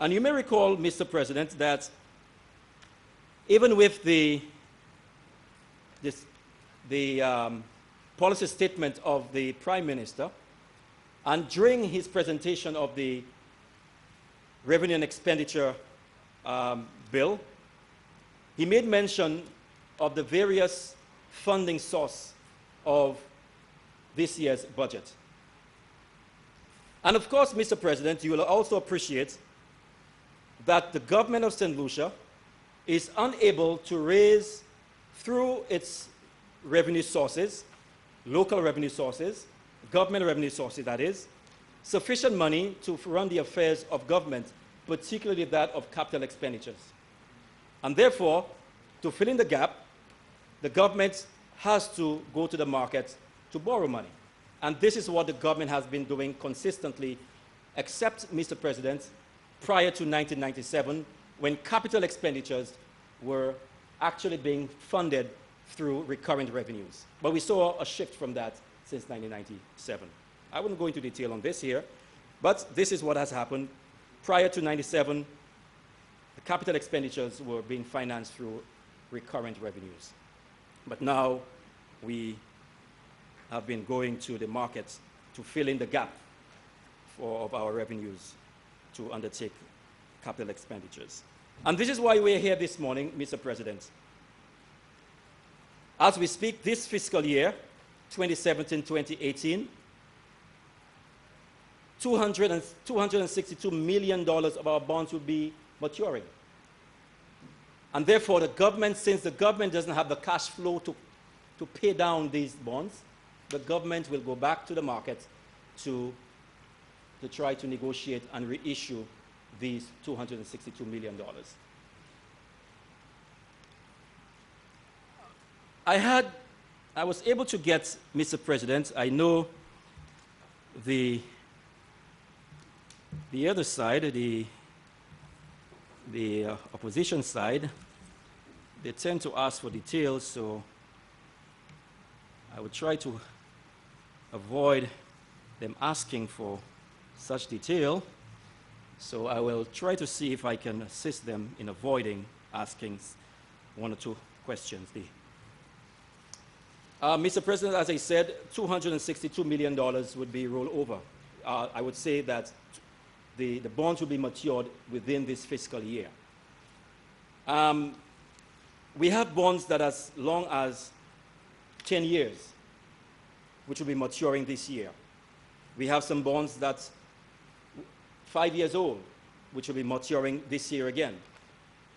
And you may recall, Mr. President, that even with the policy statement of the Prime Minister, and during his presentation of the Revenue and Expenditure Bill, he made mention of the various funding sources of this year's budget. And of course, Mr. President, you will also appreciate that the government of Saint Lucia is unable to raise, through its revenue sources, local revenue sources, government revenue sources that is, sufficient money to run the affairs of government, particularly that of capital expenditures. And therefore, to fill in the gap, the government has to go to the market to borrow money. And this is what the government has been doing consistently, except, Mr. President, prior to 1997, when capital expenditures were actually being funded through recurrent revenues. But we saw a shift from that since 1997. I wouldn't go into detail on this here, but this is what has happened. Prior to 97, the capital expenditures were being financed through recurrent revenues. But now we have been going to the markets to fill in the gap of our revenues to undertake capital expenditures. And this is why we're here this morning, Mr. President. As we speak, this fiscal year, 2017-2018, $262 million of our bonds will be maturing. And therefore, the government, since the government doesn't have the cash flow to pay down these bonds, the government will go back to the market to try to negotiate and reissue these $262 million. I was able to get, Mr. President, I know the other side, the opposition side, they tend to ask for details, so I would try to avoid them asking for such detail. So I will try to see if I can assist them in avoiding asking one or two questions. Mr. President, as I said, $262 million would be rolled over. I would say that the bonds will be matured within this fiscal year. We have bonds that are as long as 10 years, which will be maturing this year. We have some bonds that's 5 years old, which will be maturing this year again.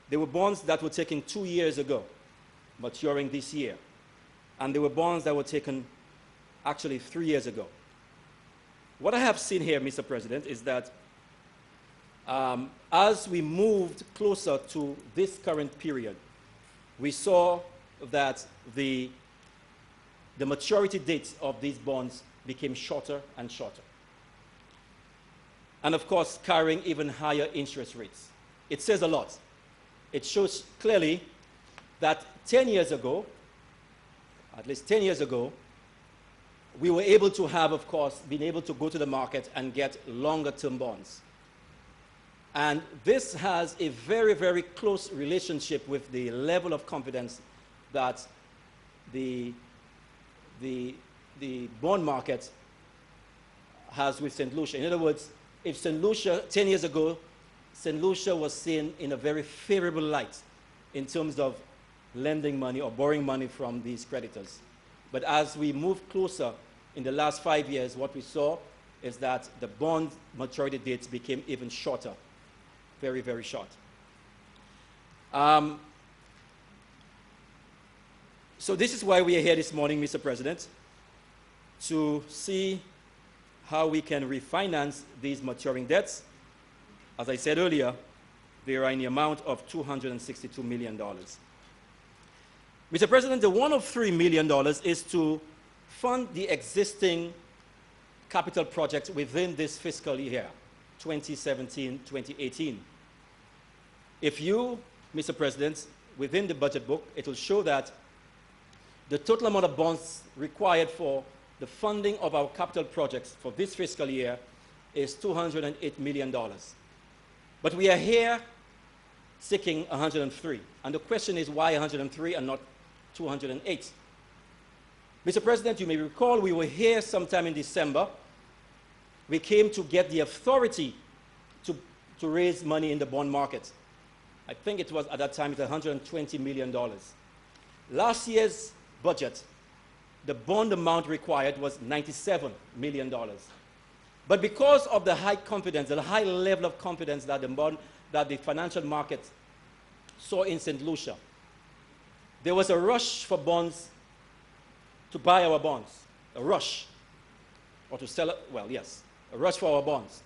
There were bonds that were taken 2 years ago, maturing this year. And there were bonds that were taken actually 3 years ago. What I have seen here, Mr. President, is that as we moved closer to this current period, we saw that the maturity dates of these bonds became shorter and shorter. And of course, carrying even higher interest rates. It says a lot. It shows clearly that 10 years ago, at least 10 years ago, we were able to have, of course, been able to go to the market and get longer term bonds. And this has a very, very close relationship with the level of confidence that the bond market has with Saint Lucia. In other words, if Saint Lucia, 10 years ago, Saint Lucia was seen in a very favorable light in terms of lending money or borrowing money from these creditors. But as we moved closer in the last 5 years, what we saw is that the bond maturity dates became even shorter, very, very short. So this is why we are here this morning, Mr. President, to see how we can refinance these maturing debts. As I said earlier, they are in the amount of $262 million. Mr. President, the $103 million is to fund the existing capital projects within this fiscal year, 2017-2018. If you, Mr. President, within the budget book, it will show that the total amount of bonds required for the funding of our capital projects for this fiscal year is $208 million. But we are here seeking 103. And the question is, why 103 and not 208? Mr. President, you may recall we were here sometime in December. We came to get the authority to raise money in the bond market. I think it was, at that time, it was $120 million. Last year's budget, the bond amount required was $97 million. But because of the high confidence, the high level of confidence that the financial market saw in Saint Lucia, there was a rush for bonds to buy our bonds, a rush, or to sell it, well, yes, a rush for our bonds.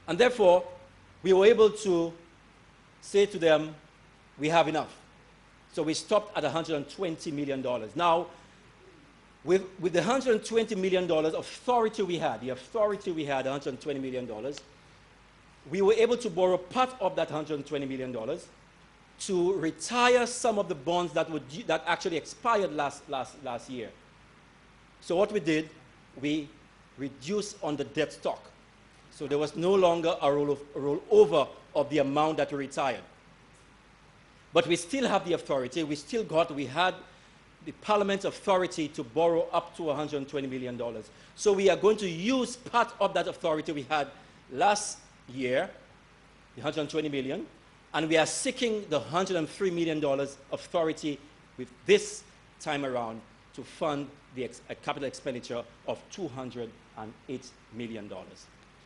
And therefore, we were able to say to them, we have enough. So we stopped at $120 million. Now, with the $120 million authority we had, $120 million, we were able to borrow part of that $120 million to retire some of the bonds that actually expired last year. So what we did, we reduced on the debt stock. So there was no longer a rollover of the amount that we retired. But we still have the authority. We had the Parliament's authority to borrow up to $120 million. So we are going to use part of that authority we had last year, the $120 million, and we are seeking the $103 million authority with this time around to fund a capital expenditure of $208 million.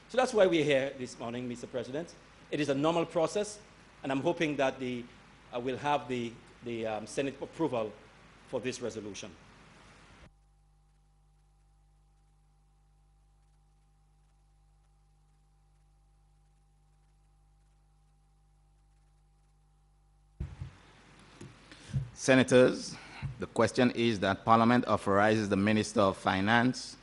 So that's why we're here this morning, Mr. President. It is a normal process, and I'm hoping that we'll have the Senate approval for this resolution. Senators, the question is that Parliament authorizes the Minister of Finance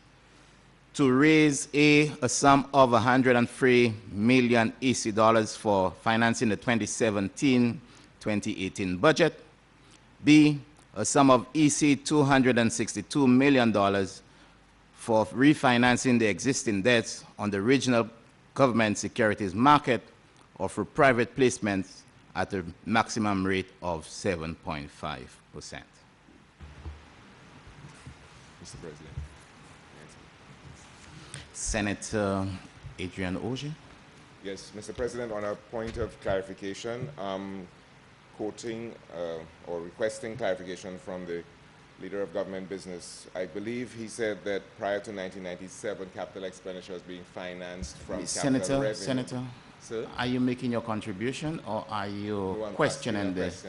to raise a sum of 103 million EC dollars for financing the 2017-2018 budget. B, a sum of EC $262 million for refinancing the existing debts on the regional government securities market or for private placements at a maximum rate of 7.5%. Mr. President. Senator Adrian Ogier. Yes, Mr. President, on a point of clarification, quoting or requesting clarification from the Leader of Government Business. I believe he said that prior to 1997, capital expenditure was being financed from capital revenue. Senator, sir? Are you making your contribution or are you questioning this?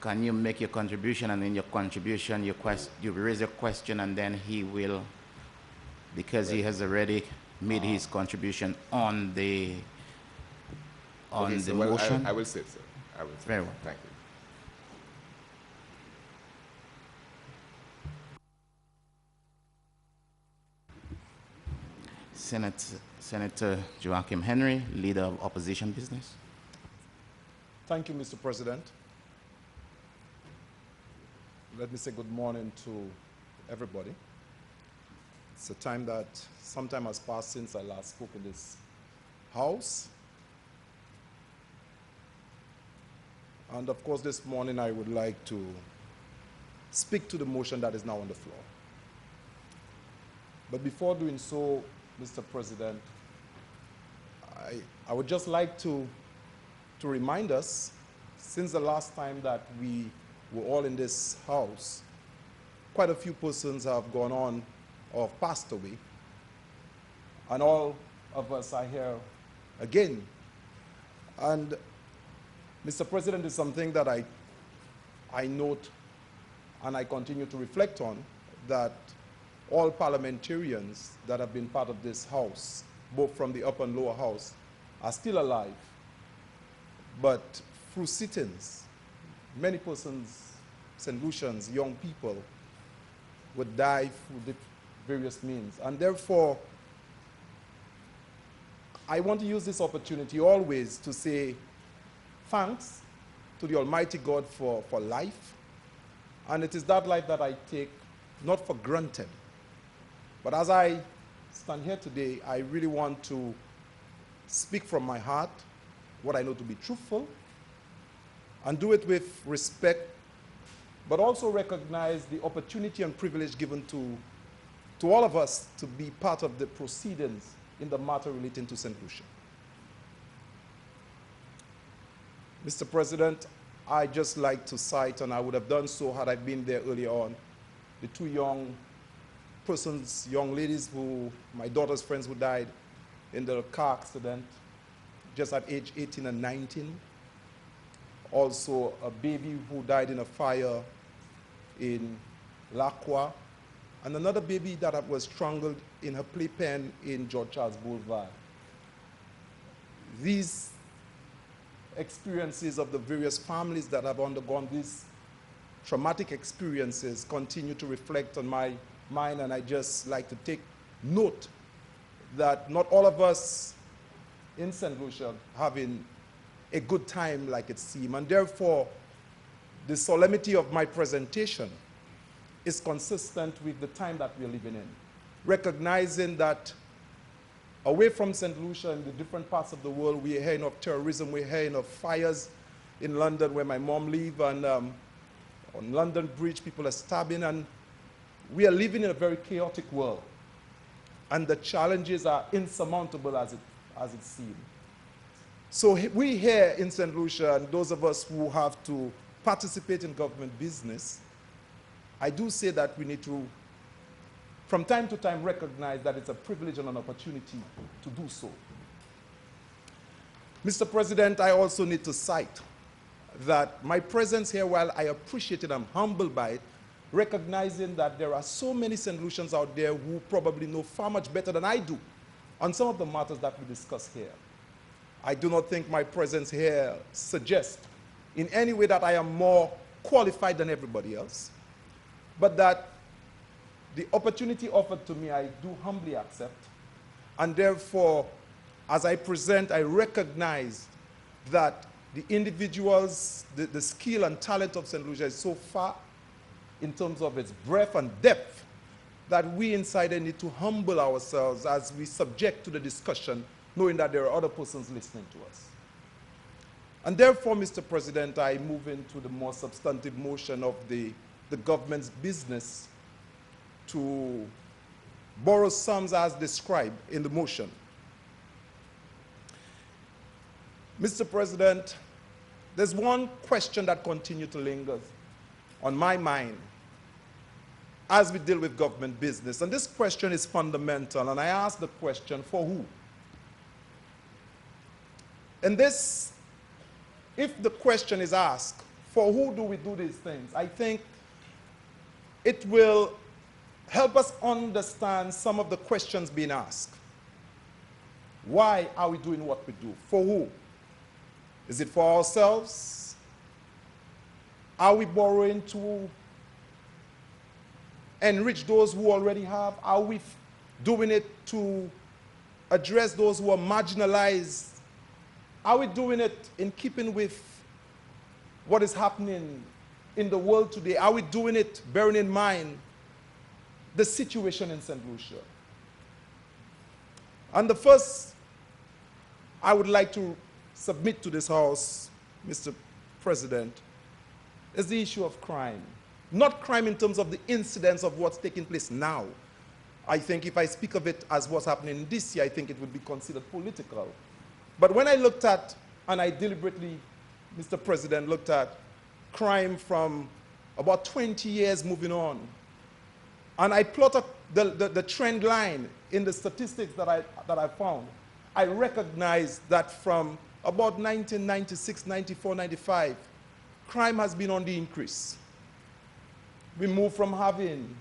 Can you make your contribution, and in your contribution you raise a question and then he will, because he has already made his contribution on the motion? I will sit, sir. I will sit. Very well. Thank you. Senator Joachim Henry, Leader of Opposition Business. Thank you, Mr. President. Let me say good morning to everybody. It's a time that some time has passed since I last spoke in this House. And of course, this morning I would like to speak to the motion that is now on the floor. But before doing so, Mr. President, I would just like to remind us, since the last time that we were all in this House, quite a few persons have gone on or passed away, and all of us are here again. And Mr. President, is something that I note and I continue to reflect on, that all parliamentarians that have been part of this House, both from the upper and lower house, are still alive. But through sit-ins, many persons, St. Lucians, young people, would die through the various means. And therefore, I want to use this opportunity always to say thanks to the Almighty God for life. And it is that life that I take not for granted. But as I stand here today, I really want to speak from my heart, what I know to be truthful, and do it with respect, but also recognize the opportunity and privilege given to all of us to be part of the proceedings in the matter relating to Saint Lucia. Mr. President, I just like to cite, and I would have done so had I been there earlier on, the two young persons, young ladies who, my daughter's friends who died in the car accident, just at age 18 and 19. Also, a baby who died in a fire in Lacroix, and another baby that was strangled in her playpen in George Charles Boulevard. These experiences of the various families that have undergone these traumatic experiences continue to reflect on my mind, and I just like to take note that not all of us in Saint Lucia having a good time like it seems, and therefore the solemnity of my presentation is consistent with the time that we're living in, recognizing that away from St. Lucia and the different parts of the world, we're hearing of terrorism, we're hearing of fires in London where my mom lives, and on London Bridge people are stabbing, and we are living in a very chaotic world. And the challenges are insurmountable as it seems. So we here in St. Lucia, and those of us who have to participate in government business, I do say that we need to, from time to time, recognize that it's a privilege and an opportunity to do so. Mr. President, I also need to cite that my presence here, while I appreciate it, I'm humbled by it, recognizing that there are so many St. Lucians out there who probably know far much better than I do on some of the matters that we discuss here. I do not think my presence here suggests in any way that I am more qualified than everybody else, but that the opportunity offered to me I do humbly accept, and therefore, as I present, I recognize that the individuals, the skill and talent of St. Lucia is so far in terms of its breadth and depth that we inside need to humble ourselves as we subject to the discussion, knowing that there are other persons listening to us. And therefore, Mr. President, I move into the more substantive motion of the government's business to borrow sums as described in the motion. Mr. President, there's one question that continues to linger on my mind as we deal with government business, and this question is fundamental, and I ask the question, for who? And this, if the question is asked, for who do we do these things, I think it will help us understand some of the questions being asked. Why are we doing what we do? For who? Is it for ourselves? Are we borrowing to enrich those who already have? Are we doing it to address those who are marginalized? Are we doing it in keeping with what is happening in the world today? Are we doing it bearing in mind the situation in St. Lucia? And the first I would like to submit to this House, Mr. President, is the issue of crime. Not crime in terms of the incidence of what's taking place now. I think if I speak of it as what's happening this year, I think it would be considered political. But when I looked at, and I deliberately, Mr. President, looked at crime from about 20 years moving on, and I plotted the trend line in the statistics that I found, I recognized that from about 1996, 94, 95, crime has been on the increase. We moved from having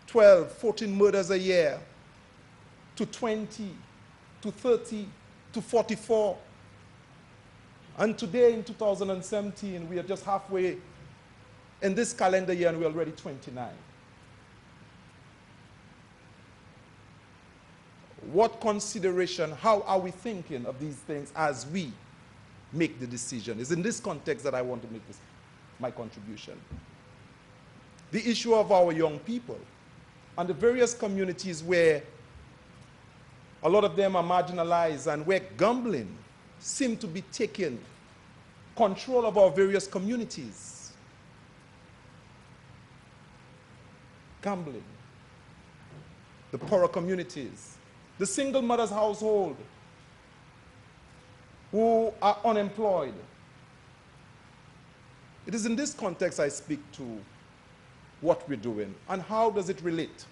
12, 14 murders a year to 20, to 30, to 44. And today in 2017, we are just halfway in this calendar year and we're already 29. What consideration, how are we thinking of these things as we make the decision? It's in this context that I want to make this my contribution. The issue of our young people and the various communities where A lot of them are marginalized, and where gambling seems to be taking control of our various communities. Gambling. The poorer communities. The single mother's household who are unemployed. It is in this context I speak to what we're doing and how does it relate?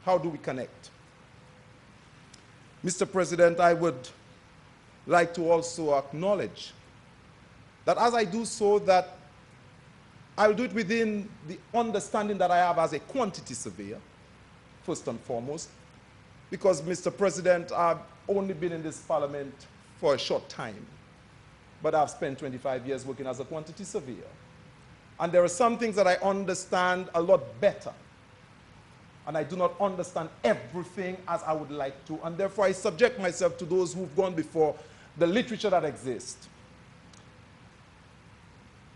How do we connect? Mr. President, I would like to also acknowledge that as I do so, that I'll do it within the understanding that I have as a quantity surveyor, first and foremost, because, Mr. President, I've only been in this parliament for a short time, but I've spent 25 years working as a quantity surveyor. And there are some things that I understand a lot better, and I do not understand everything as I would like to, and therefore I subject myself to those who've gone before, the literature that exists.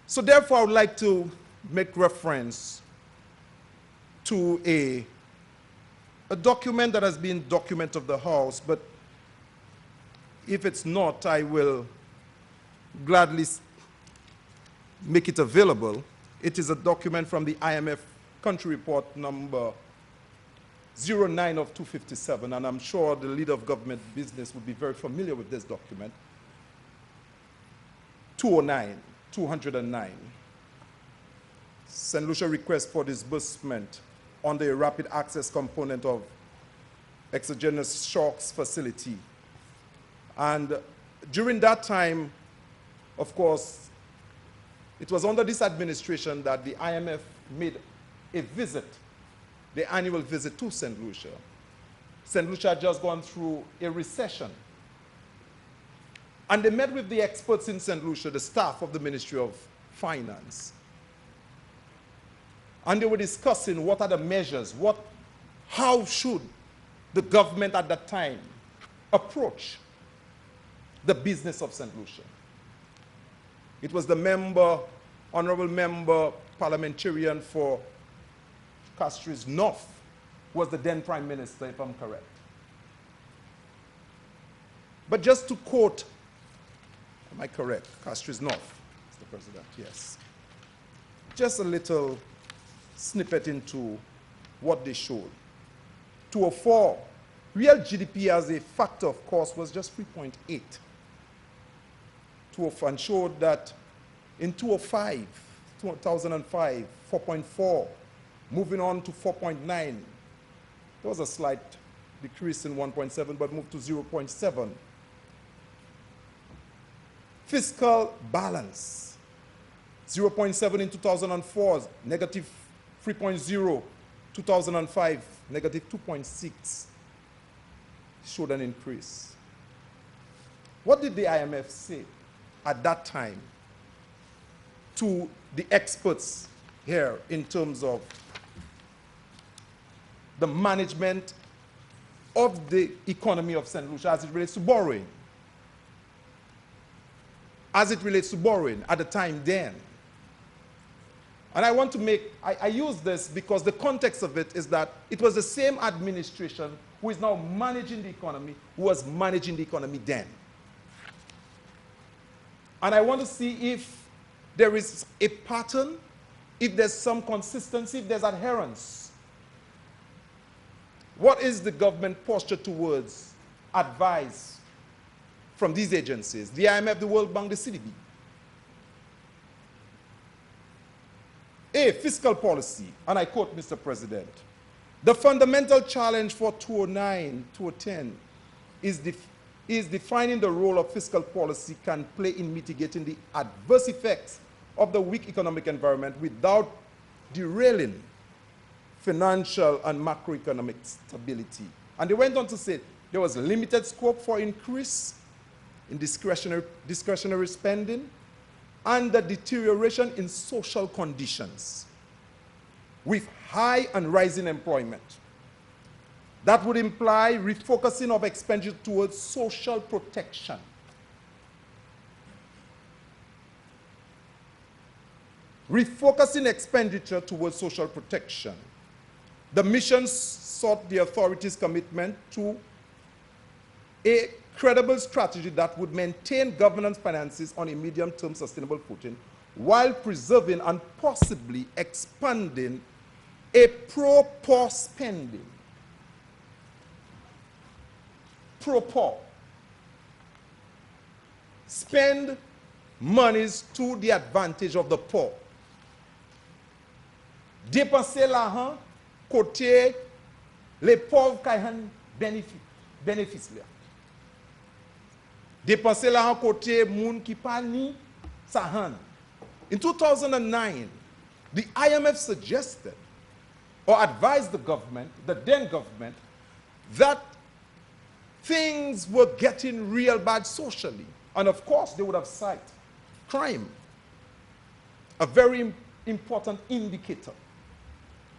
So therefore I would like to make reference to a document that has been document of the House, but if it's not, I will gladly make it available. It is a document from the IMF country report number 09 of 257, and I'm sure the leader of government business would be very familiar with this document. 209. Saint Lucia request for disbursement under a rapid access component of exogenous shocks facility. And during that time, of course, it was under this administration that the IMF made a visit, the annual visit to Saint Lucia. Saint Lucia had just gone through a recession. And they met with the experts in Saint Lucia, the staff of the Ministry of Finance. And they were discussing what are the measures, how should the government at that time approach the business of Saint Lucia. It was the member, honorable member, parliamentarian for Castries North, was the then prime minister, if I'm correct. But just to quote, am I correct? Castries North, Mr. President, yes. Just a little snippet into what they showed. 2004, real GDP as a factor, of course, was just 3.8. And showed that in 2005, 4.4, moving on to 4.9. There was a slight decrease in 1.7, but moved to 0.7. Fiscal balance, 0.7 in 2004, negative 3.0, 2005, negative 2.6, showed an increase. What did the IMF say at that time to the experts here in terms of the management of the economy of Saint Lucia as it relates to borrowing? As it relates to borrowing at the time then. And I want to make, I use this because the context of it is that it was the same administration who is now managing the economy, who was managing the economy then. And I want to see if there is a pattern, if there's some consistency, if there's adherence. What is the government posture towards advice from these agencies, the IMF, the World Bank, the CDB? A, fiscal policy, and I quote, Mr. President, the fundamental challenge for 2009, 2010 is defining the role of fiscal policy can play in mitigating the adverse effects of the weak economic environment without derailing financial and macroeconomic stability. And they went on to say there was limited scope for increase in discretionary spending and the deterioration in social conditions with high and rising employment. That would imply refocusing of expenditure towards social protection. Refocusing expenditure towards social protection. The mission sought the authorities' commitment to a credible strategy that would maintain governance finances on a medium-term sustainable footing while preserving and possibly expanding a pro-poor spending. Pro-poor. Spend monies to the advantage of the poor. Dépenser l'argent côté les pauvres qui ont bénéfice là. Dépenser l'argent côté moun qui pas ni sa hand. In 2009, the IMF suggested or advised the government, the then government, that things were getting real bad socially. And of course, they would have cited crime, a very important indicator.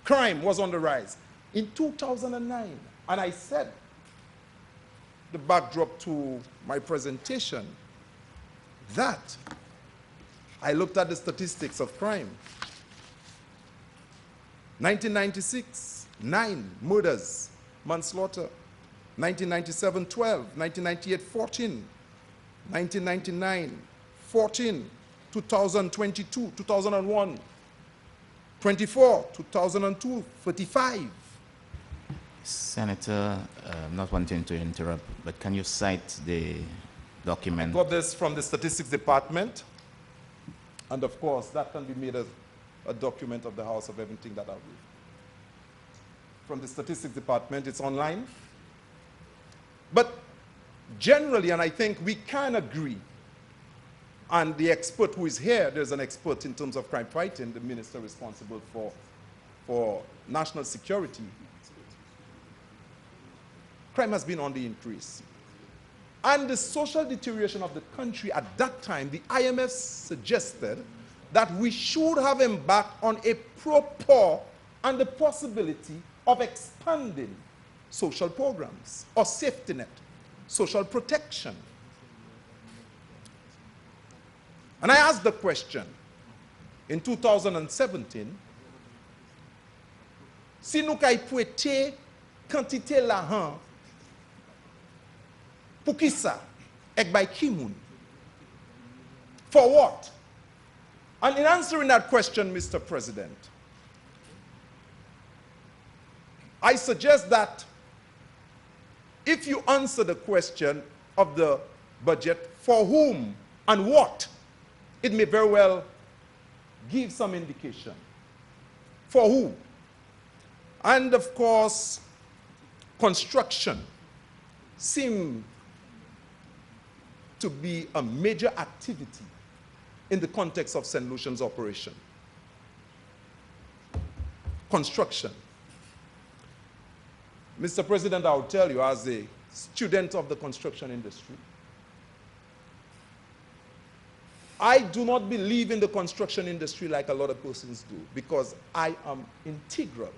Crime was on the rise. In 2009, and I said, the backdrop to my presentation, that I looked at the statistics of crime. 1996, 9 murders, manslaughter. 1997, 12. 1998, 14. 1999, 14. 2022, 2001, 24. 2002, 35. Senator, not wanting to interrupt, but can you cite the document? I got this from the Statistics Department. And of course, that can be made as a document of the House of everything that I read. From the Statistics Department, it's online. But generally, and I think we can agree, and the expert who is here, there's an expert in terms of crime fighting, the minister responsible for national security. Crime has been on the increase. And the social deterioration of the country at that time, the IMF suggested that we should have embarked on a pro-poor and the possibility of expanding social programs or safety net, social protection. And I asked the question in 2017, si nous kay pouete quantité l'argent pour qui ça? Ek bay ki moun? For what? And in answering that question, Mr. President, I suggest that if you answer the question of the budget, for whom and what, it may very well give some indication. For who? And of course, construction seems to be a major activity in the context of Saint Lucia's operation. Construction. Mr. President, I will tell you, as a student of the construction industry, I do not believe in the construction industry like a lot of persons do, because I am integral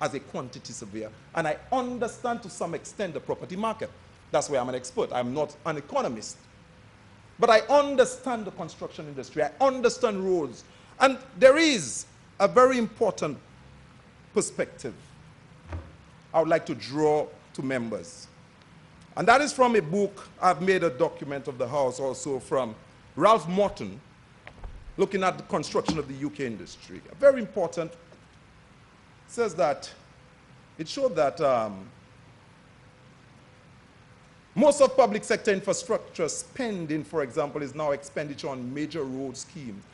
as a quantity surveyor, and I understand to some extent the property market. That's why I'm an expert. I'm not an economist. But I understand the construction industry. I understand roads. And there is a very important perspective I would like to draw to members. And that is from a book. I've made a document of the House also from Ralph Morton, looking at the construction of the UK industry. Very important. It says that, it showed that most of public sector infrastructure spending, for example, is now expenditure on major road schemes.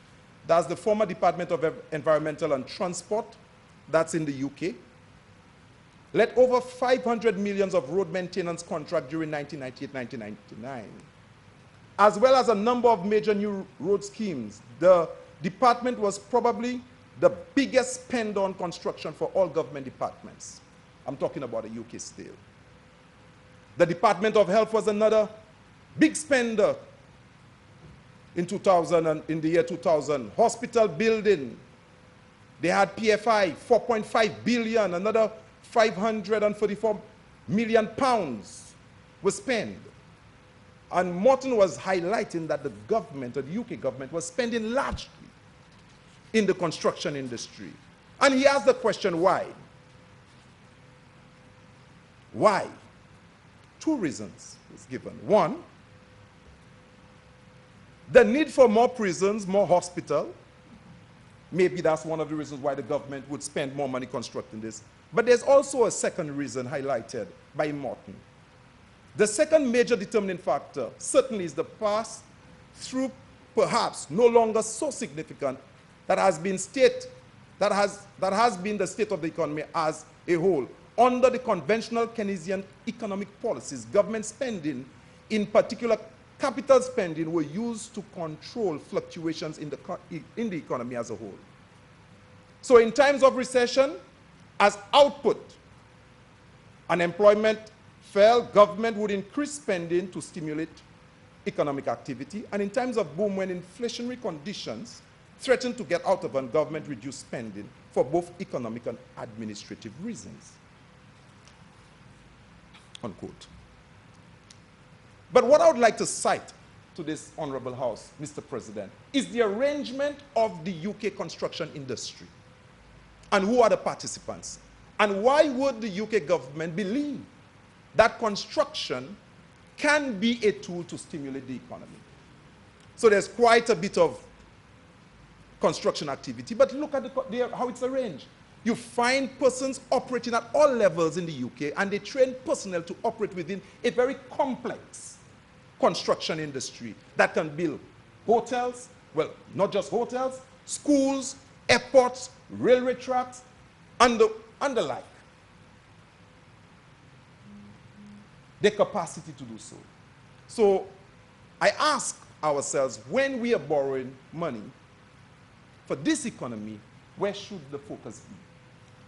That's the former Department of Environmental and Transport, that's in the UK. Let over 500 million of road maintenance contract during 1998-1999, as well as a number of major new road schemes. The department was probably the biggest spender on construction for all government departments. I'm talking about the UK still. The Department of Health was another big spender in the year 2000. Hospital building, they had PFI, 4.5 billion, another 544 million pounds was spent. And Morton was highlighting that the government, or the UK government, was spending largely in the construction industry. And he asked the question, why? Why? Two reasons. is given. One, the need for more prisons, more hospital. Maybe that's one of the reasons why the government would spend more money constructing this. But there's also a second reason highlighted by Morton. The second major determining factor certainly is the pass-through, perhaps no longer so significant, that has been the state of the economy as a whole. Under the conventional Keynesian economic policies, government spending, in particular capital spending, were used to control fluctuations in the economy as a whole. So in times of recession, as output and employment fell, government would increase spending to stimulate economic activity. And in times of boom, when inflationary conditions threatened to get out of hand, government reduced spending for both economic and administrative reasons. Unquote. But what I would like to cite to this Honorable House, Mr. President, is the arrangement of the UK construction industry. And who are the participants? And why would the UK government believe that construction can be a tool to stimulate the economy? So there's quite a bit of construction activity, but look at how it's arranged. You find persons operating at all levels in the UK, and they train personnel to operate within a very complex construction industry that can build hotels, well, not just hotels, schools, airports, railway tracks, and the like. The capacity to do so. So I ask ourselves, when we are borrowing money for this economy, where should the focus be?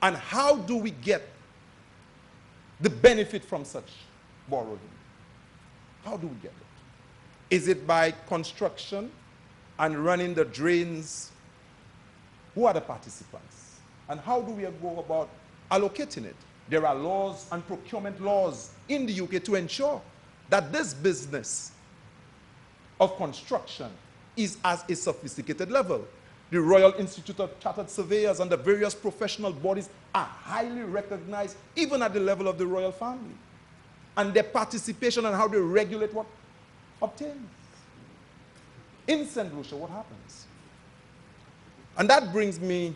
And how do we get the benefit from such borrowing? How do we get it? Is it by construction and running the drains? Who are the participants? And how do we go about allocating it? There are laws and procurement laws in the UK to ensure that this business of construction is at a sophisticated level. The Royal Institute of Chartered Surveyors and the various professional bodies are highly recognized, even at the level of the royal family. And their participation and how they regulate what obtains. In Saint Lucia, what happens? And that brings me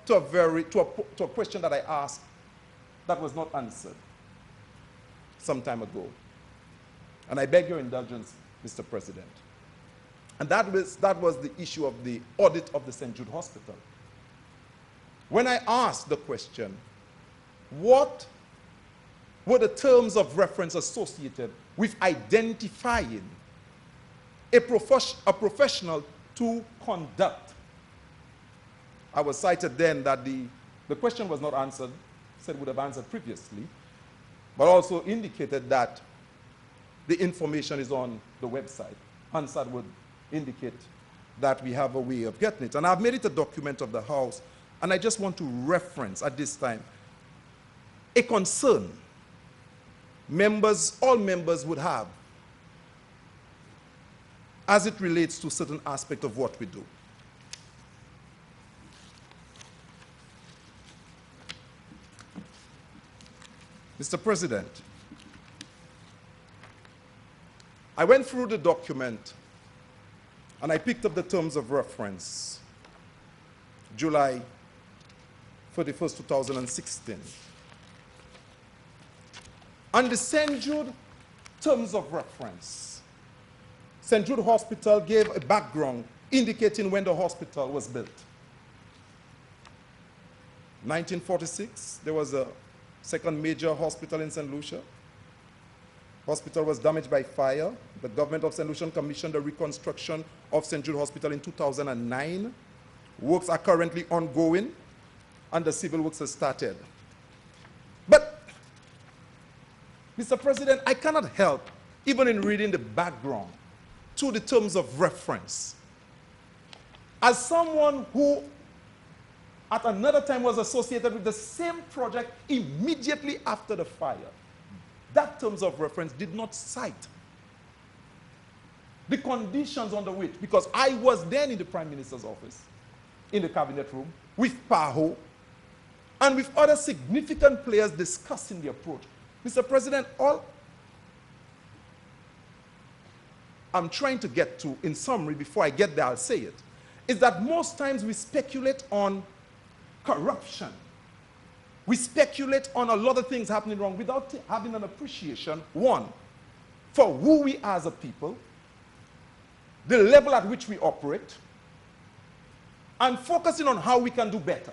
to a question that I asked that was not answered some time ago. And I beg your indulgence, Mr. President. And that was the issue of the audit of the St. Jude Hospital. When I asked the question, what were the terms of reference associated with identifying a professional to conduct? I was cited then that the question was not answered, said would have answered previously, but also indicated that the information is on the website. Hansard would indicate that we have a way of getting it. And I've made it a document of the House, and I just want to reference at this time a concern all members would have as it relates to certain aspect of what we do. Mr. President, I went through the document and I picked up the terms of reference, July 31st, 2016. And the St. Jude terms of reference, St. Jude Hospital gave a background indicating when the hospital was built. 1946, there was a second major hospital in St. Lucia. Hospital was damaged by fire. The government of St. Lucia commissioned the reconstruction of St. Jude Hospital in 2009. Works are currently ongoing, and the civil works have started. But, Mr. President, I cannot help, even in reading the background to the terms of reference, as someone who at another time was associated with the same project immediately after the fire, that terms of reference did not cite the conditions under which, because I was then in the Prime Minister's office, in the cabinet room, with PAHO, and with other significant players discussing the approach. Mr. President, all I'm trying to get to, in summary, before I get there, I'll say it, is that most times we speculate on corruption. We speculate on a lot of things happening wrong without having an appreciation, one, for who we are as a people, the level at which we operate, and focusing on how we can do better.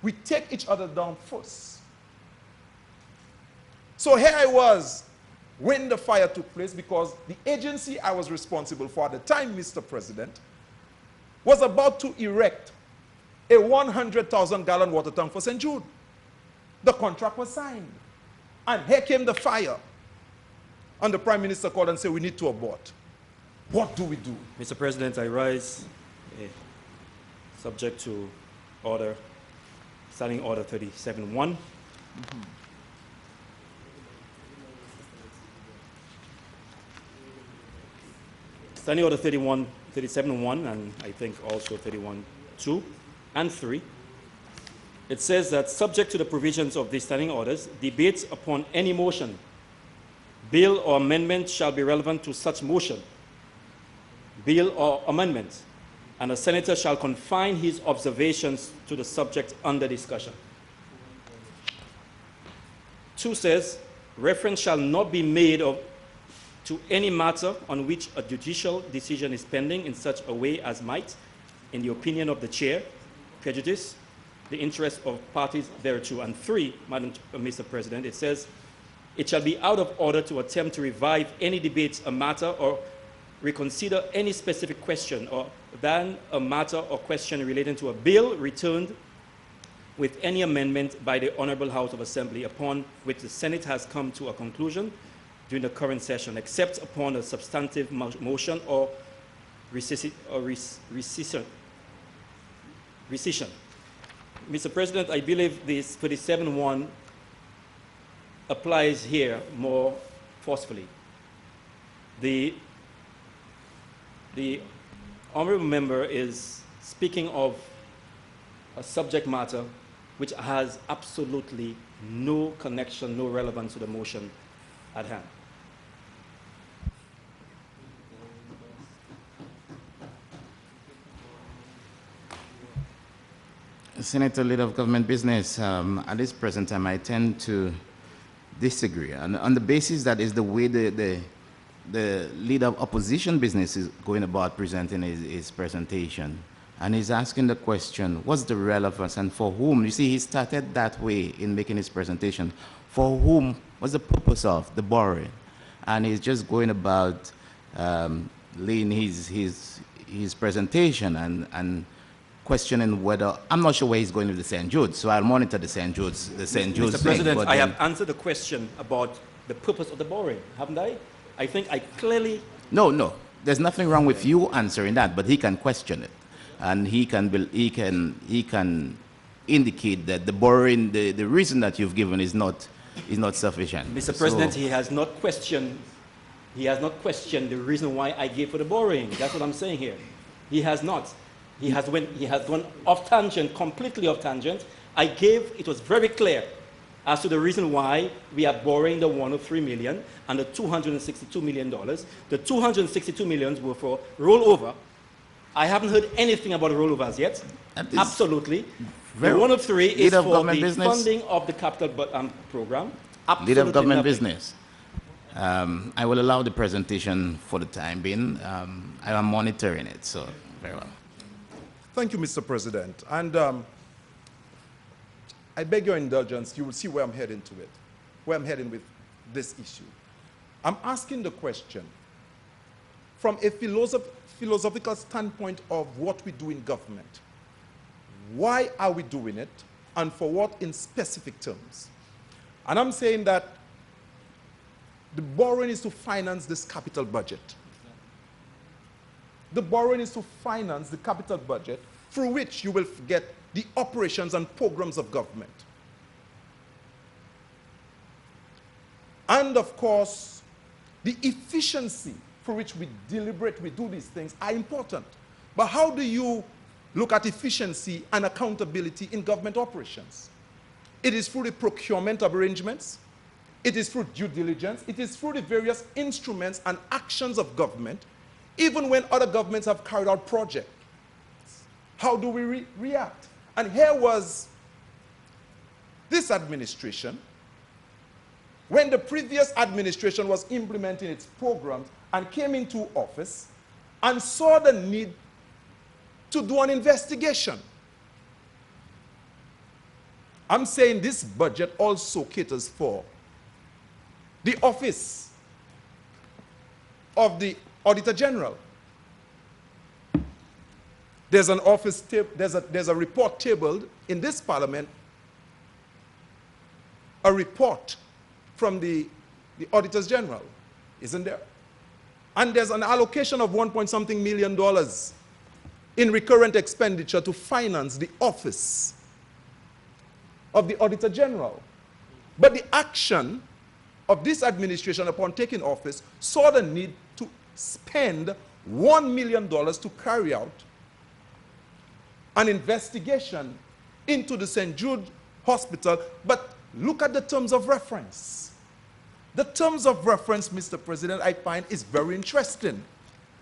We take each other down first. So here I was when the fire took place, because the agency I was responsible for at the time, Mr. President, was about to erect a 100,000-gallon water tank for St. Jude. The contract was signed. And here came the fire. And the Prime Minister called and said, we need to abort. What do we do? Mr. President, I rise subject to order, Standing Order 37-1. Standing Order 37-1, and I think also 31-2 and 3. It says that subject to the provisions of these standing orders, debates upon any motion, bill or amendment shall be relevant to such motion, bill or amendment, and a senator shall confine his observations to the subject under discussion. 2 says, reference shall not be made to any matter on which a judicial decision is pending in such a way as might, in the opinion of the chair, prejudice the interest of parties thereto. And 3, Mr. President, it says, it shall be out of order to attempt to revive any debate, a matter, or reconsider any specific question, or than a matter or question relating to a bill returned with any amendment by the Honorable House of Assembly upon which the Senate has come to a conclusion during the current session, except upon a substantive motion or rescission. Mr. President, I believe this 37-1 applies here more forcefully. The honorable member is speaking of a subject matter which has absolutely no connection, no relevance to the motion at hand. Senator, Leader of Government Business, at this present time, I tend to disagree. And on the basis that is the way the Leader of Opposition Business is going about presenting his presentation. And he's asking the question, what's the relevance and for whom? You see, he started that way in making his presentation. For whom? What's the purpose of the borrowing? And he's just going about laying his presentation and questioning whether, I'm not sure where he's going with the St. Jude, so I'll monitor the St. Jude's Mr. President, I have answered the question about the purpose of the borrowing, haven't I? I think I clearly... No, there's nothing wrong with you answering that, but he can question it. And he can indicate that the borrowing, the reason that you've given is not sufficient. Mr. President, he has not questioned the reason why I gave for the borrowing. That's what I'm saying here. He has not. He has gone off tangent, completely off tangent. It was very clear as to the reason why we are borrowing the 103 million and the $262 million. The 262 millions were for rollover. I haven't heard anything about rollovers yet. Absolutely. The 103 is for the funding of the capital program. Absolutely. Leader of Government Business. I will allow the presentation for the time being. I am monitoring it, so very well. Thank you, Mr. President. And I beg your indulgence. You will see where I'm heading to it, where I'm heading with this issue. I'm asking the question from a philosophical standpoint of what we do in government. Why are we doing it, and for what in specific terms? And I'm saying that the borrowing is to finance this capital budget. The borrowing is to finance the capital budget through which you will get the operations and programs of government. And of course, the efficiency for which we deliberate, we do these things are important. But how do you look at efficiency and accountability in government operations? It is through the procurement of arrangements. It is through due diligence. It is through the various instruments and actions of government, even when other governments have carried out projects. How do we react? And here was this administration, when the previous administration was implementing its programs and came into office and saw the need to do an investigation. I'm saying this budget also caters for the office of the Auditor General. There's an office, there's a report tabled in this Parliament, a report from the Auditors General, isn't there? And there's an allocation of $1.something million in recurrent expenditure to finance the office of the Auditor General. But the action of this administration upon taking office saw the need to spend $1 million to carry out an investigation into the St. Jude Hospital. But look at the terms of reference. The terms of reference, Mr. President, I find is very interesting.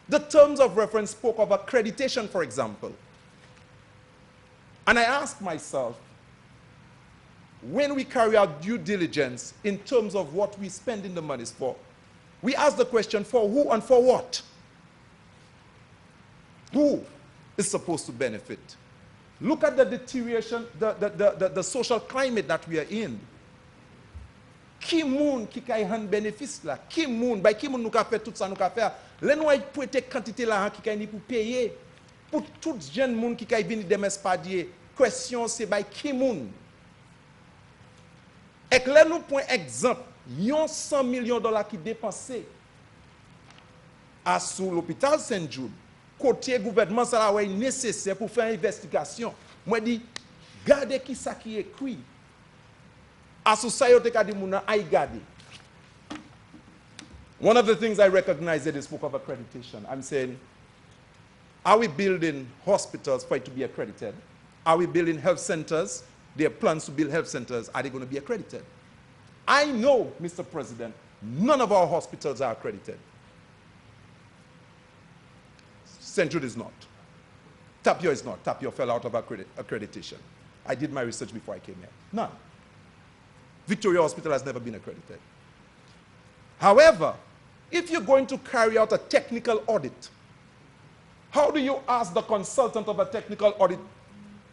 The terms of reference spoke of accreditation, for example. And I asked myself, when we carry out due diligence in terms of what we spending the monies for, we ask the question, for who and for what? Who is supposed to benefit? Look at the deterioration, the social climate that we are in. Qui moun qui kay han bénéfice là? Qui moun, by qui moun nou ka fait tout ça nou ka faire? L'en nou pour te quantité l'argent qui kay ni pour payer. Pour tout jeune moun qui kay vini dem espadier. Question c'est by qui moun? Et là nous point exemple, yon $100 millions qui dépensé à sous l'hôpital Saint Jude. Côté gouvernement ça la ouais nécessaire pour faire investigation. Moi dit gardez qui ça qui écrit. One of the things I recognize in this book of accreditation, I'm saying, are we building hospitals for it to be accredited? Are we building health centers? There are plans to build health centers. Are they going to be accredited? I know, Mr. President, none of our hospitals are accredited. St. Jude is not. Tapio is not. Tapio fell out of accreditation. I did my research before I came here. None. Victoria Hospital has never been accredited. However, if you're going to carry out a technical audit, how do you ask the consultant of a technical audit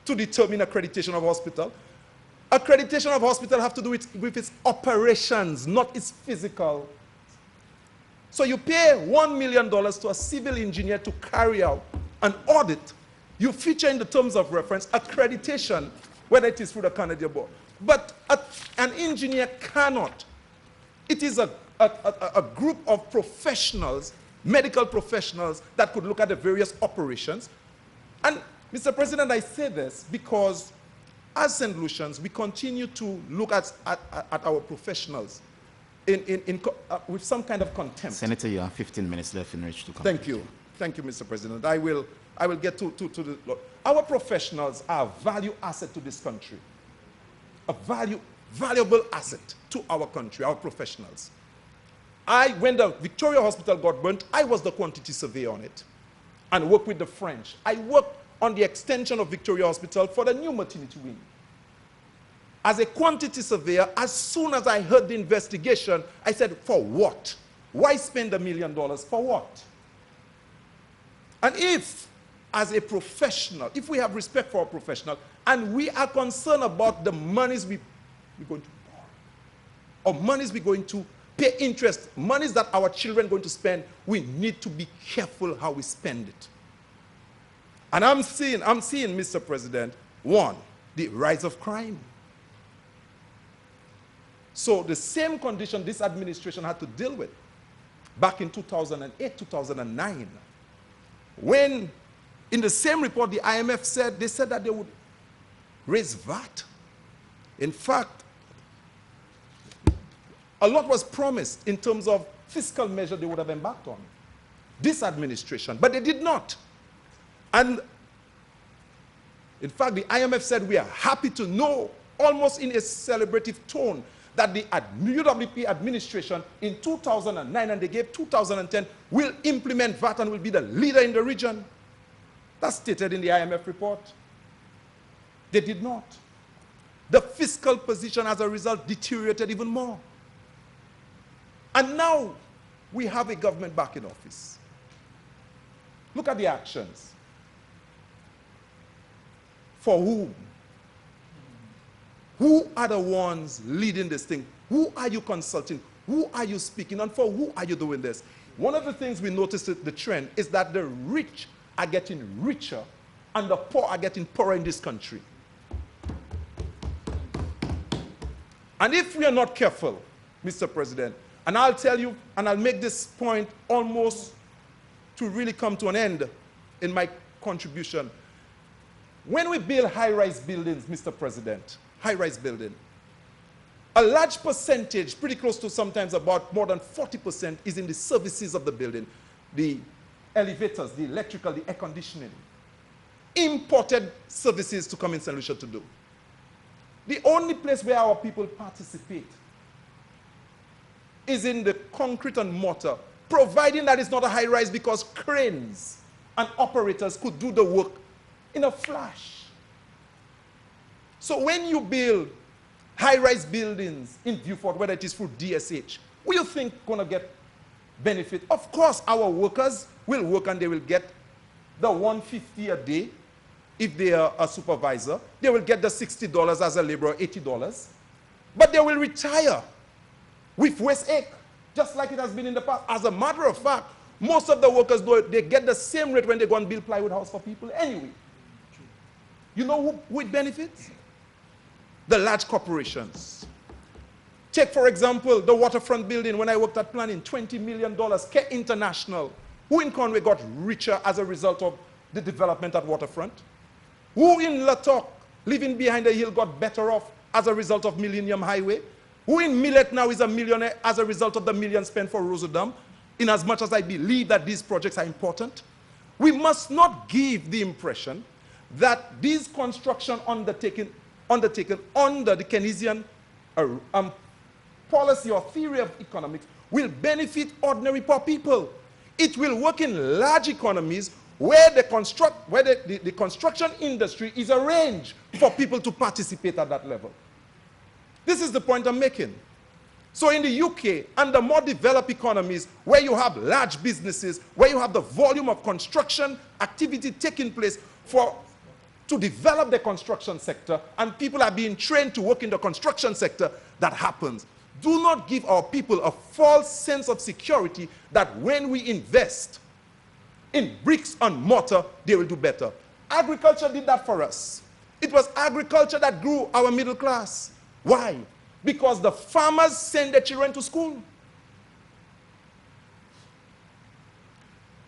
to determine accreditation of hospital? Accreditation of hospital have to do with its operations, not its physical. So you pay $1 million to a civil engineer to carry out an audit. You feature in the terms of reference accreditation, whether it is through the Canadian board. But an engineer cannot. It is a group of professionals, medical professionals, that could look at the various operations. And, Mr. President, I say this because as St. Lucians, we continue to look at our professionals with some kind of contempt. Senator, you have 15 minutes left in which to come. Thank you. Thank you, Mr. President. I will get to the... Our professionals are a value asset to this country. A valuable asset to our country, our professionals. When the Victoria Hospital got burnt, I was the quantity surveyor on it and worked with the French. I worked on the extension of Victoria Hospital for the new maternity wing. As a quantity surveyor, as soon as I heard the investigation, I said, for what? Why spend $1 million? For what? And if, as a professional, if we have respect for our professional, and we are concerned about the monies we're going to borrow, or monies we're going to pay interest, monies that our children are going to spend, we need to be careful how we spend it. And I'm seeing, Mr. President, one, the rise of crime. So the same condition this administration had to deal with back in 2008, 2009, when in the same report the IMF said, they said that they would raise VAT. In fact, a lot was promised in terms of fiscal measure they would have embarked on. This administration, but they did not. And in fact, the IMF said we are happy to know, almost in a celebrative tone, that the UWP administration in 2009, and they gave 2010, will implement VAT and will be the leader in the region. That's stated in the IMF report. They did not. The fiscal position as a result deteriorated even more. And now we have a government back in office. Look at the actions. For whom? Who are the ones leading this thing? Who are you consulting? Who are you speaking? And for who are you doing this? One of the things we noticed, the trend, is that the rich are getting richer and the poor are getting poorer in this country. And if we are not careful, Mr. President, and I'll tell you, and I'll make this point almost to really come to an end in my contribution. When we build high-rise buildings, Mr. President, high-rise building, a large percentage, pretty close to sometimes about more than 40%, is in the services of the building. The elevators, the electrical, the air conditioning. Imported services to come in Saint Lucia to do. The only place where our people participate is in the concrete and mortar, providing that it's not a high-rise, because cranes and operators could do the work in a flash. So when you build high-rise buildings in Beaufort, whether it is through DSH, will you think going to get benefit? Of course, our workers will work and they will get the $150 a day. If they are a supervisor, they will get the $60 as a laborer, $80. But they will retire with waste ache, just like it has been in the past. As a matter of fact, most of the workers, they get the same rate when they go and build plywood house for people anyway. You know who it benefits? The large corporations. Take, for example, the waterfront building. When I worked at planning, $20 million, Care International. Who in Conway got richer as a result of the development at waterfront? Who in Latok, living behind the hill, got better off as a result of Millennium Highway? Who in Millet now is a millionaire as a result of the millions spent for Rosedam? In as much as I believe that these projects are important, we must not give the impression that these construction undertaken under the Keynesian policy or theory of economics will benefit ordinary poor people. It will work in large economies where the construction industry is arranged for people to participate at that level. This is the point I'm making. So in the UK and the more developed economies where you have large businesses, where you have the volume of construction activity taking place to develop the construction sector, and people are being trained to work in the construction sector, that happens. Do not give our people a false sense of security that when we invest in bricks and mortar, they will do better. Agriculture did that for us. It was agriculture that grew our middle class. Why? Because the farmers send their children to school.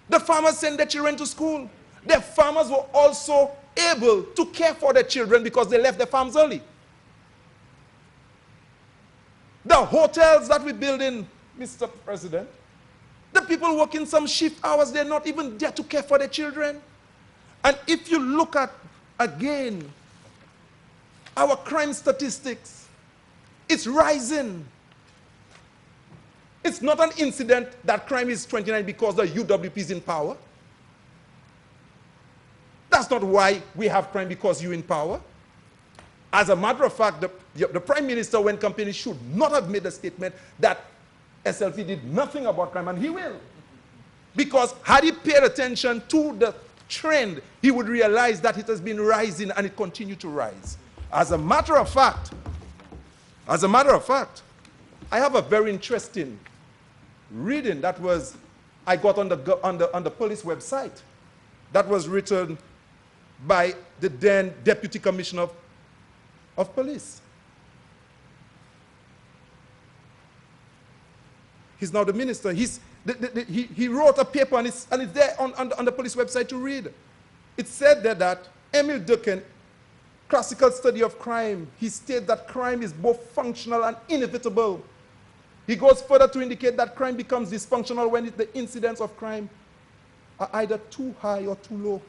The farmers send their children to school. The farmers were also able to care for their children because they left their farms early. The hotels that we build in, Mr. President, the people working some shift hours, they're not even there to care for their children. And if you look at, again, our crime statistics, it's rising. It's not an incident that crime is 29 because the UWP is in power. That's not why we have crime, because you're in power. As a matter of fact, the Prime Minister, when campaigning, should not have made a statement that SLC did nothing about crime, and he will. Because had he paid attention to the trend, he would realize that it has been rising and it continued to rise. As a matter of fact, I have a very interesting reading that I got on the police website that was written by the then Deputy Commissioner of Police. He's now the minister. He wrote a paper, and it's there on the police website to read. It said there that Emil Durkheim, classical study of crime, he states that crime is both functional and inevitable. He goes further to indicate that crime becomes dysfunctional when the incidents of crime are either too high or too low.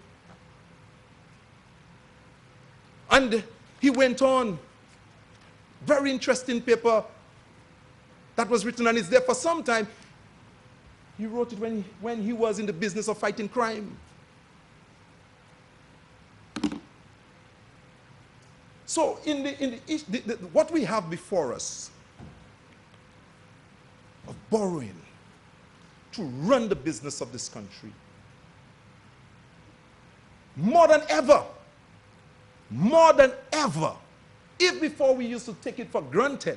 And he went on, very interesting paper, that was written and it's there for some time. He wrote it when he was in the business of fighting crime. So what we have before us of borrowing to run the business of this country, more than ever, if before we used to take it for granted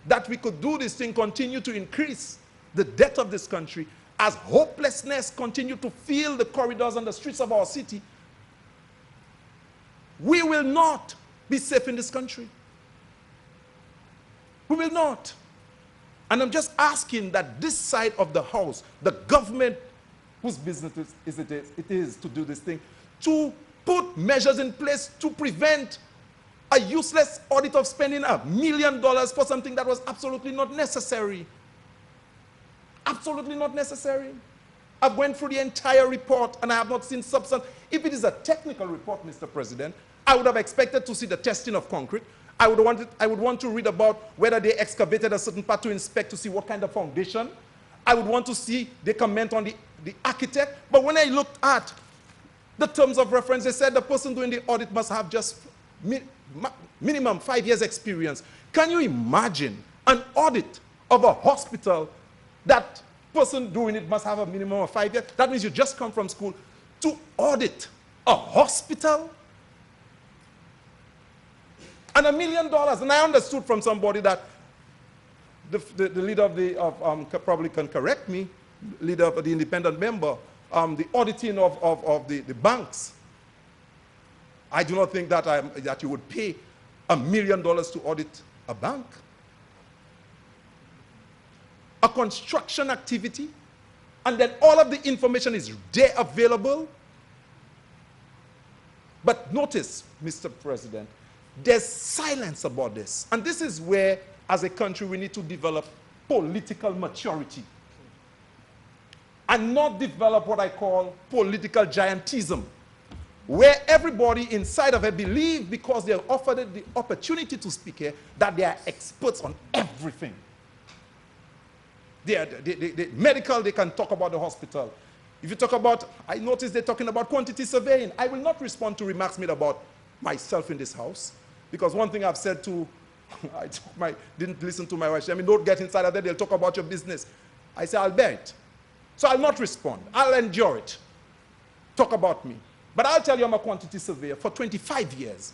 that we could do this thing, continue to increase the debt of this country, as hopelessness continue to fill the corridors and the streets of our city, we will not be safe in this country. We will not. And I'm just asking that this side of the house, the government whose business it is to do this thing, to put measures in place to prevent a useless audit of spending $1 million for something that was absolutely not necessary. Absolutely not necessary. I've went through the entire report and I have not seen substance. If it is a technical report, Mr. President, I would have expected to see the testing of concrete. I would want to read about whether they excavated a certain part to inspect to see what kind of foundation. I would want to see they comment on the architect. But when I looked at the terms of reference, they said the person doing the audit must have just minimum 5 years experience. Can you imagine an audit of a hospital? That person doing it must have a minimum of 5 years. That means you just come from school to audit a hospital. And $1 million. And I understood from somebody that the leader of probably can correct me, leader of the independent member, the auditing of the banks. I do not think that you would pay $1 million to audit a bank. A construction activity, and then all of the information is there available. But notice, Mr. President, there's silence about this. And this is where, as a country, we need to develop political maturity and not develop what I call political giantism, where everybody inside of it believes, because they're offered the opportunity to speak here, that they are experts on everything. They medical, they can talk about the hospital. If you talk about, I notice they're talking about quantity surveying. I will not respond to remarks made about myself in this house, because one thing I've said to, didn't listen to my wife. I mean, don't get inside of that, they'll talk about your business. I say, I'll bear it. So I'll not respond. I'll endure it. Talk about me. But I'll tell you I'm a quantity surveyor for 25 years.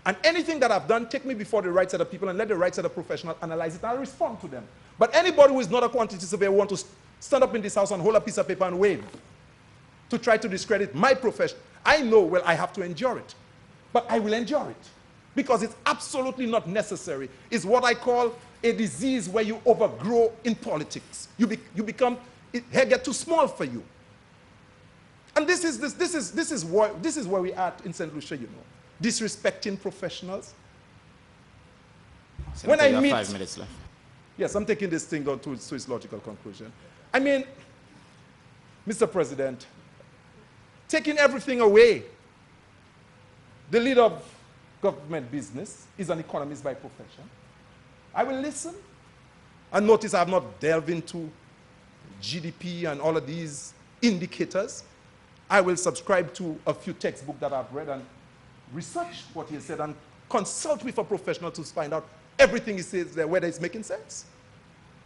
And anything that I've done, take me before the right set of people and let the right set of professionals analyze it. I'll respond to them. But anybody who is not a quantity surveyor want to stand up in this house and hold a piece of paper and wave to try to discredit my profession, I know, well, I have to endure it. But I will endure it because it's absolutely not necessary. It's what I call a disease where you overgrow in politics. You become, hair get too small for you. And this is where we are in Saint Lucia, you know. Disrespecting professionals. Senator, When I you have meet, 5 minutes left. yes, I'm taking this thing to its logical conclusion. I mean, Mr. President, taking everything away, the leader of government business is an economist by profession. I will listen. And notice I have not delved into GDP and all of these indicators. I will subscribe to a few textbooks that I've read and research what he has said and consult with a professional to find out everything he says there, whether it's making sense.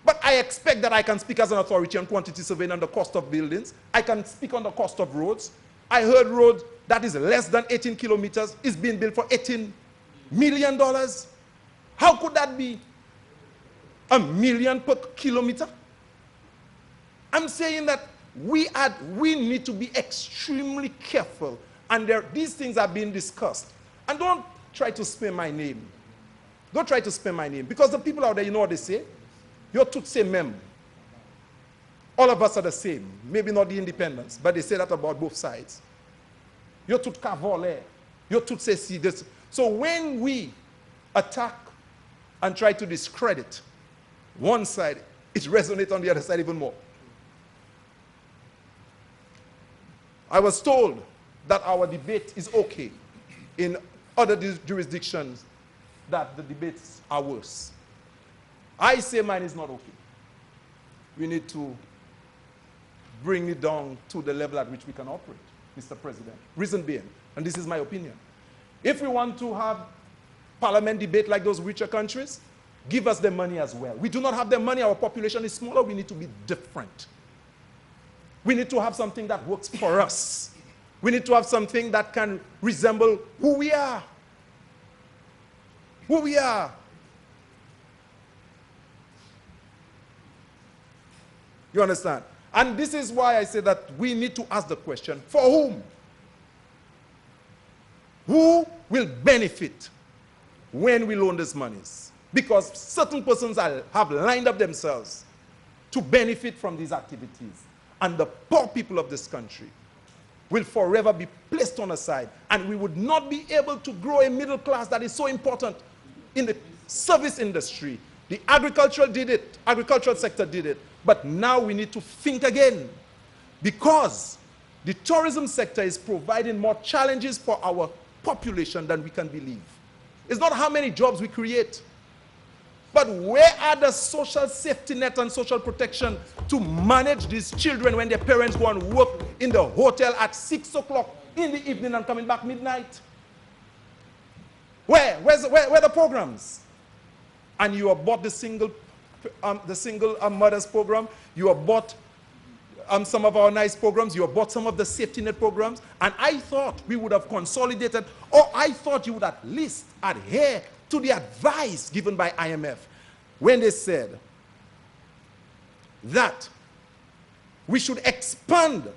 But I expect that I can speak as an authority on quantity surveying and the cost of buildings. I can speak on the cost of roads. I heard road that is less than 18 kilometers is being built for $18 million. How could that be? $1 million per kilometer? I'm saying that we need to be extremely careful. And these things are being discussed. And don't try to spare my name. Don't try to spare my name. Because the people out there, you know what they say? You're tout c'est même. All of us are the same. Maybe not the independents, but they say that about both sides. You're tout cavalier. You're tout ceci. So when we attack and try to discredit one side, it resonates on the other side even more. I was told that our debate is okay. In other jurisdictions, that the debates are worse. I say mine is not okay. we need to bring it down to the level at which we can operate, Mr. President. Reason being, and this is my opinion, if we want to have parliament debate like those richer countries, give us the money as well. We do not have the money, our population is smaller, we need to be different. We need to have something that works for us. We need to have something that can resemble who we are. Who we are. You understand? And this is why I say that we need to ask the question, for whom? Who will benefit when we loan these monies? Because certain persons have lined up themselves to benefit from these activities. And the poor people of this country will forever be placed on a side. And we would not be able to grow a middle class that is so important in the service industry. The agricultural sector did it. But now we need to think again, because the tourism sector is providing more challenges for our population than we can believe. It's not how many jobs we create, but where are the social safety net and social protection to manage these children when their parents go and work in the hotel at 6 o'clock in the evening and coming back midnight? Where are the programs? And you have bought the single mothers program, you have bought some of our nice programs, you have bought some of the safety net programs, and I thought we would have consolidated, or I thought you would at least adhere to the advice given by IMF when they said that we should expand,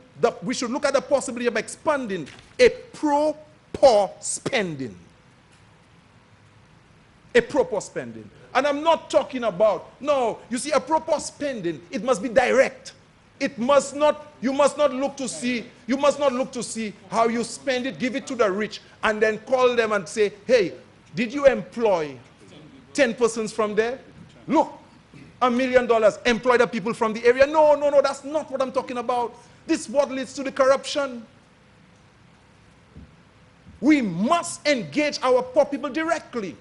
we should look at the possibility of expanding a pro-poor spending. A proper spending. And I'm not talking about, no, you see, a proper spending, it must be direct. It must not, you must not look to see how you spend it, give it to the rich, and then call them and say, hey, did you employ 10 persons from there? Look, $1 million, employ the people from the area. No, that's not what I'm talking about. This is what leads to the corruption. We must engage our poor people directly.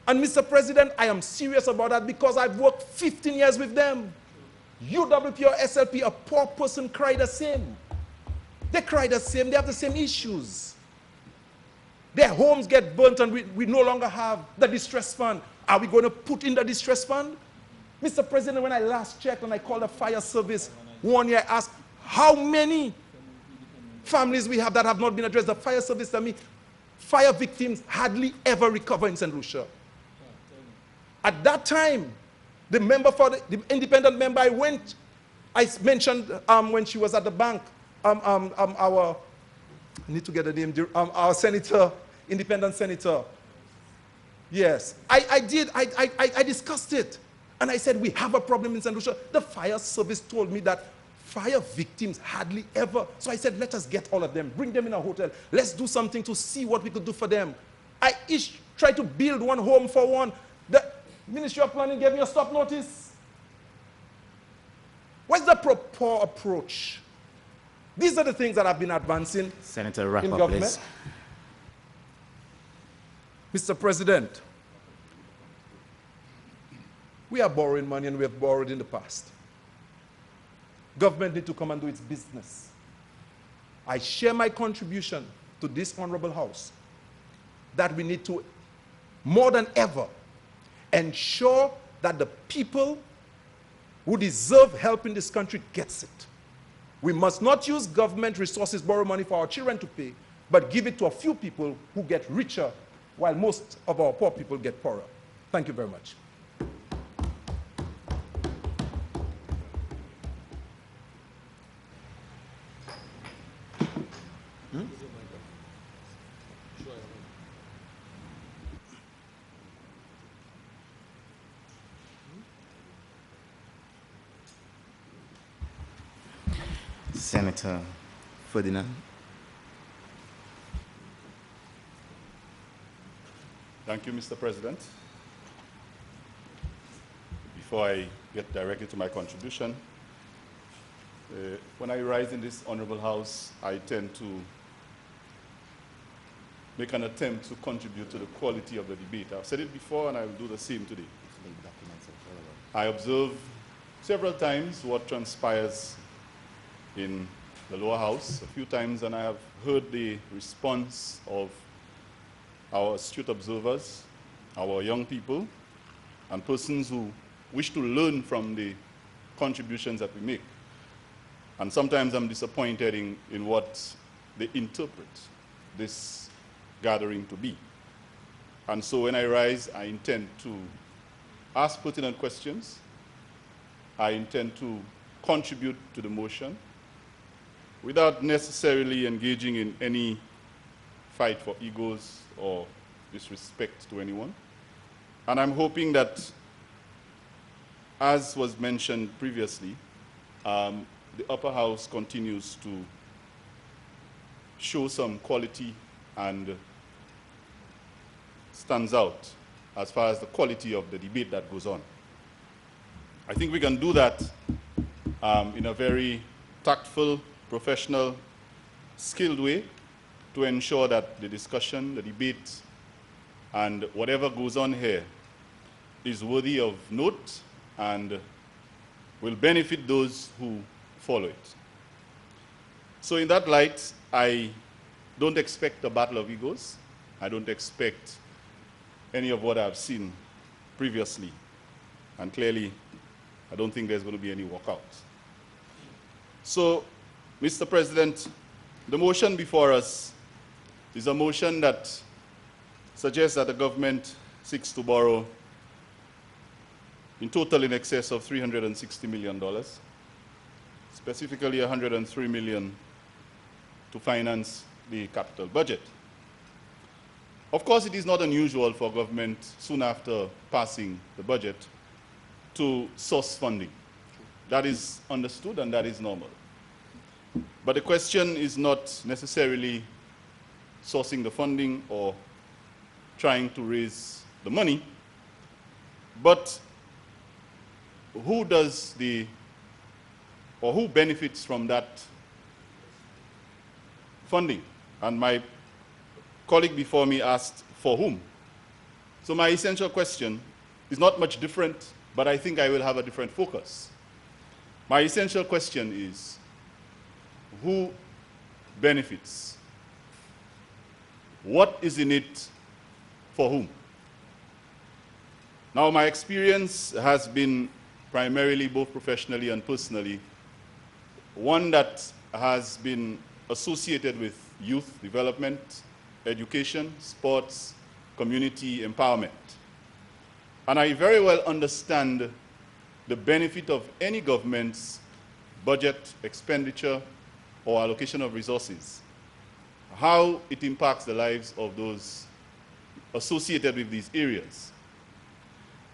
And Mr. President, I am serious about that because I've worked 15 years with them. UWP or SLP, a poor person cry the same. They cry the same, they have the same issues. Their homes get burnt and we no longer have the distress fund. Are we going to put in the distress fund? Mr. President, when I last checked and I called the fire service, one year I asked how many families we have that have not been addressed. The fire service told me fire victims hardly ever recover in Saint Lucia. At that time, the independent member I mentioned when she was at the bank, I need to get the name, our senator, independent senator. Yes, I discussed it. And I said, we have a problem in Saint Lucia. The fire service told me that fire victims hardly ever. So I said, let us get all of them, bring them in a hotel. Let's do something to see what we could do for them. I each tried to build one home for one. The Ministry of Planning gave me a stop notice. What's the proper approach? These are the things that have been advancing Senator, wrap in up, government. Please. Mr. President, we are borrowing money and we have borrowed in the past. Government need to come and do its business. I share my contribution to this honorable house that we need to, more than ever, ensure that the people who deserve help in this country gets it. We must not use government resources, borrow money for our children to pay, but give it to a few people who get richer while most of our poor people get poorer. Thank you very much. Senator Ferdinand. Thank you, Mr. President. Before I get directly to my contribution, when I rise in this honorable house, I tend to make an attempt to contribute to the quality of the debate. I've said it before and I will do the same today. I observe several times what transpires in the lower house, a few times, and I have heard the response of our astute observers, our young people, and persons who wish to learn from the contributions that we make. And sometimes I'm disappointed in what they interpret this gathering to be. And so when I rise, I intend to ask pertinent questions. I intend to contribute to the motion without necessarily engaging in any fight for egos or disrespect to anyone. And I'm hoping that, as was mentioned previously, the upper house continues to show some quality and stands out as far as the quality of the debate that goes on. I think we can do that in a very tactful, professional, skilled way to ensure that the discussion, the debate, and whatever goes on here is worthy of note and will benefit those who follow it. So in that light, I don't expect a battle of egos. I don't expect any of what I've seen previously. And clearly, I don't think there's going to be any walkouts. So, Mr. President, the motion before us is a motion that suggests that the government seeks to borrow in total in excess of $360 million, specifically $103 million to finance the capital budget. Of course, it is not unusual for government, soon after passing the budget, to source funding. That is understood and that is normal. But the question is not necessarily sourcing the funding or trying to raise the money, but who benefits from that funding? And my colleague before me asked, for whom? So my essential question is not much different, but I think I will have a different focus. My essential question is, who benefits? What is in it for whom? Now, my experience has been primarily, both professionally and personally, one that has been associated with youth development, education, sports, community empowerment. And I very well understand the benefit of any government's budget, expenditure, or allocation of resources, how it impacts the lives of those associated with these areas.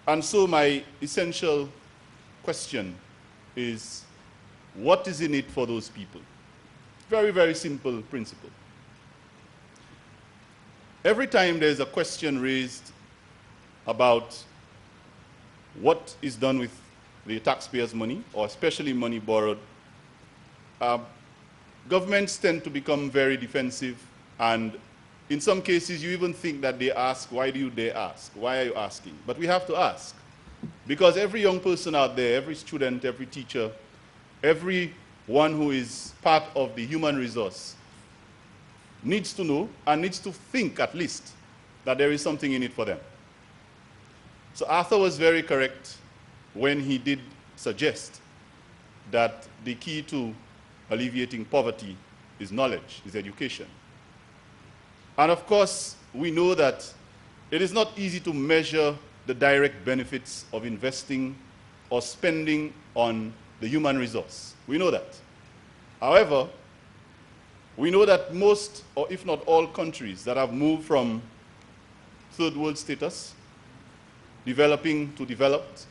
And so my essential question is, what is in it for those people? Very, very simple principle. Every time there's a question raised about what is done with the taxpayers' money, or especially money borrowed, governments tend to become very defensive, and in some cases you even think that they ask, why do you dare ask? Why are you asking? But we have to ask, because every young person out there, every student, every teacher, everyone who is part of the human resource needs to know and needs to think at least that there is something in it for them. So Arthur was very correct when he did suggest that the key to alleviating poverty is knowledge, is education. And of course, we know that it is not easy to measure the direct benefits of investing or spending on the human resource. We know that. However, we know that most, or if not all, countries that have moved from third world status, developing to developed,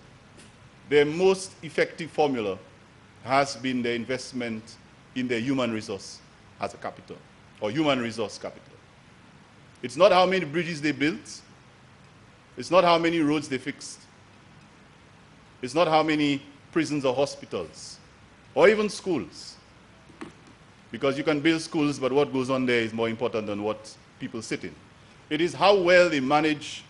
their most effective formula has been the investment in their human resource as a capital, or human resource capital. It's not how many bridges they built. It's not how many roads they fixed. It's not how many prisons or hospitals, or even schools. Because you can build schools, but what goes on there is more important than what people sit in. It is how well they manage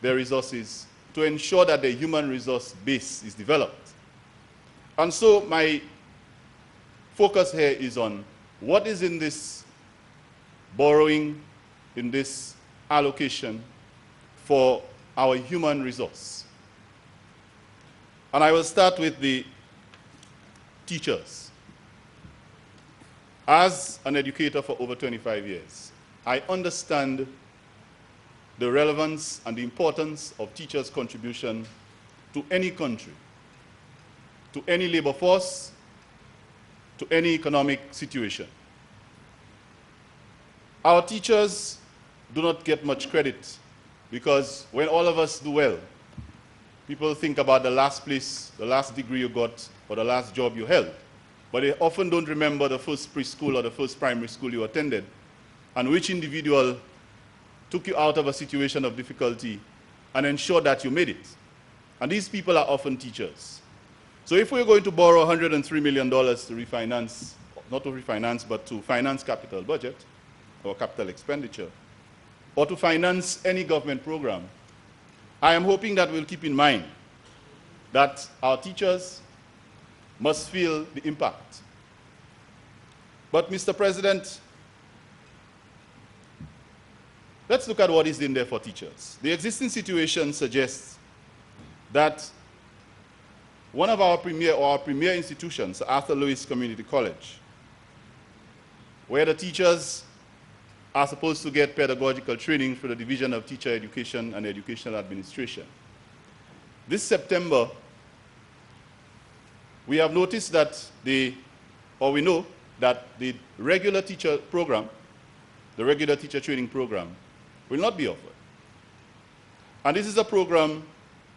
their resources to ensure that the human resource base is developed. And so my focus here is on what is in this borrowing, in this allocation for our human resource. And I will start with the teachers. As an educator for over 25 years, I understand the relevance and the importance of teachers' contribution to any country, to any labor force, to any economic situation. Our teachers do not get much credit because when all of us do well, people think about the last place, the last degree you got, or the last job you held. But they often don't remember the first preschool or the first primary school you attended, and which individual took you out of a situation of difficulty and ensured that you made it. And these people are often teachers. So if we're going to borrow $103 million to refinance, not to refinance, but to finance capital budget or capital expenditure, or to finance any government program, I am hoping that we'll keep in mind that our teachers must feel the impact. But Mr. President, let's look at what is in there for teachers. The existing situation suggests that one of our premier institutions, Arthur Lewis Community College, where the teachers are supposed to get pedagogical training through the Division of Teacher Education and Educational Administration. This September, we have noticed that we know that the regular teacher program, the regular teacher training program, will not be offered. And this is a program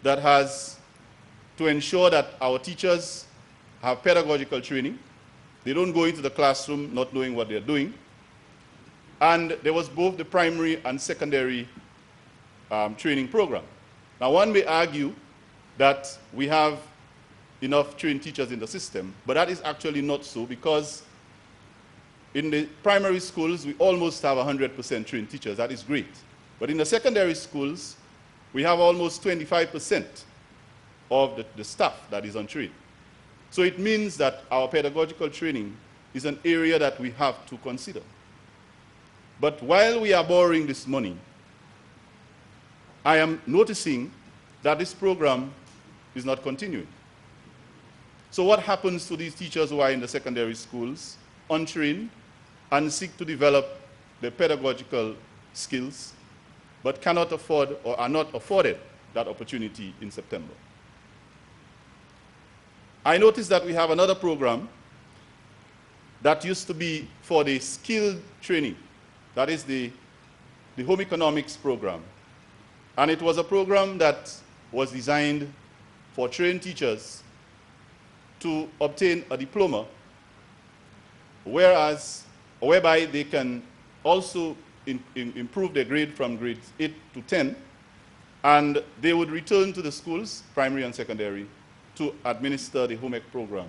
that has to ensure that our teachers have pedagogical training. They don't go into the classroom not knowing what they're doing. And there was both the primary and secondary training program. Now, one may argue that we have enough trained teachers in the system, but that is actually not so, because in the primary schools, we almost have 100% trained teachers. That is great. But in the secondary schools, we have almost 25% of the staff that is untrained. So it means that our pedagogical training is an area that we have to consider. But while we are borrowing this money, I am noticing that this program is not continuing. So what happens to these teachers who are in the secondary schools, untrained, and seek to develop their pedagogical skills, but cannot afford or are not afforded that opportunity in September? I noticed that we have another program that used to be for the skilled training. That is the home economics program. And it was a program that was designed for trained teachers to obtain a diploma, whereby they can also improve their grade from grades 8 to 10, and they would return to the schools, primary and secondary, to administer the home ec program.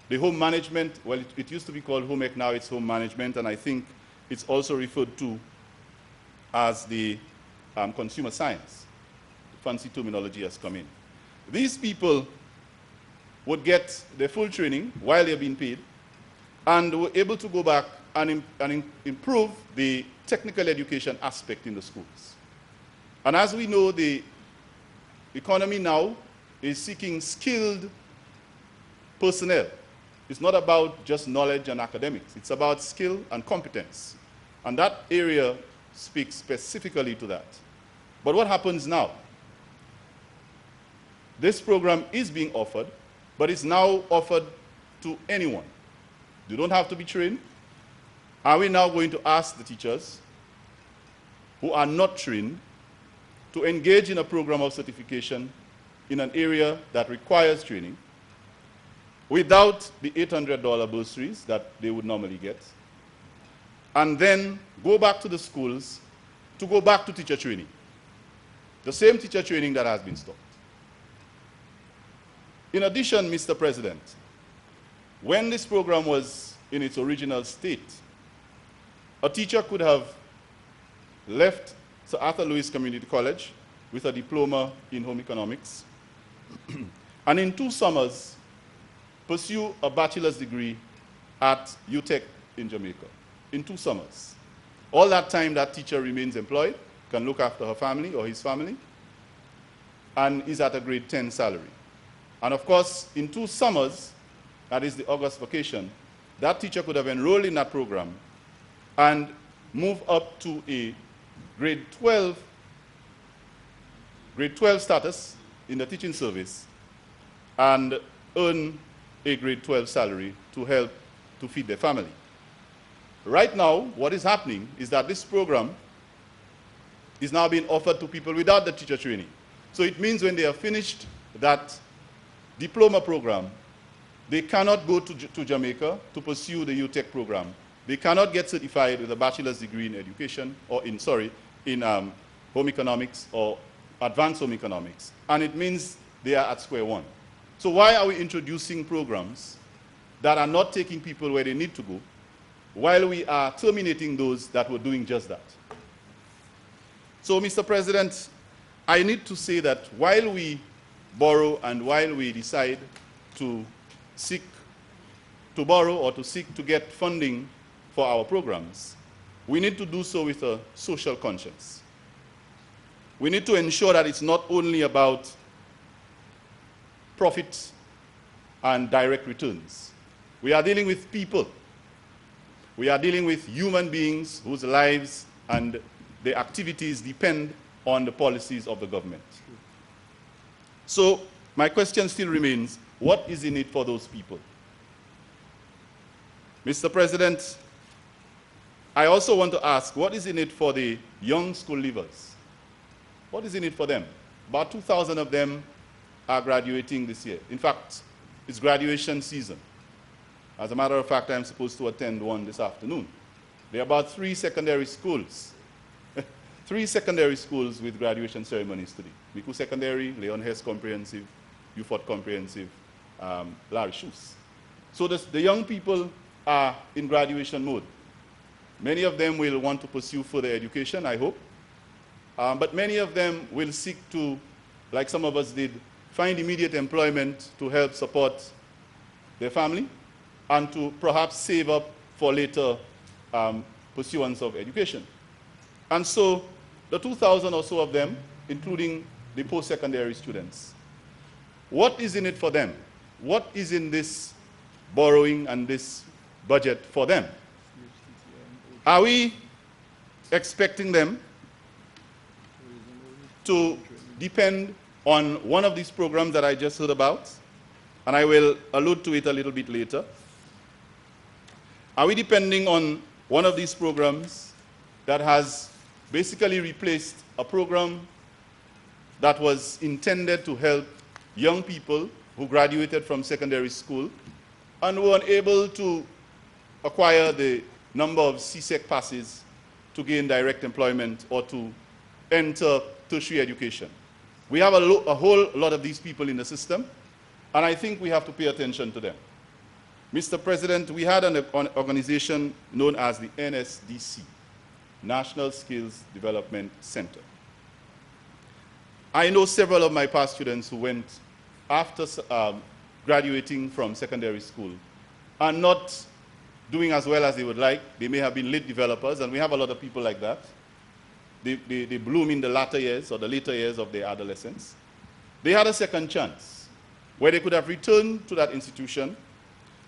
The home management, well, it used to be called home ec, now it's home management, and I think it's also referred to as the consumer science. Fancy terminology has come in. These people would get their full training while they're being paid, and were able to go back and improve the technical education aspect in the schools. And as we know, the economy now is seeking skilled personnel. It's not about just knowledge and academics. It's about skill and competence. And that area speaks specifically to that. But what happens now? This program is being offered, but it's now offered to anyone. You don't have to be trained. Are we now going to ask the teachers who are not trained to engage in a program of certification in an area that requires training without the $800 bursaries that they would normally get, and then go back to the schools to go back to teacher training, the same teacher training that has been stopped? In addition, Mr. President, when this program was in its original state, a teacher could have left Sir Arthur Lewis Community College with a diploma in home economics, and in 2 summers pursue a bachelor's degree at UTech in Jamaica in 2 summers. All that time, that teacher remains employed, can look after her family or his family, and is at a grade 10 salary. And of course, in 2 summers, that is the August vacation, that teacher could have enrolled in that program and move up to a grade 12 status in the teaching service and earn a grade 12 salary to help to feed their family. Right now, what is happening is that this program is now being offered to people without the teacher training. So it means when they have finished that diploma program, they cannot go to Jamaica to pursue the UTech program. They cannot get certified with a bachelor's degree in education, or in home economics or advanced home economics. And it means they are at square one. So why are we introducing programs that are not taking people where they need to go, while we are terminating those that were doing just that? So, Mr. President, I need to say that while we borrow and while we decide to seek to borrow or to seek to get funding for our programs, we need to do so with a social conscience. We need to ensure that it's not only about profit and direct returns. We are dealing with people. We are dealing with human beings whose lives and their activities depend on the policies of the government. So my question still remains, what is in it for those people? Mr. President, I also want to ask, what is in it for the young school leavers? What is in it for them? About 2,000 of them are graduating this year. In fact, it's graduation season. As a matter of fact, I'm supposed to attend one this afternoon. There are about 3 secondary schools. 3 secondary schools with graduation ceremonies today. Miku Secondary, Leon Hess Comprehensive, Ufot Comprehensive, Larry Shoes. So the young people are in graduation mode. Many of them will want to pursue further education, I hope. But many of them will seek to, like some of us did, find immediate employment to help support their family and to perhaps save up for later pursuance of education. And so the 2,000 or so of them, including the post-secondary students, what is in it for them? What is in this borrowing and this budget for them? Are we expecting them to depend on one of these programs that I just heard about? And I will allude to it a little bit later. Are we depending on one of these programs that has basically replaced a program that was intended to help young people who graduated from secondary school and were unable to acquire the number of CSEC passes to gain direct employment or to enter tertiary education? We have a whole lot of these people in the system, and I think we have to pay attention to them. Mr. President, we had an organization known as the NSDC, National Skills Development Center. I know several of my past students who went after graduating from secondary school and not doing as well as they would like. They may have been late developers, and we have a lot of people like that. They bloom in the latter years or the later years of their adolescence. They had a second chance where they could have returned to that institution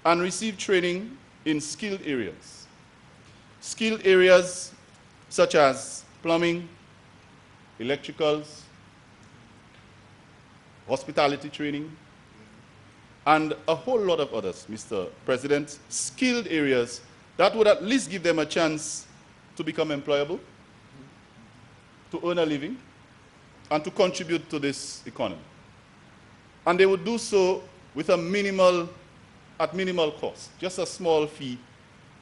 and received training in skilled areas. Skilled areas such as plumbing, electricals, hospitality training, and a whole lot of others, Mr. President, skilled areas that would at least give them a chance to become employable, to earn a living, and to contribute to this economy. And they would do so with a minimal cost, just a small fee,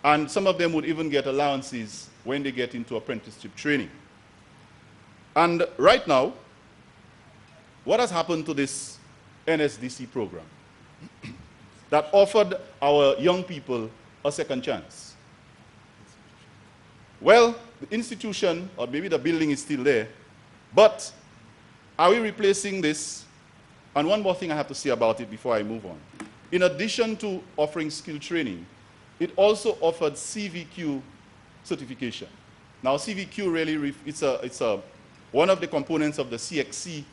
and some of them would even get allowances when they get into apprenticeship training. And right now, what has happened to this NSDC program that offered our young people a second chance? Well, the institution, or maybe the building is still there, but are we replacing this? And one more thing I have to say about it before I move on. in addition to offering skill training, it also offered CVQ certification. Now, CVQ really, it's one of the components of the CXC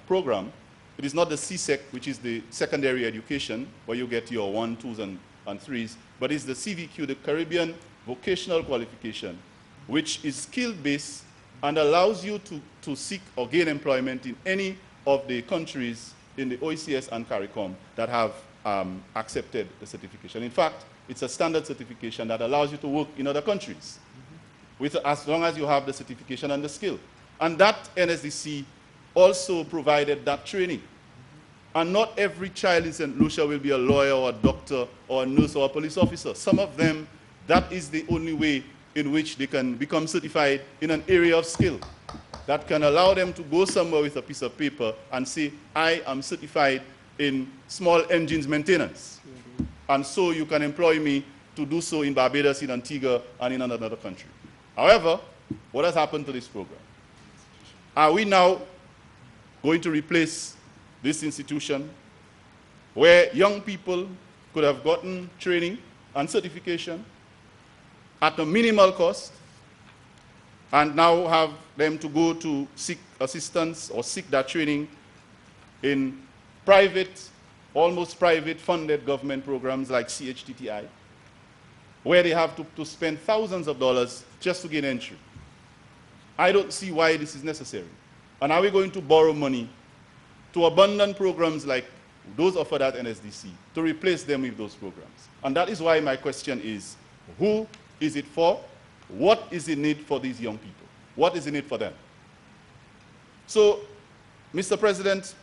program. It is not the CSEC, which is the secondary education, where you get your 1, 2s, and 3s, but it's the CVQ, the Caribbean Vocational Qualification, which is skill-based and allows you to seek or gain employment in any of the countries in the OECS and CARICOM that have accepted the certification. In fact, it's a standard certification that allows you to work in other countries, as long as you have the certification and the skill. And that NSDC also provided that training. And not every child in St. Lucia will be a lawyer or a doctor or a nurse or a police officer. Some of them, that is the only way in which they can become certified in an area of skill that can allow them to go somewhere with a piece of paper and say, I am certified in small engines maintenance. And so you can employ me to do so in Barbados, in Antigua, and in another country. However, what has happened to this program? Are we now going to replace this institution where young people could have gotten training and certification at a minimal cost and now have them to go to seek assistance or seek that training in private, almost private funded government programs like CHTTI, where they have to spend thousands of dollars just to gain entry? I don't see why this is necessary. And are we going to borrow money to abandon programs like those offered at NSDC to replace them with those programs? And that is why my question is, who is it for? What is in it for these young people? What is in it for them? So, Mr. President,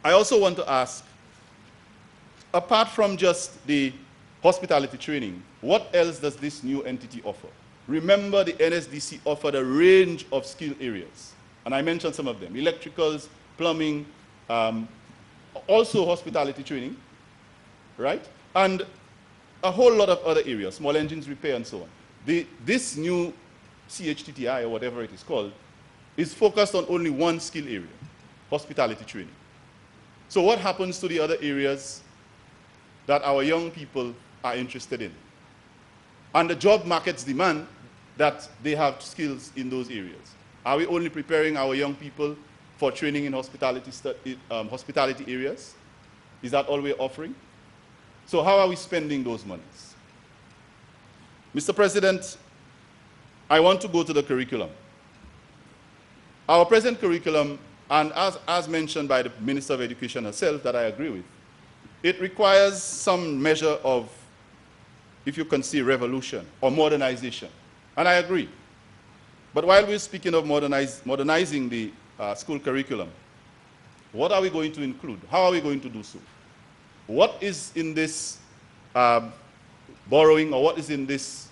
I also want to ask, apart from just the hospitality training, what else does this new entity offer? Remember, the NSDC offered a range of skill areas, and I mentioned some of them: electricals, plumbing, also hospitality training, right? And a whole lot of other areas, small engines repair and so on. This new CHTTI, or whatever it is called, is focused on only one skill area: hospitality training. So what happens to the other areas that our young people are interested in? And the job markets demand that they have skills in those areas. Are we only preparing our young people for training in hospitality areas? Is that all we're offering? So how are we spending those monies? Mr. President, I want to go to the curriculum. Our present curriculum, and as mentioned by the Minister of Education herself, that I agree with, it requires some measure of, if you can see, revolution or modernization. And I agree. But while we're speaking of modernizing the school curriculum, what are we going to include? How are we going to do so? What is in this borrowing, or what is in this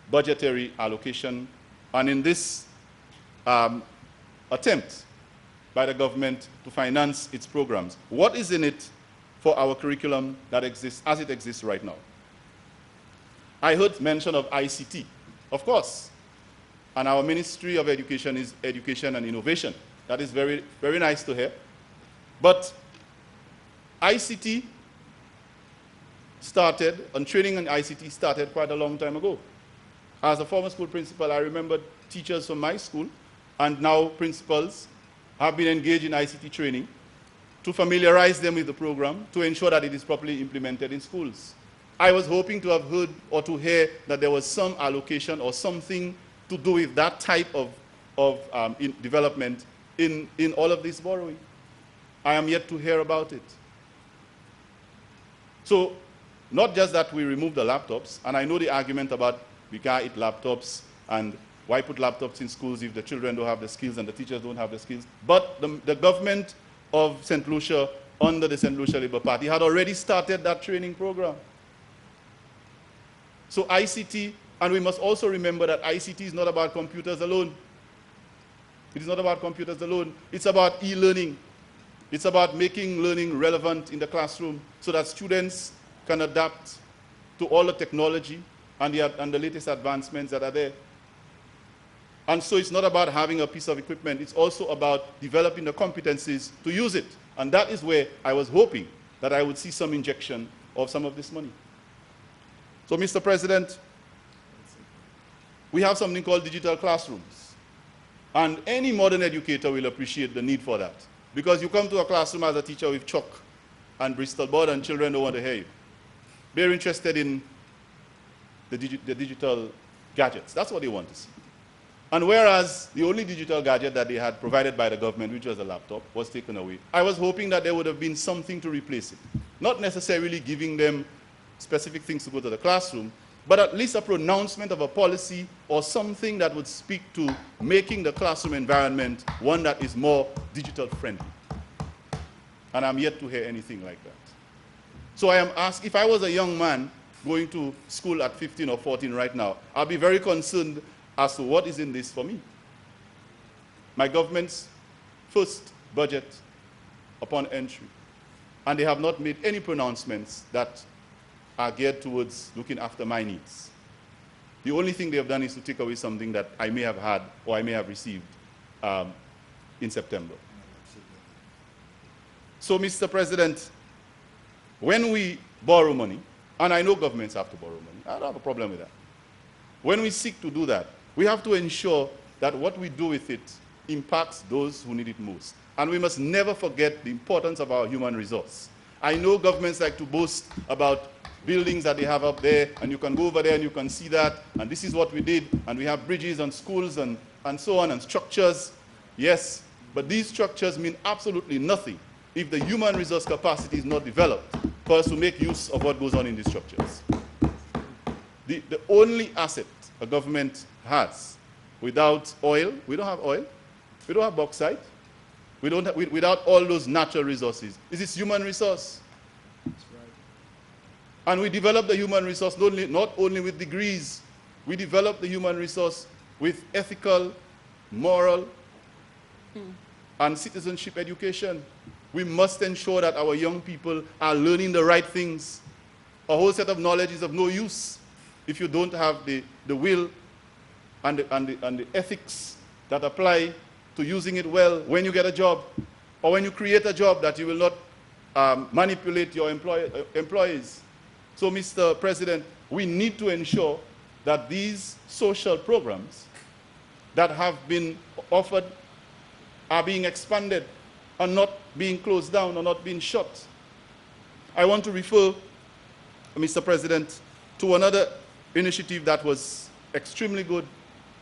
budgetary allocation, and in this attempt by the government to finance its programs? What is in it for our curriculum that exists as it exists right now? I heard mention of ICT, of course, and our Ministry of Education is Education and Innovation. That is very, very nice to hear. But ICT started, and training in ICT started quite a long time ago. As a former school principal, I remember teachers from my school, and now principals, have been engaged in ICT training to familiarize them with the program, to ensure that it is properly implemented in schools. I was hoping to have heard or to hear that there was some allocation or something to do with that type of development in all of this borrowing. I am yet to hear about it. So, not just that we remove the laptops, and I know the argument about we can't eat laptops, and why put laptops in schools if the children don't have the skills and the teachers don't have the skills, but the government of St. Lucia, under the St. Lucia Labour Party, had already started that training program. So ICT, and we must also remember that ICT is not about computers alone. It is not about computers alone. It's about e-learning. It's about making learning relevant in the classroom so that students can adapt to all the technology and the latest advancements that are there. And so it's not about having a piece of equipment. It's also about developing the competencies to use it. And that is where I was hoping that I would see some injection of some of this money. So, Mr. President, we have something called digital classrooms. And any modern educator will appreciate the need for that. Because you come to a classroom as a teacher with chalk and Bristol board and children don't want to hear you. They're interested in the digital gadgets. That's what they want to see. And whereas the only digital gadget that they had provided by the government, which was a laptop, was taken away, I was hoping that there would have been something to replace it. Not necessarily giving them specific things to go to the classroom, but at least a pronouncement of a policy or something that would speak to making the classroom environment one that is more digital friendly. And I'm yet to hear anything like that. So I am asked, if I was a young man going to school at 15 or 14 right now, I'll be very concerned as to what is in this for me. My government's first budget upon entry, and they have not made any pronouncements that are geared towards looking after my needs. The only thing they have done is to take away something that I may have had or I may have received in September. So, Mr. President, when we borrow money, and I know governments have to borrow money, I don't have a problem with that. When we seek to do that, we have to ensure that what we do with it impacts those who need it most. And we must never forget the importance of our human resource. I know governments like to boast about buildings that they have up there, and you can go over there and you can see that, and this is what we did, and we have bridges and schools and so on, and structures. Yes, but these structures mean absolutely nothing if the human resource capacity is not developed for us to make use of what goes on in these structures. The only asset a government has without oil, we don't have oil, we don't have bauxite, without all those natural resources, is its human resource. That's right. And we develop the human resource not only with degrees, we develop the human resource with ethical, moral, and citizenship education. We must ensure that our young people are learning the right things. A whole set of knowledge is of no use if you don't have the will and the ethics that apply to using it well when you get a job, or when you create a job, that you will not manipulate your employees. So, Mr. President, we need to ensure that these social programs that have been offered are being expanded and not being closed down or not being shut. I want to refer, Mr. President, to another initiative that was extremely good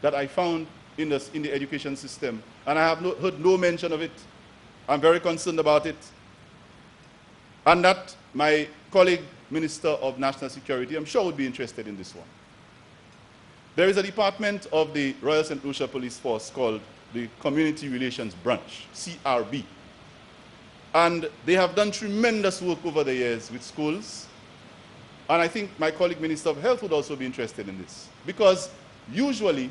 that I found in the education system, and I have heard no mention of it. I'm very concerned about it. And that my colleague, Minister of National Security, I'm sure would be interested in this one. There is a department of the Royal Saint Lucia Police Force called the Community Relations Branch, CRB. And they have done tremendous work over the years with schools. And I think my colleague Minister of Health would also be interested in this. Because usually,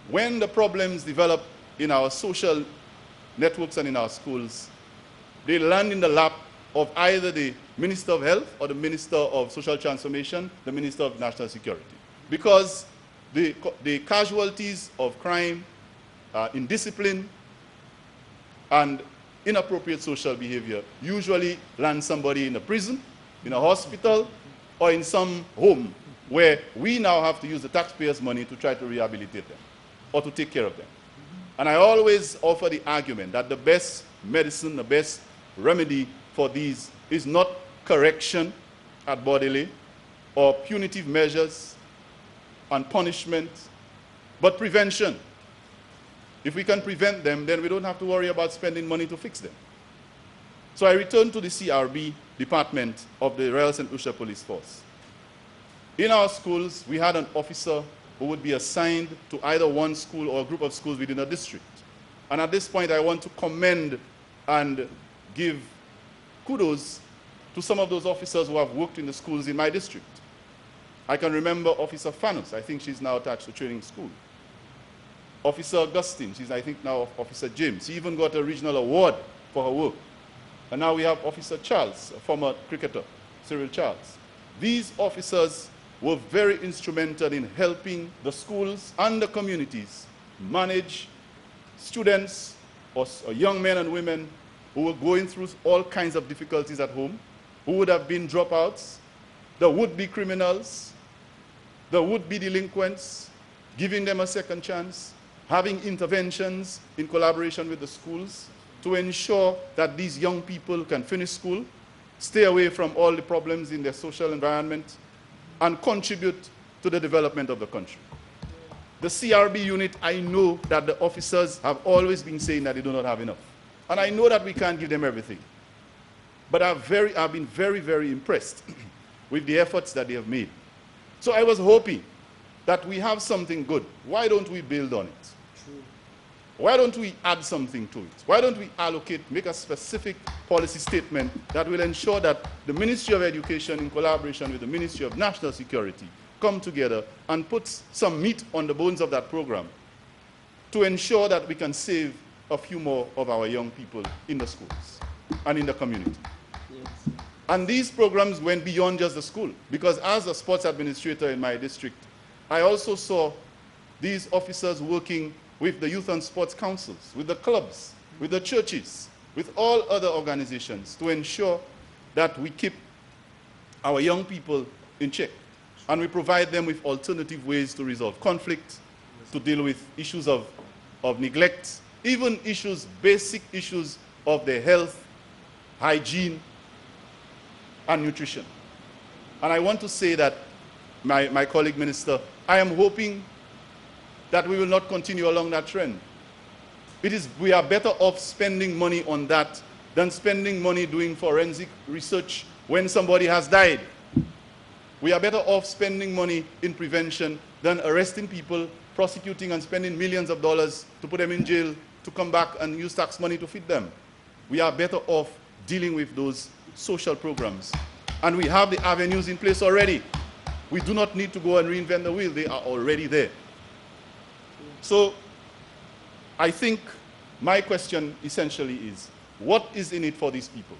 when the problems develop in our social networks and in our schools, they land in the lap of either the Minister of Health or the Minister of Social Transformation, the Minister of National Security. Because the casualties of crime, indiscipline, and inappropriate social behavior usually land somebody in a prison, in a hospital, or in some home where we now have to use the taxpayers' money to try to rehabilitate them or to take care of them. And I always offer the argument that the best medicine, the best remedy for these is not correction at bodily or punitive measures and punishment, but prevention. If we can prevent them, then we don't have to worry about spending money to fix them. So I returned to the CRB department of the Royal Saint Lucia Police Force. In our schools, we had an officer who would be assigned to either one school or a group of schools within a district. And at this point, I want to commend and give kudos to some of those officers who have worked in the schools in my district. I can remember Officer Fanus. I think she's now attached to training school. Officer Augustine, she's I think now Officer James. She even got a regional award for her work. And now we have Officer Charles, a former cricketer, Cyril Charles. These officers were very instrumental in helping the schools and the communities manage students or young men and women who were going through all kinds of difficulties at home who would have been dropouts, the would-be criminals, the would-be delinquents, giving them a second chance, having interventions in collaboration with the schools to ensure that these young people can finish school, stay away from all the problems in their social environment, and contribute to the development of the country. The CRB unit, I know that the officers have always been saying that they do not have enough. And I know that we can't give them everything. But I've been very, very impressed with the efforts that they have made. So I was hoping that we have something good. Why don't we build on it? True. Why don't we add something to it? Why don't we allocate, make a specific policy statement that will ensure that the Ministry of Education, in collaboration with the Ministry of National Security, come together and put some meat on the bones of that program to ensure that we can save a few more of our young people in the schools and in the community. Yes. And these programs went beyond just the school, because as a sports administrator in my district, I also saw these officers working with the youth and sports councils, with the clubs, with the churches, with all other organizations to ensure that we keep our young people in check. And we provide them with alternative ways to resolve conflict, to deal with issues of neglect, even issues, basic issues of their health, hygiene, and nutrition. And I want to say that, my colleague minister, I am hoping that we will not continue along that trend. We are better off spending money on that than spending money doing forensic research when somebody has died. We are better off spending money in prevention than arresting people, prosecuting and spending millions of dollars to put them in jail, to come back and use tax money to feed them. We are better off dealing with those social programs. And we have the avenues in place already. We do not need to go and reinvent the wheel. They are already there. So I think my question essentially is, what is in it for these people?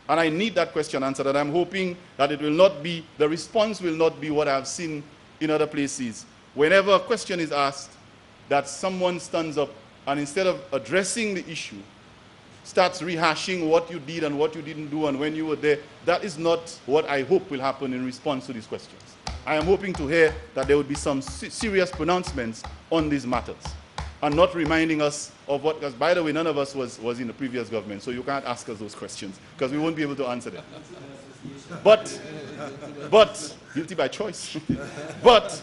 And I need that question answered, and I'm hoping that it will not be, the response will not be what I've seen in other places. Whenever a question is asked, that someone stands up and instead of addressing the issue, starts rehashing what you did and what you didn't do and when you were there. That is not what I hope will happen in response to these questions. I am hoping to hear that there would be some serious pronouncements on these matters and not reminding us of what, because by the way, none of us was in the previous government, so you can't ask us those questions because we won't be able to answer them. But guilty by choice. But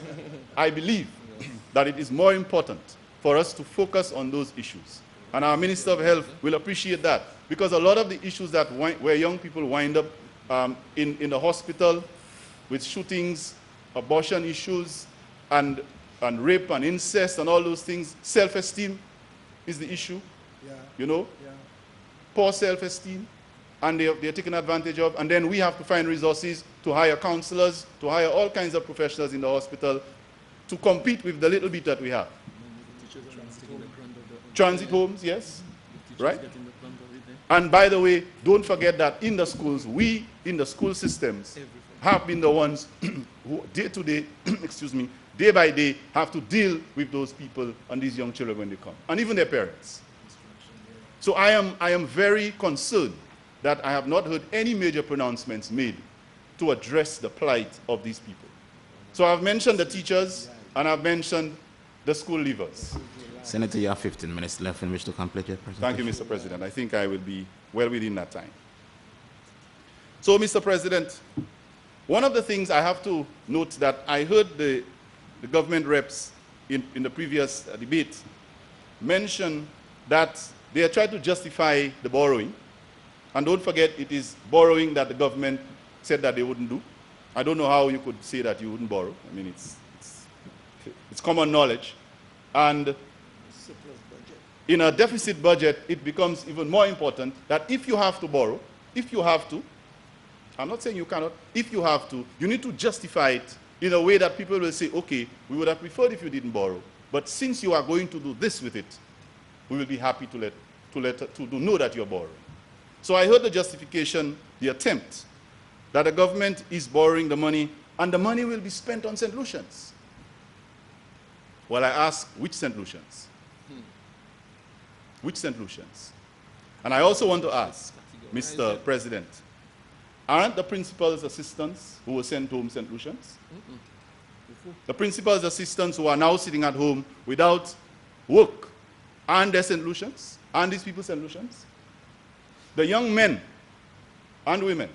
I believe that it is more important for us to focus on those issues. And our Minister of Health will appreciate that, because a lot of the issues that where young people wind up in the hospital with shootings, abortion issues, and rape and incest and all those things, self-esteem is the issue, you know, poor self-esteem, and they're taken advantage of. And then we have to find resources to hire counselors, to hire all kinds of professionals in the hospital to compete with the little bit that we have. Transit homes, yes, right? And by the way, don't forget that in the schools, we in the school systems have been the ones who day to day, excuse me, day by day have to deal with those people and these young children when they come, and even their parents. So I am very concerned that I have not heard any major pronouncements made to address the plight of these people. So I've mentioned the teachers and I've mentioned the school leavers. Senator, you have 15 minutes left in which to complete your presentation. Thank you, Mr. President. I think I will be well within that time. So, Mr. President, one of the things I have to note that I heard the government reps in the previous debate mention that they are trying to justify the borrowing. And don't forget, it is borrowing that the government said that they wouldn't do. I don't know how you could say that you wouldn't borrow. I mean, it's common knowledge. And in a deficit budget, it becomes even more important that if you have to borrow, if you have to, I'm not saying you cannot, if you have to, you need to justify it in a way that people will say, okay, we would have preferred if you didn't borrow, but since you are going to do this with it, we will be happy to know that you're borrowing. So I heard the justification, the attempt, that the government is borrowing the money, and the money will be spent on St. Lucians. Well, I ask, which St. Lucians? Which St. Lucians? And I also want to ask, Mr. President, Aren't the principal's assistants who were sent home St. Lucians? The principal's assistants who are now sitting at home without work, aren't they St. Lucians? Aren't these people St. Lucians? The young men and women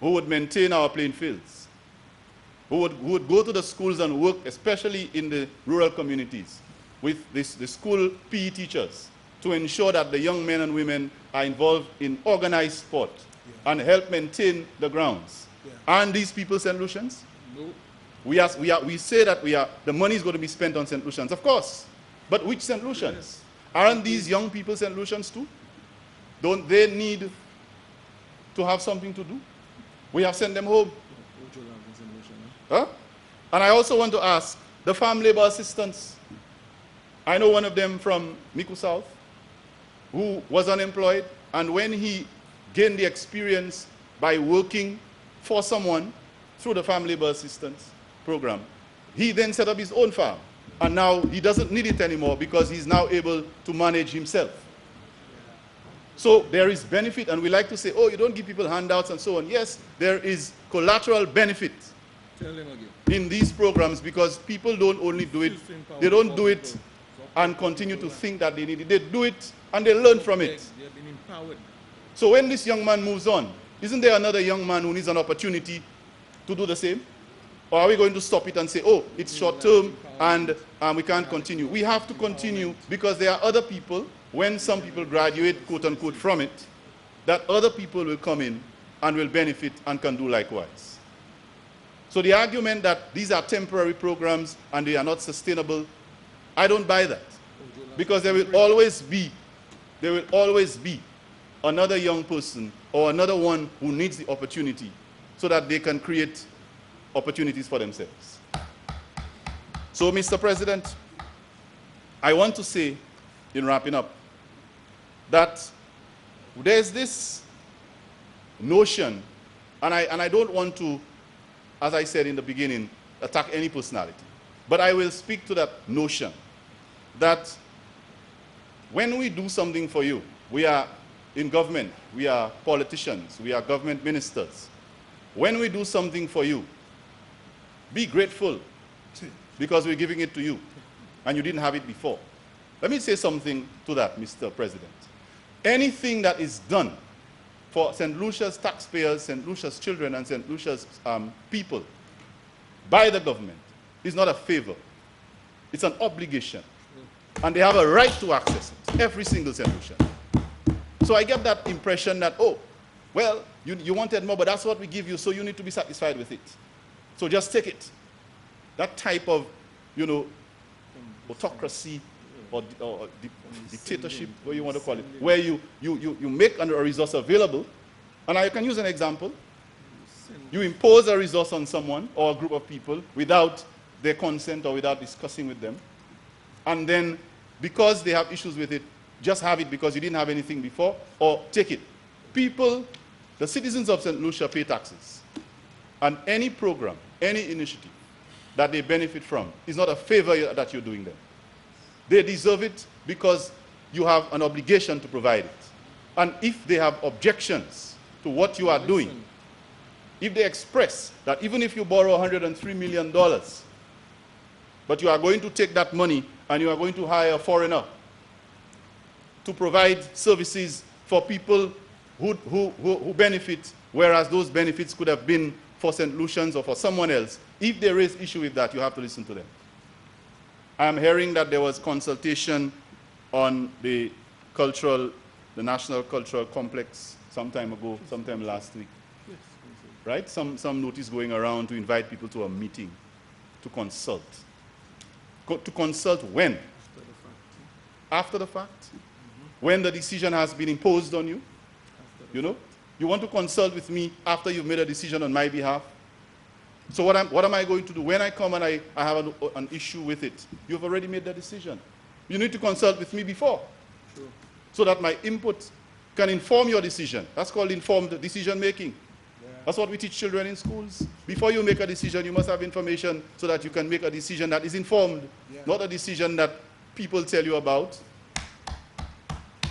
who would maintain our playing fields, who would go to the schools and work, especially in the rural communities, with the school PE teachers to ensure that the young men and women are involved in organized sport and help maintain the grounds. Aren't these people St. Lucians? No. We say that the money is going to be spent on St. Lucians, of course. But which St. Lucians? Aren't these young people St. Lucians too? Don't they need to have something to do? We have sent them home. Huh? And I also want to ask the farm labor assistants. I know one of them from Miku South who was unemployed, and when he gained the experience by working for someone through the farm labor assistance program, he then set up his own farm. And now he doesn't need it anymore because he's now able to manage himself. So there is benefit, and we like to say, oh, you don't give people handouts and so on. Yes, there is collateral benefit in these programs because people don't only do it, they don't do it and continue to think that they need it. They do it and they learn from it. They have been empowered. So when this young man moves on, isn't there another young man who needs an opportunity to do the same? Or are we going to stop it and say, oh, it's short term and we can't continue? We have to continue because there are other people, when some people graduate, quote unquote, from it, that other people will come in and will benefit and can do likewise. So the argument that these are temporary programs and they are not sustainable, I don't buy that. Because there will always be another young person or another one who needs the opportunity so that they can create opportunities for themselves. So, Mr. President, I want to say, in wrapping up, that there's this notion, and I don't want to, as I said in the beginning, attack any personality, but I will speak to that notion that when we do something for you, we are in government, we are politicians, we are government ministers. When we do something for you, be grateful because we're giving it to you and you didn't have it before. Let me say something to that, Mr. President. Anything that is done for St. Lucia's taxpayers, St. Lucia's children, and St. Lucia's people by the government is not a favor. It's an obligation. And they have a right to access it, every single St. Lucian. So I get that impression that, oh, well, you wanted more, but that's what we give you, so you need to be satisfied with it. So just take it. That type of, autocracy or dictatorship, what you want to call it, where you make a resource available, and I can use an example. You impose a resource on someone or a group of people without their consent or without discussing with them, and then because they have issues with it, just have it because you didn't have anything before, or take it. People, the citizens of St. Lucia pay taxes, and any program, any initiative that they benefit from is not a favor that you're doing them. They deserve it because you have an obligation to provide it. And if they have objections to what you are doing, if they express that even if you borrow $103 million, but you are going to take that money and you are going to hire a foreigner to provide services for people who benefit, whereas those benefits could have been for St. Lucians or for someone else, if there is issue with that, you have to listen to them. I am hearing that there was consultation on the National Cultural Complex sometime ago, sometime last week. Right? Some notice going around to invite people to a meeting to consult. To consult when? After the fact. When the decision has been imposed on you. You want to consult with me after you've made a decision on my behalf. So what am I going to do? When I come and I have an issue with it, you've already made the decision. You need to consult with me before. Sure. So that my input can inform your decision. That's called informed decision making. Yeah. That's what we teach children in schools. Before you make a decision, you must have information so that you can make a decision that is informed, not a decision that people tell you about.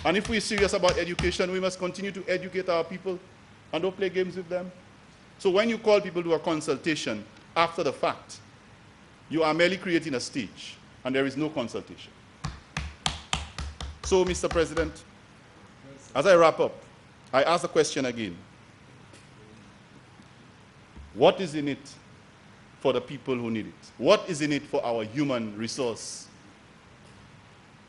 And if we're serious about education, we must continue to educate our people and don't play games with them. So when you call people to a consultation after the fact, you are merely creating a stage, and there is no consultation. So, Mr. President, as I wrap up, I ask the question again. What is in it for the people who need it? What is in it for our human resource?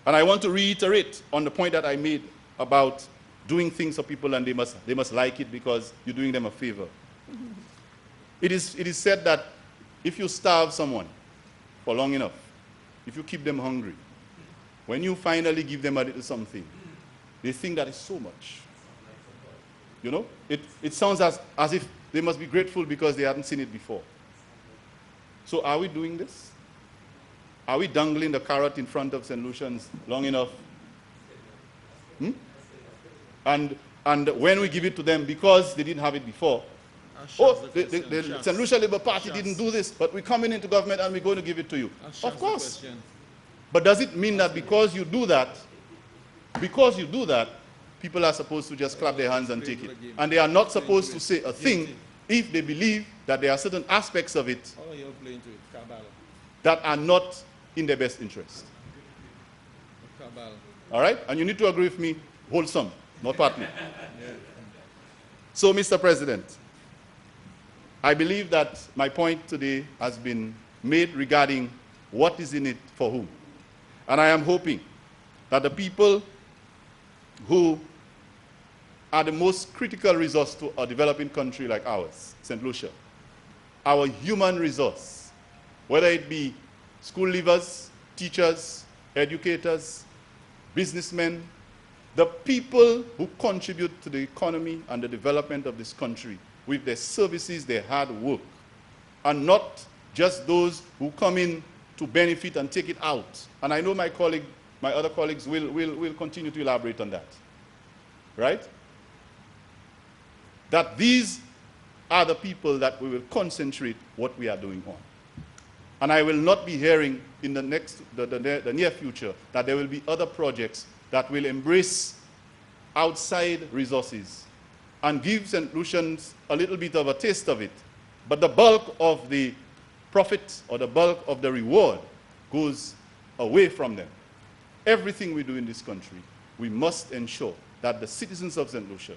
And I want to reiterate on the point that I made about doing things for people and they must like it because you're doing them a favor. It is said that if you starve someone for long enough, if you keep them hungry, when you finally give them a little something, they think that is so much. You know, it sounds as if they must be grateful because they hadn't seen it before. So are we doing this? Are we dangling the carrot in front of St. Lucians long enough? And when we give it to them because they didn't have it before, oh, the St. Lucia Labour Party didn't do this, but we're coming into government and we're going to give it to you. Of course. But does it mean that because you do that, people are supposed to just clap their hands and take it? And they are not supposed to say a thing if they believe that there are certain aspects of it that are not in their best interest. All right? And you need to agree with me, wholesome, not partly. So, Mr. President, I believe that my point today has been made regarding what is in it for whom. And I am hoping that the people who are the most critical resource to a developing country like ours, St. Lucia, our human resource, whether it be school leavers, teachers, educators, businessmen, the people who contribute to the economy and the development of this country with their services, their hard work, and not just those who come in to benefit and take it out. And I know my other colleagues will continue to elaborate on that. Right? That these are the people that we will concentrate what we are doing on. And I will not be hearing in the near future that there will be other projects that will embrace outside resources and give St. Lucians a little bit of a taste of it. But the bulk of the profit or the bulk of the reward goes away from them. Everything we do in this country, we must ensure that the citizens of St. Lucia,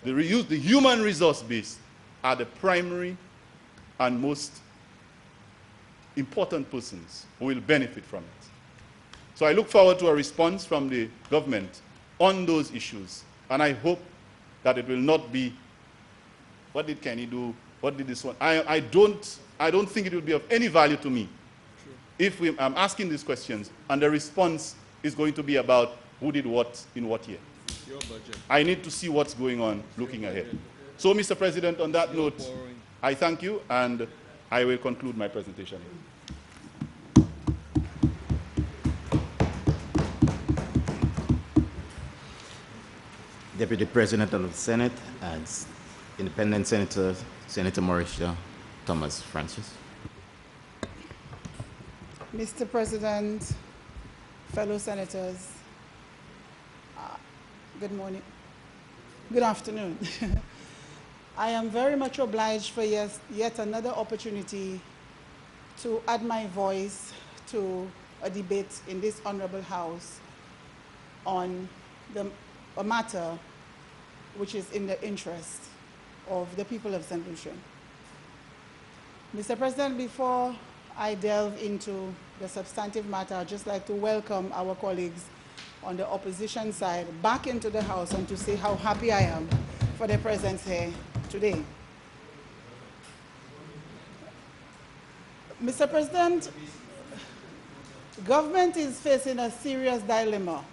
the human resource base, are the primary and most important persons who will benefit from it. So I look forward to a response from the government on those issues, and I hope that it will not be, what did Kenny do, what did this one? I don't think it will be of any value to me if I'm asking these questions and the response is going to be about who did what in what year. Your budget. I need to see what's going on looking ahead. So, Mr. President, on that note, I thank you and I will conclude my presentation. Deputy President of the Senate and Independent Senator, Senator Mauricia Thomas Francis. Mr. President, fellow senators, good morning, good afternoon. I am very much obliged for yet another opportunity to add my voice to a debate in this honorable House on a matter which is in the interest of the people of St. Lucia. Mr. President, before I delve into the substantive matter, I'd just like to welcome our colleagues on the opposition side back into the House and to say how happy I am for their presence here today. Mr. President, government is facing a serious dilemma.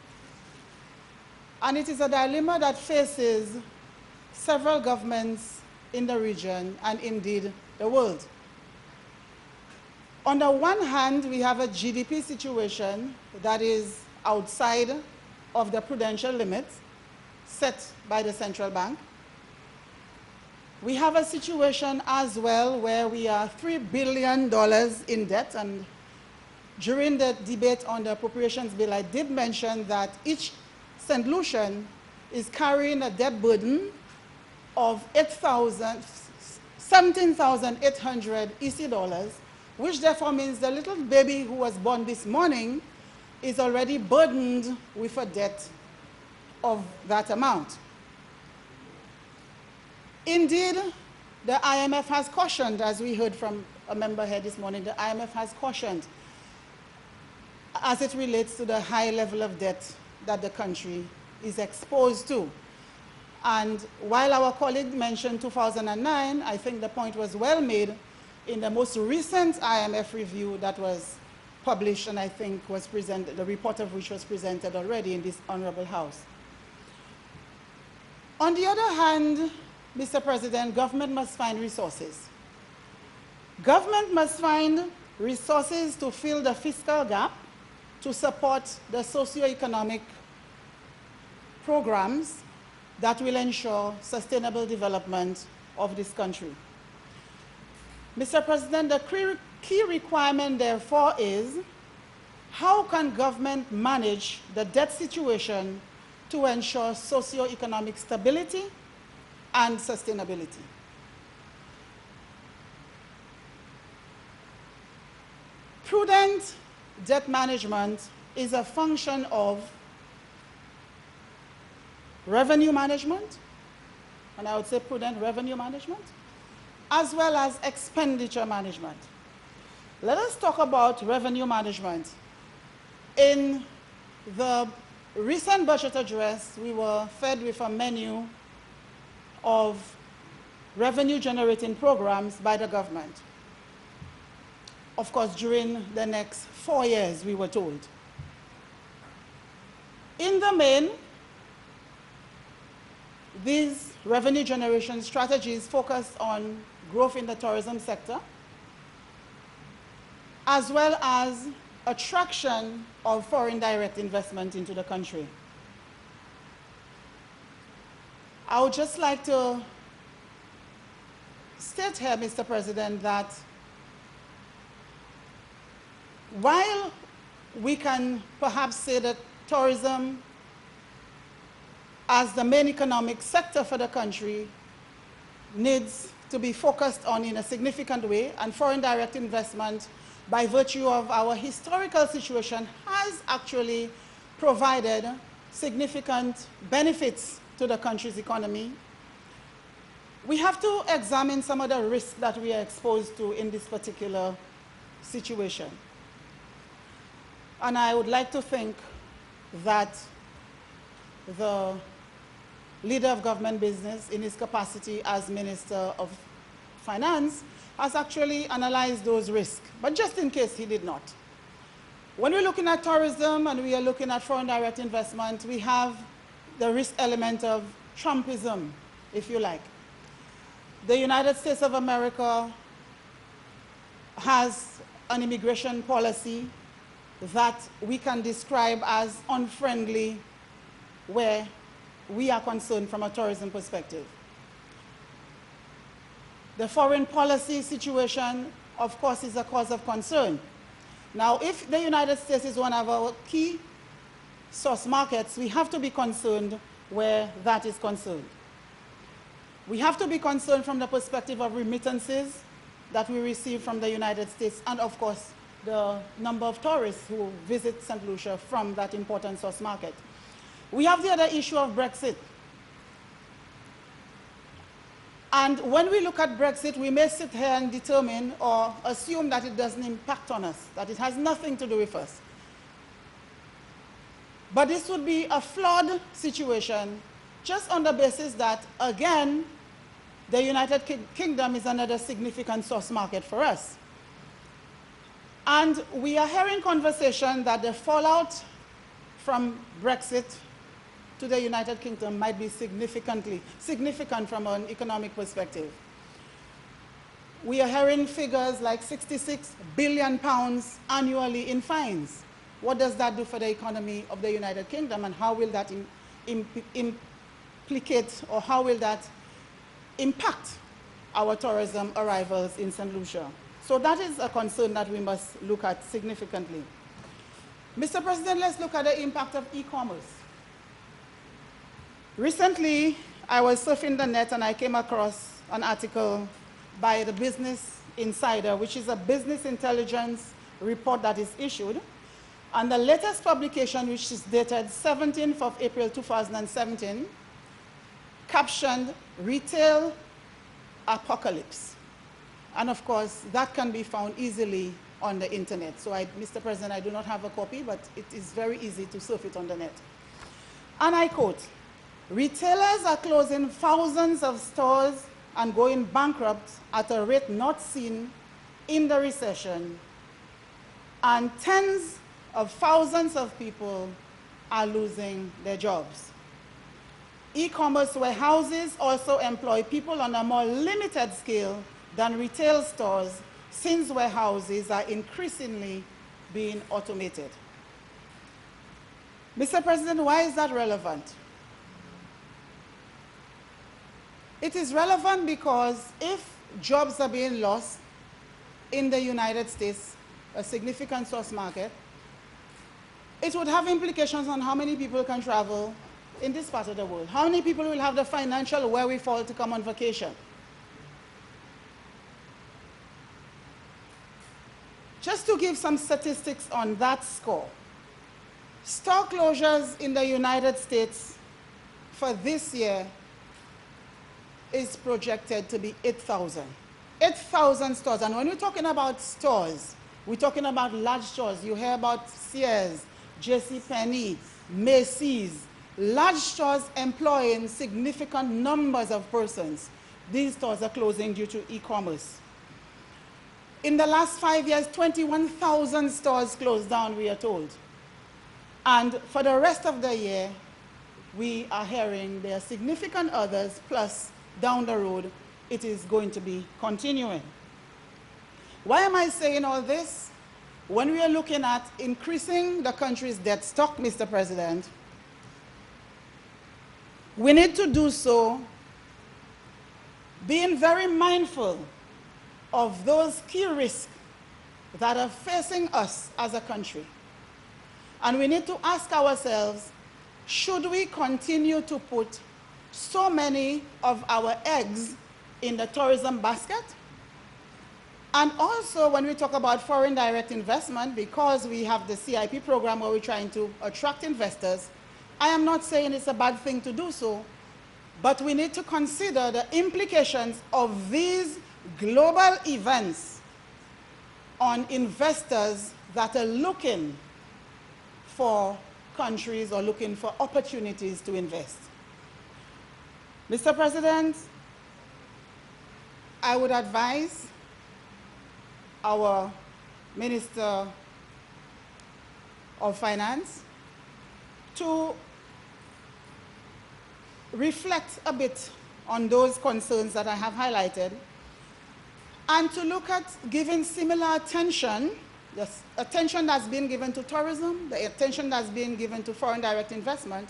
And it is a dilemma that faces several governments in the region and indeed the world. On the one hand, we have a GDP situation that is outside of the prudential limits set by the central bank. We have a situation as well where we are $3 billion in debt, and during the debate on the appropriations bill, I did mention that each St. Lucian is carrying a debt burden of $17,800 EC dollars, which therefore means the little baby who was born this morning is already burdened with a debt of that amount. Indeed, the IMF has cautioned, as we heard from a member here this morning, the IMF has cautioned as it relates to the high level of debt that the country is exposed to. And while our colleague mentioned 2009, I think the point was well made in the most recent IMF review that was published and I think was presented, the report of which was presented already in this honorable House. On the other hand, Mr. President, government must find resources. Government must find resources to fill the fiscal gap, to support the socio-economic programs that will ensure sustainable development of this country. Mr. President, the key requirement, therefore, is how can government manage the debt situation to ensure socio-economic stability and sustainability? Prudent debt management is a function of revenue management, and I would say prudent revenue management, as well as expenditure management. Let us talk about revenue management. In the recent budget address, we were fed with a menu of revenue-generating programs by the government. Of course, during the next 4 years, we were told. In the main, these revenue generation strategies focus on growth in the tourism sector, as well as attraction of foreign direct investment into the country. I would just like to state here, Mr. President, that while we can perhaps say that tourism as the main economic sector for the country needs to be focused on in a significant way, and foreign direct investment, by virtue of our historical situation, has actually provided significant benefits to the country's economy. We have to examine some of the risks that we are exposed to in this particular situation. And I would like to think that the leader of government business, in his capacity as Minister of Finance, has actually analyzed those risks, but just in case he did not. When we're looking at tourism and we are looking at foreign direct investment, we have the risk element of Trumpism, if you like. The United States of America has an immigration policy that we can describe as unfriendly where we are concerned from a tourism perspective. The foreign policy situation, of course, is a cause of concern. Now, if the United States is one of our key source markets, we have to be concerned where that is concerned. We have to be concerned from the perspective of remittances that we receive from the United States, and of course, the number of tourists who visit Saint Lucia from that important source market. We have the other issue of Brexit. And when we look at Brexit, we may sit here and determine or assume that it doesn't impact on us, that it has nothing to do with us. But this would be a flawed situation just on the basis that, again, the United Kingdom is another significant source market for us. And we are hearing conversation that the fallout from Brexit to the United Kingdom might be significant from an economic perspective. We are hearing figures like £66 billion annually in fines. What does that do for the economy of the United Kingdom, and how will that implicate, or how will that impact our tourism arrivals in Saint Lucia? So that is a concern that we must look at significantly. Mr. President, let's look at the impact of e-commerce. Recently, I was surfing the net and I came across an article by the Business Insider, which is a business intelligence report that is issued. And the latest publication, which is dated 17th of April 2017, captioned "Retail Apocalypse." And of course, that can be found easily on the internet. So Mr. President, I do not have a copy, but it is very easy to surf it on the net. And I quote, "Retailers are closing thousands of stores and going bankrupt at a rate not seen in the recession, and tens of thousands of people are losing their jobs. E-commerce warehouses also employ people on a more limited scale than retail stores, since warehouses are increasingly being automated." Mr. President, why is that relevant? It is relevant because if jobs are being lost in the United States, a significant source market, it would have implications on how many people can travel in this part of the world. How many people will have the financial wherewithal to come on vacation? Just to give some statistics on that score, store closures in the United States for this year is projected to be 8,000. 8,000 stores. And when we're talking about stores, we're talking about large stores. You hear about Sears, JCPenney, Macy's, large stores employing significant numbers of persons. These stores are closing due to e-commerce. In the last 5 years, 21,000 stores closed down, we are told. And for the rest of the year, we are hearing there are significant others, plus down the road, it is going to be continuing. Why am I saying all this? When we are looking at increasing the country's debt stock, Mr. President, we need to do so being very mindful of those key risks that are facing us as a country. And we need to ask ourselves, should we continue to put so many of our eggs in the tourism basket? And also, when we talk about foreign direct investment, because we have the CIP program where we're trying to attract investors, I am not saying it's a bad thing to do so, but we need to consider the implications of these global events on investors that are looking for countries or looking for opportunities to invest. Mr. President, I would advise our Minister of Finance to reflect a bit on those concerns that I have highlighted, and to look at giving similar attention, the attention that's been given to tourism, the attention that's been given to foreign direct investment,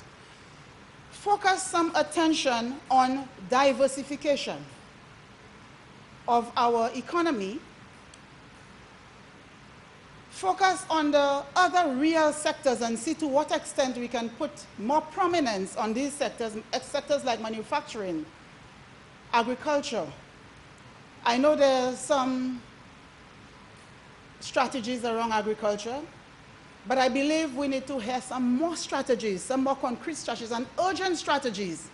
focus some attention on diversification of our economy, focus on the other real sectors and see to what extent we can put more prominence on these sectors, sectors like manufacturing, agriculture. I know there are some strategies around agriculture, but I believe we need to hear some more strategies, some more concrete strategies and urgent strategies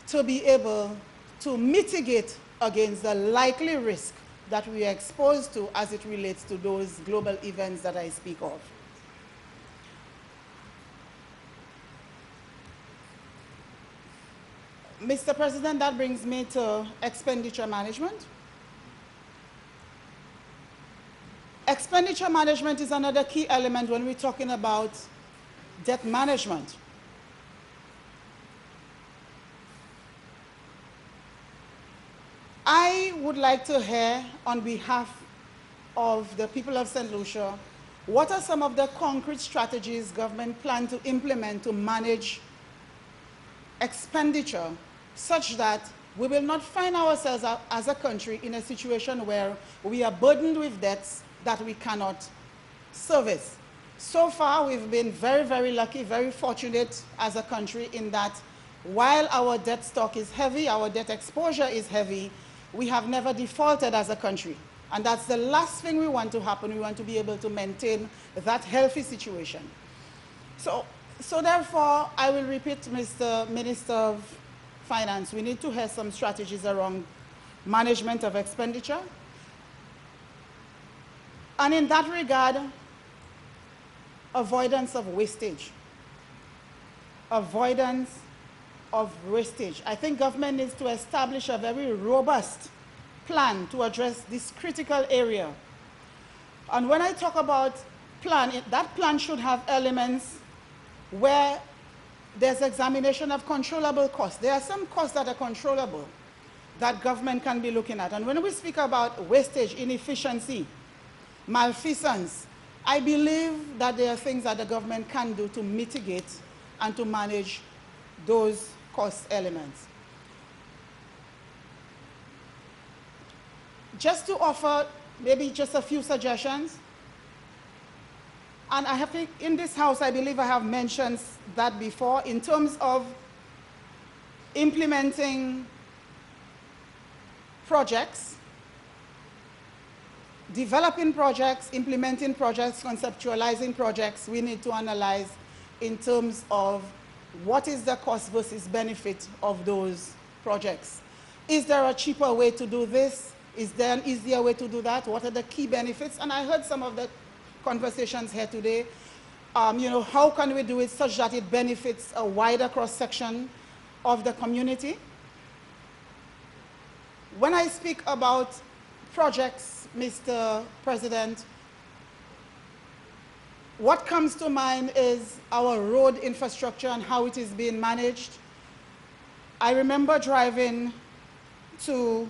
to be able to mitigate against the likely risk that we are exposed to as it relates to those global events that I speak of. Mr. President, that brings me to expenditure management. Expenditure management is another key element when we're talking about debt management. I would like to hear on behalf of the people of Saint Lucia, what are some of the concrete strategies government plan to implement to manage expenditure such that we will not find ourselves as a country in a situation where we are burdened with debts that we cannot service. So far, we've been very, very lucky, very fortunate as a country in that while our debt stock is heavy, our debt exposure is heavy, we have never defaulted as a country. And that's the last thing we want to happen. We want to be able to maintain that healthy situation. So therefore, I will repeat, Mr. Minister of Finance, we need to have some strategies around management of expenditure. And in that regard, avoidance of wastage. Avoidance of wastage. I think government needs to establish a very robust plan to address this critical area. And when I talk about plan, that plan should have elements where there's examination of controllable costs. There are some costs that are controllable that government can be looking at. And when we speak about wastage, inefficiency, malfeasance, I believe that there are things that the government can do to mitigate and to manage those cost elements. Just to offer maybe just a few suggestions, and I have to, in this house, I believe I have mentioned that before, in terms of implementing projects, developing projects, implementing projects, conceptualizing projects, we need to analyze in terms of what is the cost versus benefit of those projects. Is there a cheaper way to do this? Is there an easier way to do that? What are the key benefits? And I heard some of the conversations here today. You know, how can we do it such that it benefits a wider cross-section of the community? When I speak about projects, Mr. President, what comes to mind is our road infrastructure and how it is being managed. I remember driving to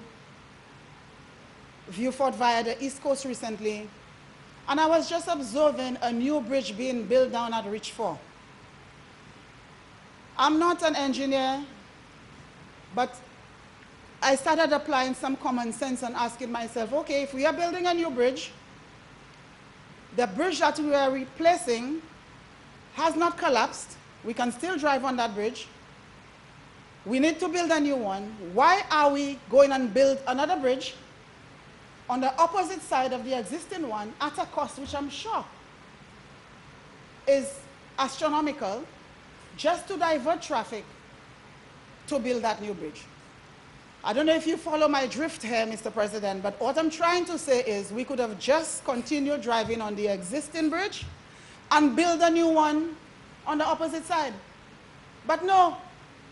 Viewfort via the East Coast recently, and I was just observing a new bridge being built down at Reach 4. I'm not an engineer, but I started applying some common sense and asking myself, okay, if we are building a new bridge, the bridge that we are replacing has not collapsed. We can still drive on that bridge. We need to build a new one. Why are we going and build another bridge on the opposite side of the existing one at a cost which I'm sure is astronomical, just to divert traffic to build that new bridge? I don't know if you follow my drift here, Mr. President, but what I'm trying to say is we could have just continued driving on the existing bridge and build a new one on the opposite side. But no,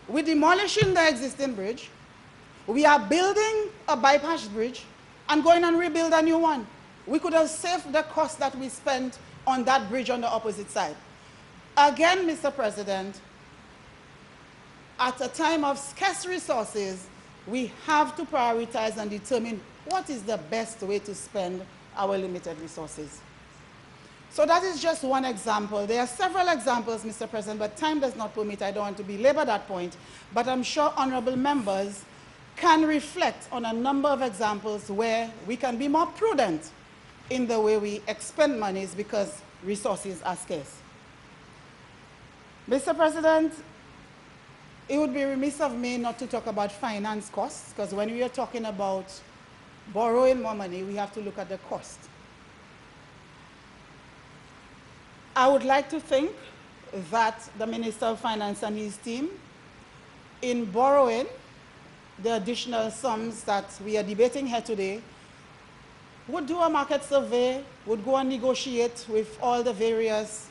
we're demolishing the existing bridge. We are building a bypass bridge and going and rebuild a new one. We could have saved the cost that we spent on that bridge on the opposite side. Again, Mr. President, at a time of scarce resources, we have to prioritize and determine what is the best way to spend our limited resources. So that is just one example. There are several examples, Mr. President, but time does not permit. I don't want to belabor that point. But I'm sure honorable members can reflect on a number of examples where we can be more prudent in the way we expend monies because resources are scarce. Mr. President, it would be remiss of me not to talk about finance costs, because when we are talking about borrowing more money, we have to look at the cost. I would like to think that the Minister of Finance and his team, in borrowing the additional sums that we are debating here today, would do a market survey, would go and negotiate with all the various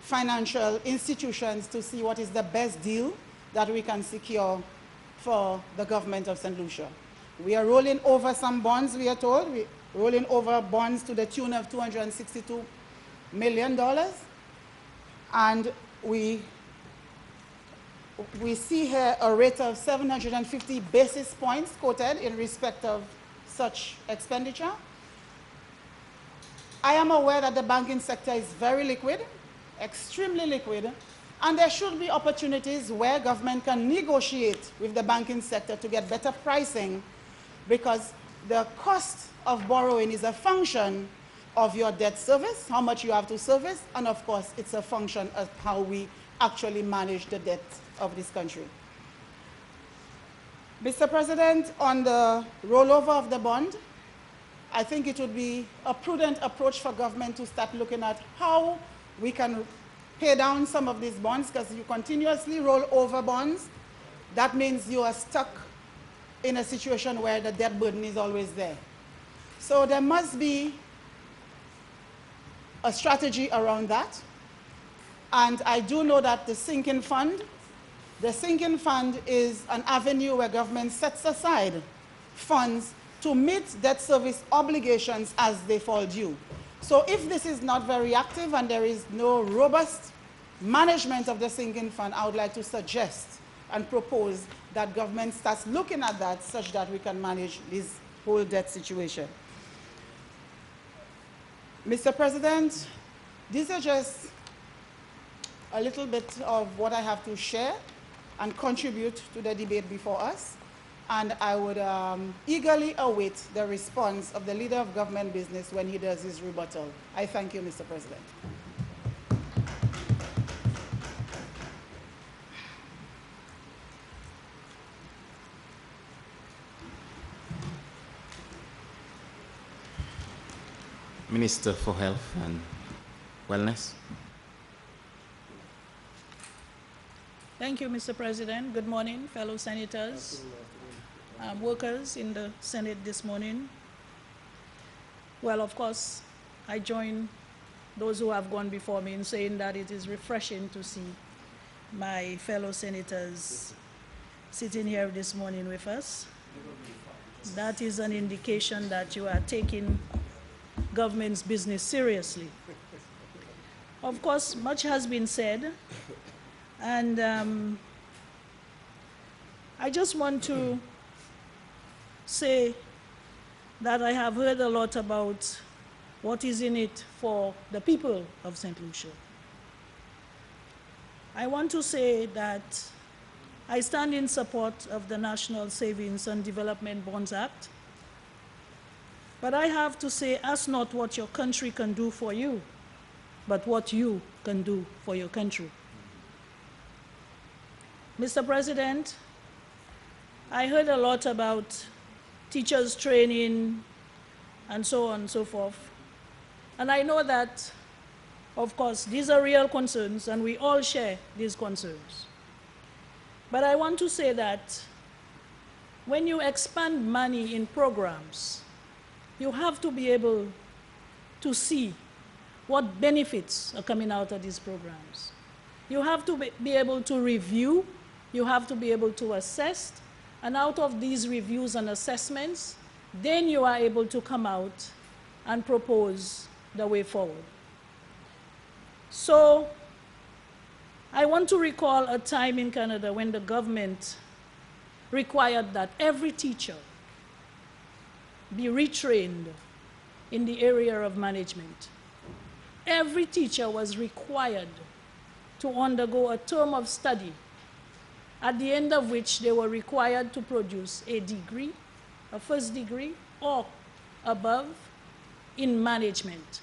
financial institutions to see what is the best deal that we can secure for the government of St. Lucia. We are rolling over some bonds, we are told. We're rolling over bonds to the tune of $262 million. And we see here a rate of 750 basis points quoted in respect of such expenditure. I am aware that the banking sector is very liquid, extremely liquid, and there should be opportunities where government can negotiate with the banking sector to get better pricing, because the cost of borrowing is a function of your debt service, how much you have to service, and of course, it's a function of how we actually manage the debt of this country. Mr. President, on the rollover of the bond, I think it would be a prudent approach for government to start looking at how we can pay down some of these bonds, because you continuously roll over bonds. That means you are stuck in a situation where the debt burden is always there. So there must be a strategy around that. And I do know that the sinking fund is an avenue where government sets aside funds to meet debt service obligations as they fall due. So if this is not very active and there is no robust management of the sinking fund, I would like to suggest and propose that government starts looking at that such that we can manage this whole debt situation. Mr. President, these are just a little bit of what I have to share and contribute to the debate before us. And I would eagerly await the response of the Leader of Government Business when he does his rebuttal. I thank you, Mr. President. Minister for Health and Wellness. Thank you, Mr. President. Good morning, fellow senators, workers in the Senate this morning. Well, of course, I join those who have gone before me in saying that it is refreshing to see my fellow senators sitting here this morning with us. That is an indication that you are taking government's business seriously. Of course, much has been said, and I just want to say that I have heard a lot about what is in it for the people of Saint Lucia. I want to say that I stand in support of the National Savings and Development Bonds Act. But I have to say, ask not what your country can do for you, but what you can do for your country. Mr. President, I heard a lot about teachers training and so on and so forth. And I know that, of course, these are real concerns, and we all share these concerns. But I want to say that when you expand money in programs, you have to be able to see what benefits are coming out of these programs. You have to be able to review, you have to be able to assess, and out of these reviews and assessments, then you are able to come out and propose the way forward. So I want to recall a time in Canada when the government required that every teacher be retrained in the area of management. Every teacher was required to undergo a term of study, at the end of which they were required to produce a degree, a first degree, or above in management.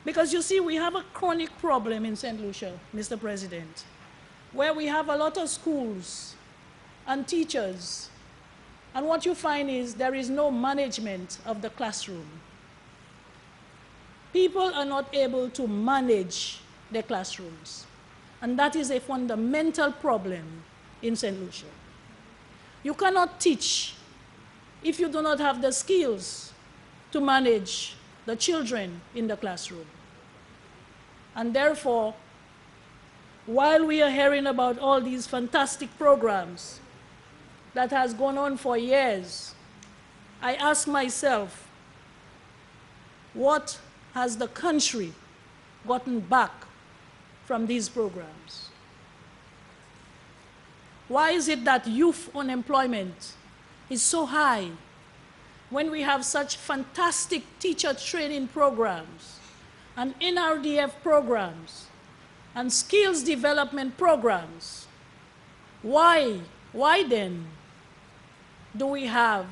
Because you see, we have a chronic problem in Saint Lucia, Mr. President, where we have a lot of schools and teachers, and what you find is there is no management of the classroom. People are not able to manage their classrooms, and that is a fundamental problem in Saint Lucia. You cannot teach if you do not have the skills to manage the children in the classroom. And therefore, while we are hearing about all these fantastic programs that has gone on for years, I ask myself, what has the country gotten back from these programs? Why is it that youth unemployment is so high when we have such fantastic teacher training programs and NRDF programs and skills development programs? Why then do we have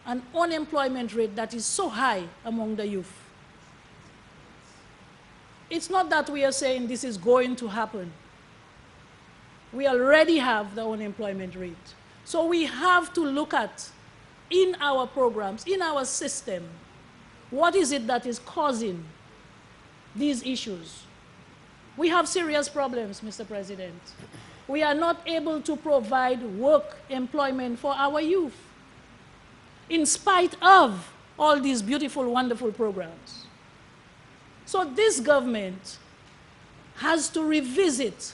an unemployment rate that is so high among the youth? It's not that we are saying this is going to happen. We already have the unemployment rate. So we have to look at, in our programs, in our system, what is it that is causing these issues? We have serious problems, Mr. President. We are not able to provide work, employment for our youth, in spite of all these beautiful, wonderful programs. So this government has to revisit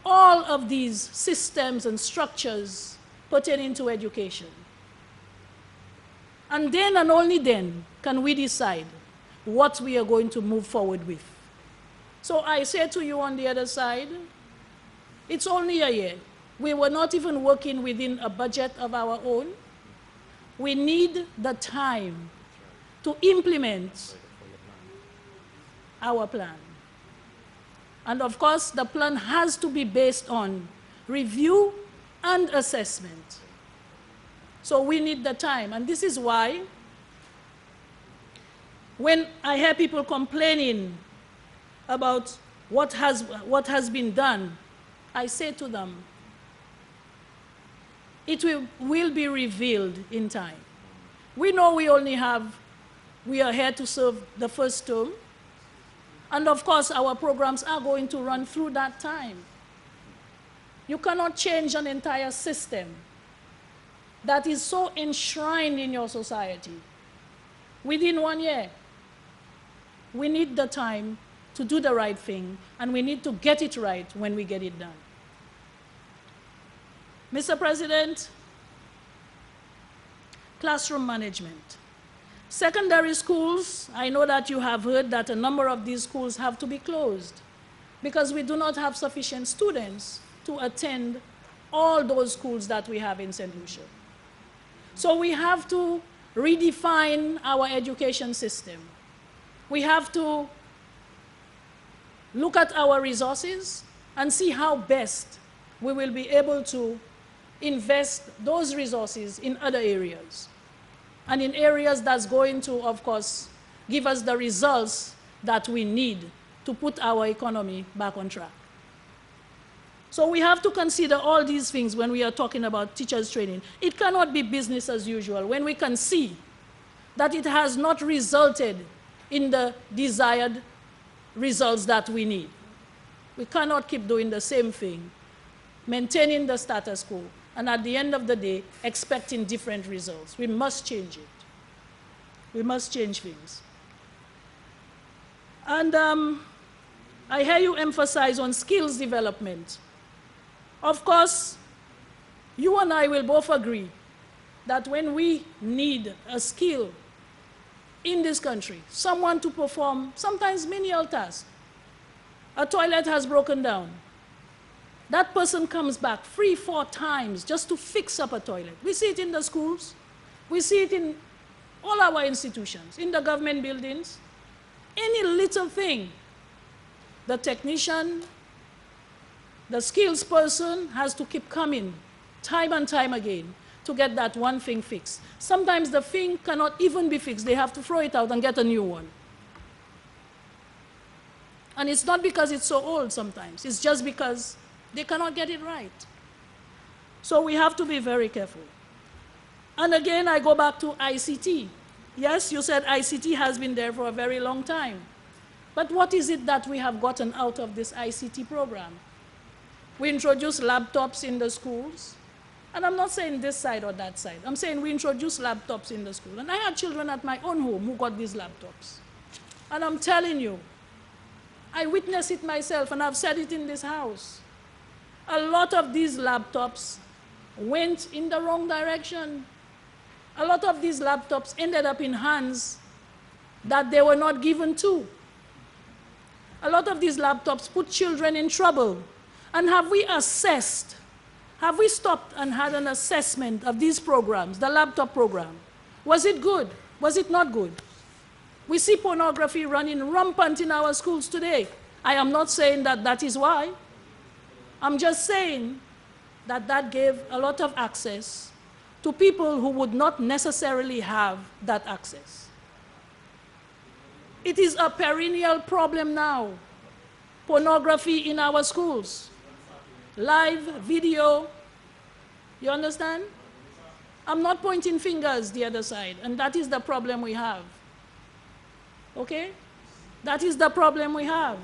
all of these systems and structures pertaining to education. And then and only then can we decide what we are going to move forward with. So I say to you on the other side, it's only a year. We were not even working within a budget of our own. We need the time to implement our plan. And of course, the plan has to be based on review and assessment. So we need the time. And this is why when I hear people complaining about what has been done, I say to them, it will be revealed in time. We know we are here to serve the first term. And of course, our programs are going to run through that time. You cannot change an entire system that is so enshrined in your society within 1 year. We need the time to do the right thing, and we need to get it right when we get it done. Mr. President, classroom management. Secondary schools, I know that you have heard that a number of these schools have to be closed because we do not have sufficient students to attend all those schools that we have in Saint Lucia. So we have to redefine our education system. We have to look at our resources and see how best we will be able to invest those resources in other areas, and in areas that's going to, of course, give us the results that we need to put our economy back on track. So we have to consider all these things when we are talking about teachers training. It cannot be business as usual when we can see that it has not resulted in the desired results that we need. We cannot keep doing the same thing, maintaining the status quo, and at the end of the day, expecting different results. We must change it. We must change things. And I hear you emphasize on skills development. Of course, you and I will both agree that when we need a skill in this country, someone to perform sometimes menial tasks, a toilet has broken down, that person comes back 3-4 times just to fix up a toilet. We see it in the schools. We see it in all our institutions, in the government buildings. Any little thing, the technician, the skills person has to keep coming time and time again to get that one thing fixed. Sometimes the thing cannot even be fixed. They have to throw it out and get a new one. And it's not because it's so old sometimes. It's just because they cannot get it right. So we have to be very careful. And again, I go back to ICT. Yes, you said ICT has been there for a very long time. But what is it that we have gotten out of this ICT program? We introduced laptops in the schools. And I'm not saying this side or that side. I'm saying we introduced laptops in the school. And I had children at my own home who got these laptops. And I'm telling you, I witnessed it myself, and I've said it in this house. A lot of these laptops went in the wrong direction. A lot of these laptops ended up in hands that they were not given to. A lot of these laptops put children in trouble. And have we assessed, have we stopped and had an assessment of these programs, the laptop program? Was it good? Was it not good? We see pornography running rampant in our schools today. I am not saying that that is why. I'm just saying that that gave a lot of access to people who would not necessarily have that access. It is a perennial problem now, pornography in our schools. live video. You understand? I'm not pointing fingers the other side, and that is the problem we have. Okay? That is the problem we have.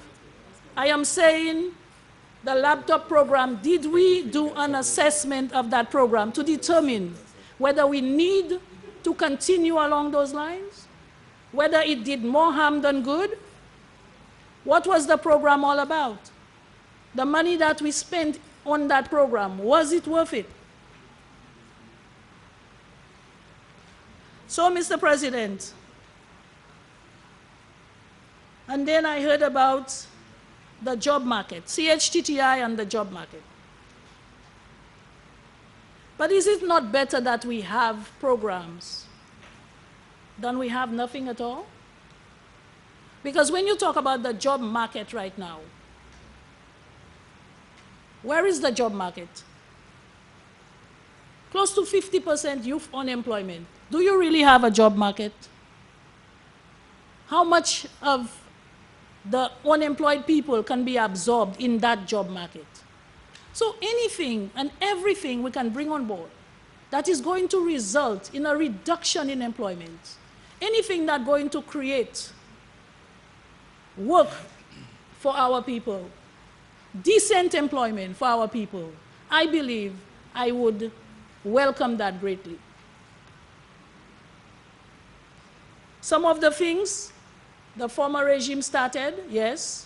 I am saying the laptop program, did we do an assessment of that program to determine whether we need to continue along those lines? Whether it did more harm than good? What was the program all about? The money that we spent on that program, was it worth it? So, Mr. President, and then I heard about the job market, CHTTI and the job market. But is it not better that we have programs than we have nothing at all? Because when you talk about the job market right now, where is the job market? Close to 50% youth unemployment. Do you really have a job market? How much of the unemployed people can be absorbed in that job market? So anything and everything we can bring on board that is going to result in a reduction in employment, anything that's going to create work for our people, decent employment for our people, I believe I would welcome that greatly. Some of the things the former regime started, yes.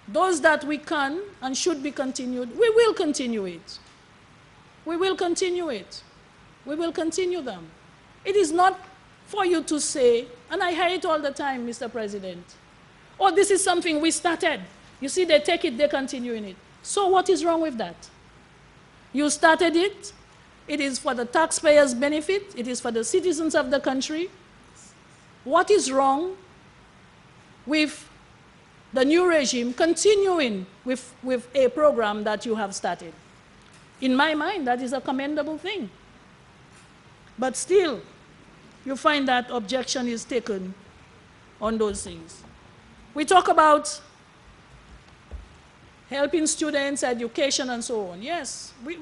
Those that we can and should be continued, we will continue it. We will continue it. We will continue them. It is not for you to say, and I hear it all the time, Mr. President, oh, this is something we started. You see, they take it, they continue in it. So what is wrong with that? You started it. It is for the taxpayers' benefit. It is for the citizens of the country. What is wrong with the new regime continuing with a program that you have started? In my mind, that is a commendable thing. But still, you find that objection is taken on those things. We talk about helping students, education, and so on. Yes, we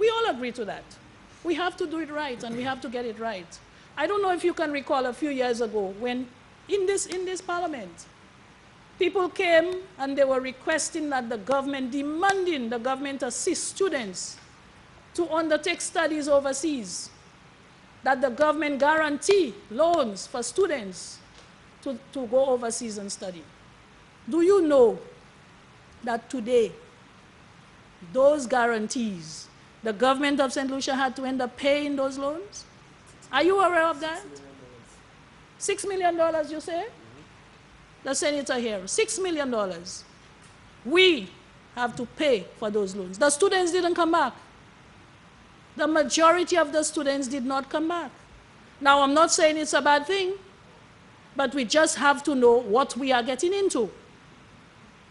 all agree to that. We have to do it right, and we have to get it right. I don't know if you can recall a few years ago when in this parliament, people came and they were requesting that the government, demanding the government assist students to undertake studies overseas, that the government guarantee loans for students to go overseas and study. Do you know that today, those guarantees, the government of Saint Lucia had to end up paying those loans? Are you aware of that? $6 million, you say? The senator here, $6 million. We have to pay for those loans. The students didn't come back. The majority of the students did not come back. Now, I'm not saying it's a bad thing, but we just have to know what we are getting into.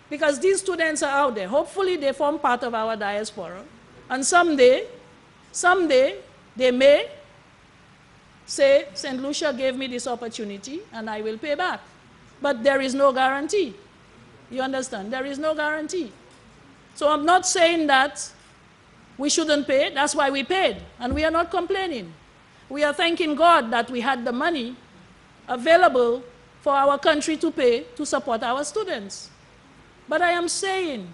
Because these students are out there. Hopefully, they form part of our diaspora. And someday, they may say, St. Lucia gave me this opportunity, and I will pay back. But there is no guarantee. You understand? There is no guarantee. So I'm not saying that we shouldn't pay. That's why we paid. And we are not complaining. We are thanking God that we had the money available for our country to pay to support our students. But I am saying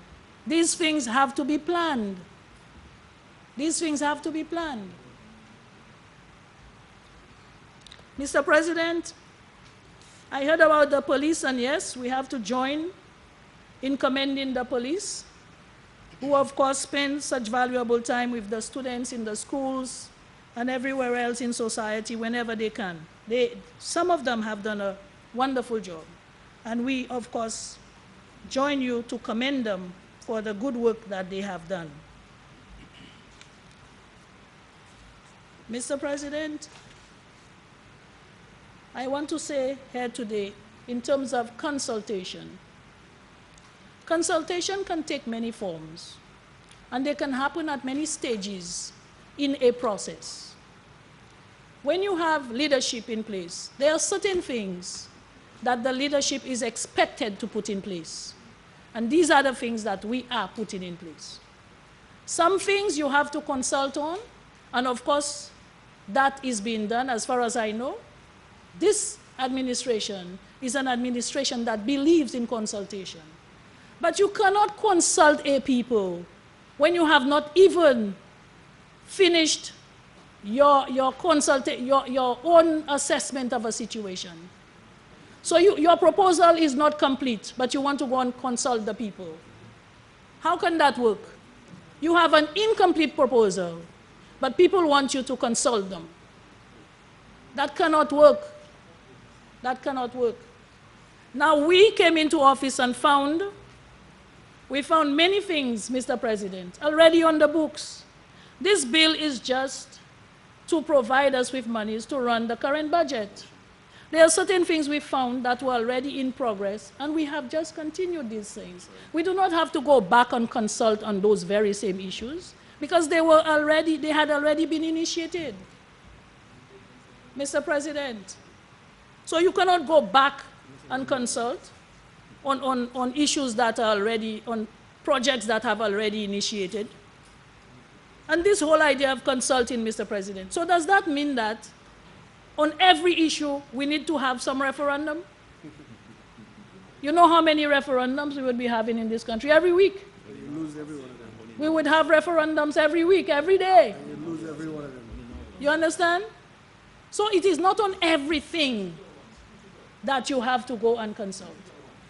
these things have to be planned. These things have to be planned. Mr. President, I heard about the police, and yes, we have to join in commending the police, who of course spend such valuable time with the students in the schools and everywhere else in society whenever they can. Some of them have done a wonderful job, and we of course join you to commend them for the good work that they have done. Mr. President, I want to say here today, in terms of consultation, consultation can take many forms, and they can happen at many stages in a process. When you have leadership in place, there are certain things that the leadership is expected to put in place. And these are the things that we are putting in place. Some things you have to consult on, and of course, that is being done as far as I know. This administration is an administration that believes in consultation. But you cannot consult a people when you have not even finished your own assessment of a situation. So your proposal is not complete, but you want to go and consult the people. How can that work? You have an incomplete proposal, but people want you to consult them. That cannot work. That cannot work. Now, we came into office and we found many things, Mr. President, already on the books. This bill is just to provide us with monies to run the current budget. There are certain things we found that were already in progress, and we have just continued these things. We do not have to go back and consult on those very same issues, because they had already been initiated. Mr. President, so you cannot go back and consult on issues that are already, on projects that have already initiated. And this whole idea of consulting, Mr. President, so does that mean that on every issue we need to have some referendum? You know how many referendums we would be having in this country every week? You lose every one of them. We would have referendums every week, every day. And you lose every one of them. You understand? So it is not on everything that you have to go and consult.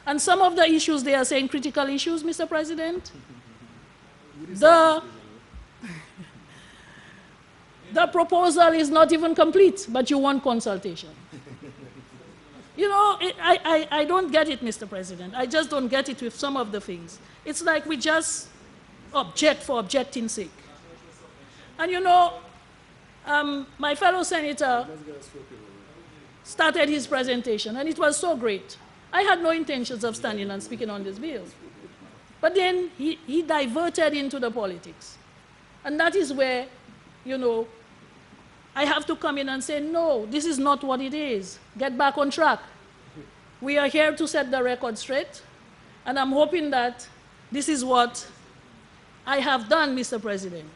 And some of the issues, they are saying critical issues, Mr. President. The proposal is not even complete, but you want consultation. You know, I don't get it, Mr. President. I just don't get it with some of the things. It's like we just object for objecting's sake. And you know, my fellow senator started his presentation, and it was so great. I had no intentions of standing and speaking on this bill. But then he diverted into the politics. And that is where, you know, I have to come in and say, no, this is not what it is. Get back on track. We are here to set the record straight, and I'm hoping that this is what I have done, Mr. President.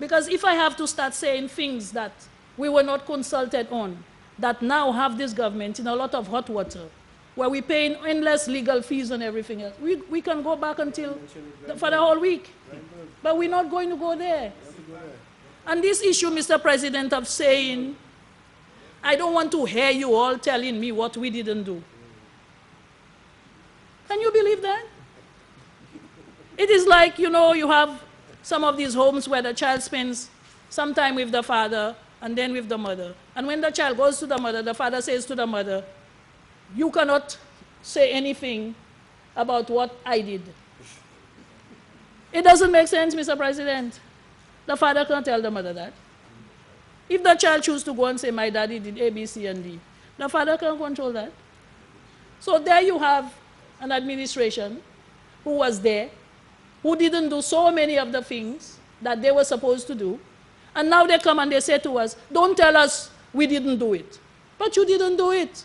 Because if I have to start saying things that we were not consulted on, that now have this government in a lot of hot water, where we're paying endless legal fees and everything else, we can go back until for the whole week. But we're not going to go there. And this issue, Mr. President, of saying, I don't want to hear you all telling me what we didn't do. Can you believe that? It is like, you know, you have some of these homes where the child spends some time with the father and then with the mother. And when the child goes to the mother, the father says to the mother, you cannot say anything about what I did. It doesn't make sense, Mr. President. The father can't tell the mother that. If the child chooses to go and say, my daddy did A, B, C, and D, the father can't control that. So there you have an administration who was there, who didn't do so many of the things that they were supposed to do, and now they come and they say to us, don't tell us we didn't do it. But you didn't do it.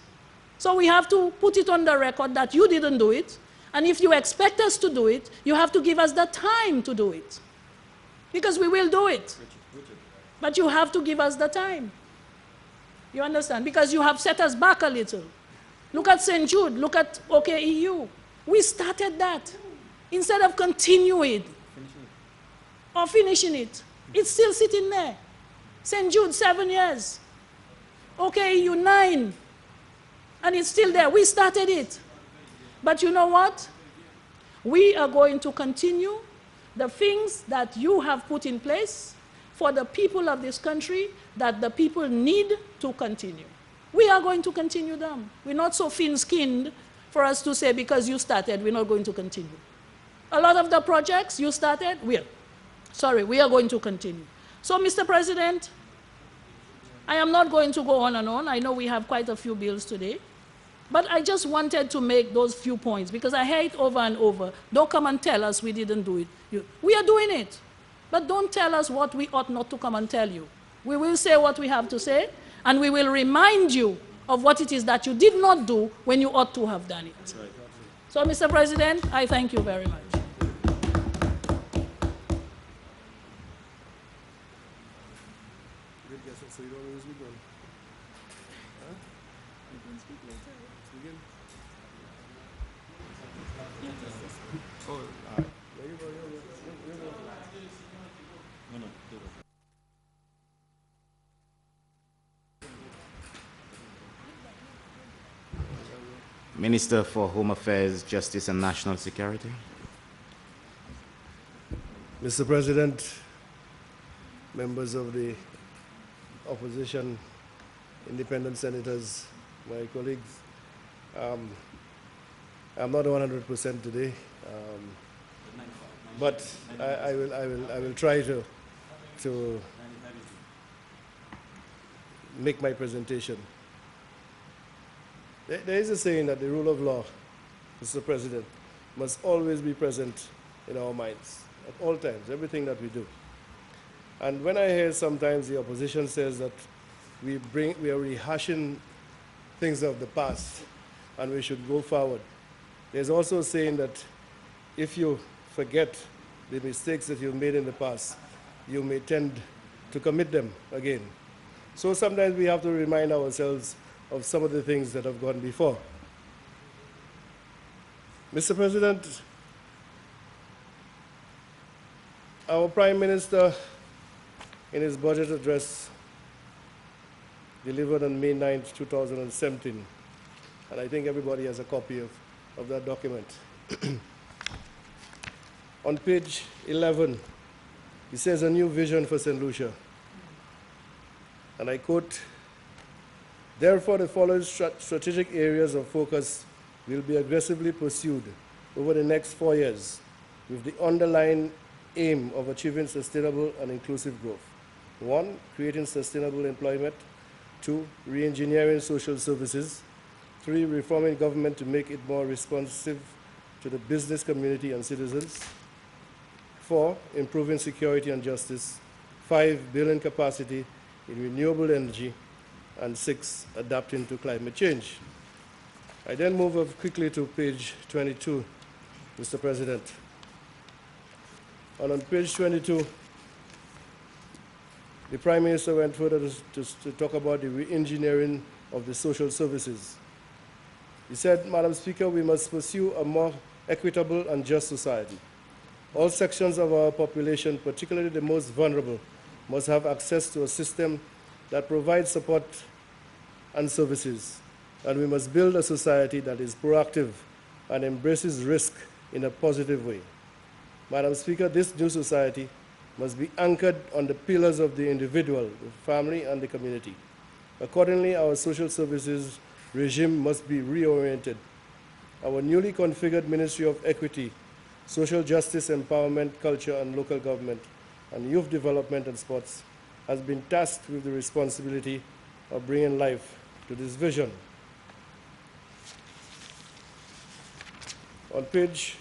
So we have to put it on the record that you didn't do it, and if you expect us to do it, you have to give us the time to do it. Because we will do it. But you have to give us the time. You understand? Because you have set us back a little. Look at St. Jude, look at OKEU. We started that. Instead of continuing or finishing it, it's still sitting there. St. Jude, 7 years. OKEU, 9. And it's still there. We started it. But you know what? We are going to continue the things that you have put in place for the people of this country that the people need to continue. We are going to continue them. We're not so thin-skinned for us to say, because you started, we're not going to continue. A lot of the projects you started, we are going to continue. So, Mr. President, I am not going to go on and on. I know we have quite a few bills today. But I just wanted to make those few points, because I hear it over and over. Don't come and tell us we didn't do it. We are doing it. But don't tell us what we ought not to come and tell you. We will say what we have to say, and we will remind you of what it is that you did not do when you ought to have done it. Right. So, Mr. President, I thank you very much. so you don't always be done. Huh? You can speak later. Begin. Oh, all right. There you go. You go. Minister for Home Affairs, Justice and National Security. Mr. President, members of the opposition, independent senators, my colleagues, I'm not 100% today, but I will try to make my presentation. There is a saying that the rule of law, Mr. President, must always be present in our minds at all times, everything that we do. And when I hear sometimes the opposition says that we are rehashing things of the past and we should go forward, there's also a saying that if you forget the mistakes that you've made in the past, you may tend to commit them again. So sometimes we have to remind ourselves of some of the things that have gone before. Mr. President, our Prime Minister, in his budget address delivered on May 9, 2017, and I think everybody has a copy of that document. On page 11, he says a new vision for Saint Lucia. And I quote, "Therefore, the following strategic areas of focus will be aggressively pursued over the next 4 years with the underlying aim of achieving sustainable and inclusive growth. 1, creating sustainable employment. 2, re-engineering social services. 3, reforming government to make it more responsive to the business community and citizens. 4, improving security and justice. 5, building capacity in renewable energy. And 6, adapting to climate change." I then move up quickly to page 22, Mr. President. And on page 22, the Prime Minister went further to talk about the re-engineering of the social services. He said, "Madam Speaker, we must pursue a more equitable and just society. All sections of our population, particularly the most vulnerable, must have access to a system that provides support and services, and we must build a society that is proactive and embraces risk in a positive way. Madam Speaker, this new society must be anchored on the pillars of the individual, the family, and the community. Accordingly, our social services regime must be reoriented. Our newly configured Ministry of Equity, Social Justice, Empowerment, Culture, and Local Government, and Youth Development and Sports has been tasked with the responsibility of bringing life to this vision." On page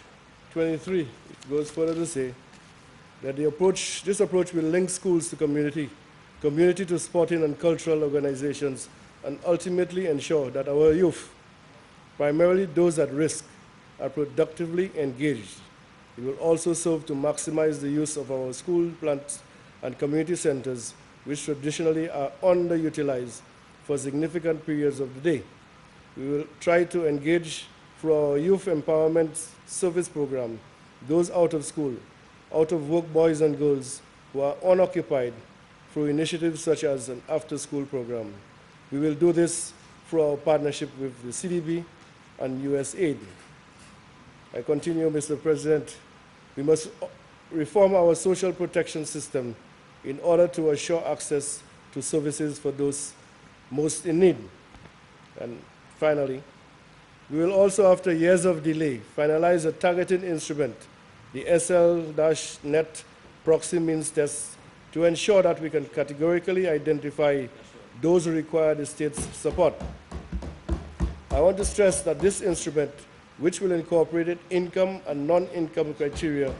23, it goes further to say that this approach will link schools to community to sporting and cultural organizations, and ultimately ensure that our youth, primarily those at risk, are productively engaged. It will also serve to maximize the use of our school plants and community centers, which traditionally are underutilized for significant periods of the day. We will try to engage through our youth empowerment service program those out of school, out of work boys and girls who are unoccupied through initiatives such as an after-school program. We will do this through our partnership with the CDB and USAID. I continue, Mr. President. We must reform our social protection system in order to assure access to services for those most in need. And finally, we will also, after years of delay, finalize a targeted instrument, the SL-NET proxy means test, to ensure that we can categorically identify those who require the state's support. I want to stress that this instrument, which will incorporate income and non-income criteria,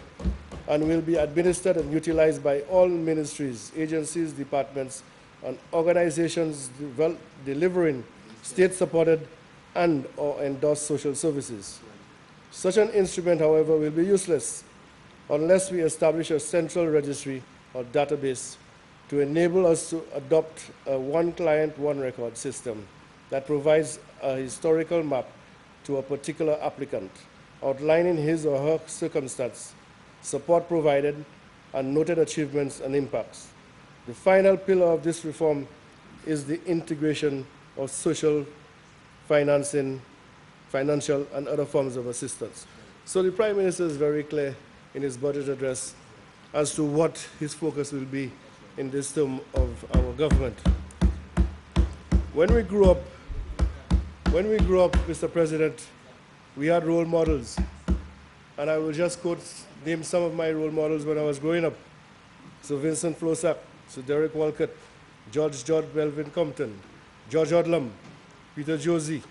and will be administered and utilized by all ministries, agencies, departments, and organizations delivering state-supported and or endorsed social services. Such an instrument, however, will be useless unless we establish a central registry or database to enable us to adopt a one client, one record system that provides a historical map to a particular applicant, outlining his or her circumstance, support provided, and noted achievements and impacts. The final pillar of this reform is the integration of social financing, financial and other forms of assistance. So the Prime Minister is very clear in his budget address as to what his focus will be in this term of our government. When we grew up, Mr. President, we had role models. And I will just name some of my role models when I was growing up. Sir Vincent Flosack, Sir Derek Walcott, George Belvin Compton, George Odlum, Peter Josie,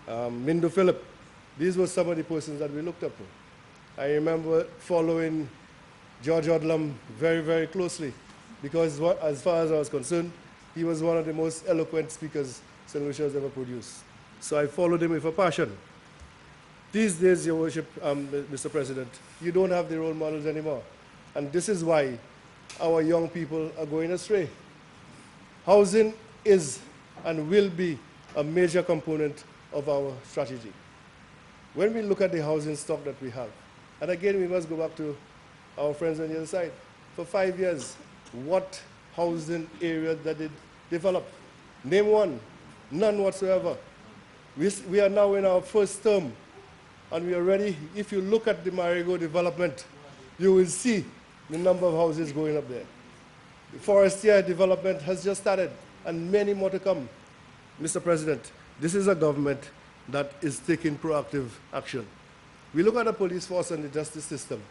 Mindo Phillip. These were some of the persons that we looked up to. I remember following George Odlum very, very closely because as far as I was concerned, he was one of the most eloquent speakers Saint Lucia has ever produced. So I followed him with a passion. These days, Your Worship, Mr. President, you don't have the role models anymore. And this is why our young people are going astray. Housing is and will be a major component of our strategy. When we look at the housing stock that we have, and again, we must go back to our friends on the other side. For 5 years, what housing area that it developed? Name one. None whatsoever. We are now in our first term, and we are ready. If you look at the Marigo development, you will see the number of houses going up there. The Forestier development has just started, and many more to come. Mr. President, this is a government that is taking proactive action. We look at the police force and the justice system.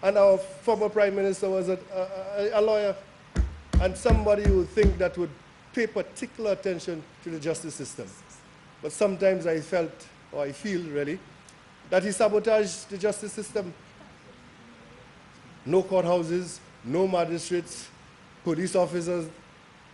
And our former Prime Minister was a lawyer, and somebody who would think that would pay particular attention to the justice system. But sometimes I felt, or I feel really, that he sabotaged the justice system. No courthouses, no magistrates, police officers.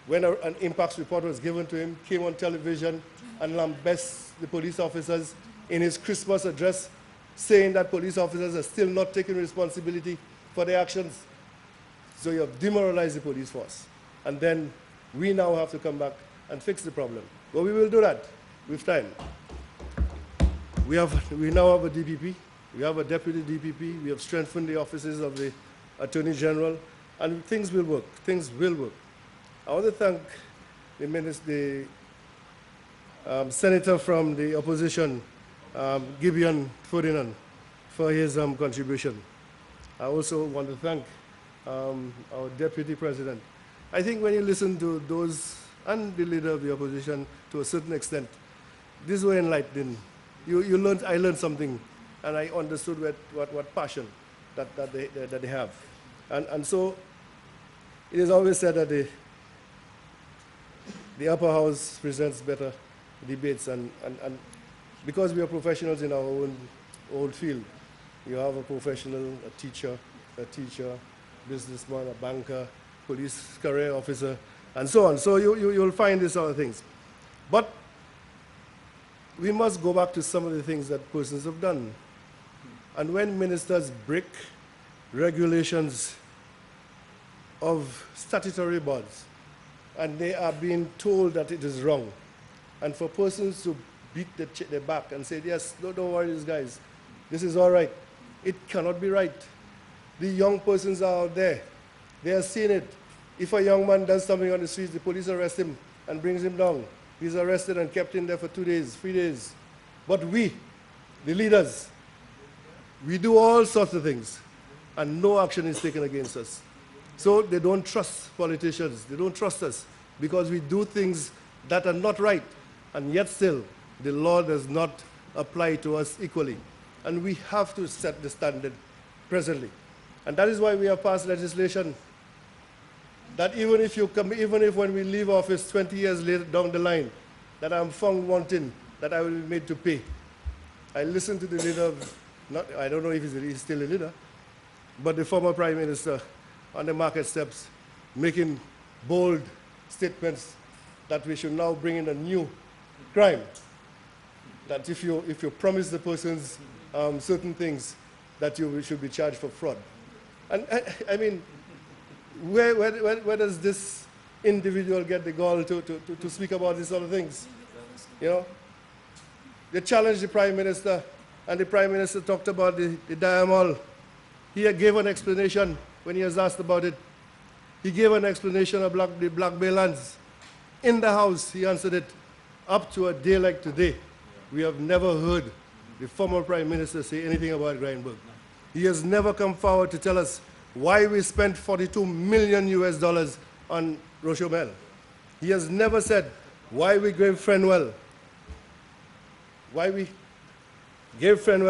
When an impacts report was given to him, came on television and lambasted the police officers in his Christmas address, saying that police officers are still not taking responsibility for their actions. So you have demoralized the police force. And then we now have to come back and fix the problem. But we will do that with time. We now have a DPP. We have a deputy DPP. We have strengthened the offices of the Attorney General. And things will work. Things will work. I want to thank the senator from the opposition, Gibeon Ferdinand, for his contribution. I also want to thank our deputy president. I think when you listen to those and the leader of the opposition to a certain extent, these were enlightening. I learned something, and I understood what passion that they have. And so it is always said that the upper house presents better debates, and because we are professionals in our own field, you have a professional, a teacher, businessman, a banker, police career officer, and so on. So you'll find these other things. But we must go back to some of the things that persons have done. And when ministers break regulations of statutory boards, and they are being told that it is wrong, and for persons to beat their back and say, yes, don't worry, these guys, this is all right, it cannot be right. The young persons are out there. They are seeing it. If a young man does something on the streets, the police arrest him and brings him down. He's arrested and kept in there for 2 days, 3 days. But we, the leaders, we do all sorts of things, and no action is taken against us. So they don't trust politicians. They don't trust us because we do things that are not right, and yet still the law does not apply to us equally. And we have to set the standard presently. And that is why we have passed legislation that even if when we leave office 20 years later down the line, that I'm found wanting, that I will be made to pay. I listened to the leader of, I don't know if he's still a leader, but the former Prime Minister on the market steps making bold statements that we should now bring in a new crime. That if you promise the persons certain things, that you should be charged for fraud. And I mean, Where does this individual get the gall to speak about these sort of things? You know? They challenged the Prime Minister, and the Prime Minister talked about the diamol. He gave an explanation when he was asked about it. He gave an explanation of the Black Bay lands. In the House, he answered it. Up to a day like today, we have never heard the former Prime Minister say anything about Grindberg. He has never come forward to tell us why we spent 42 million US dollars on Rochomel. He has never said why we gave Frenwell,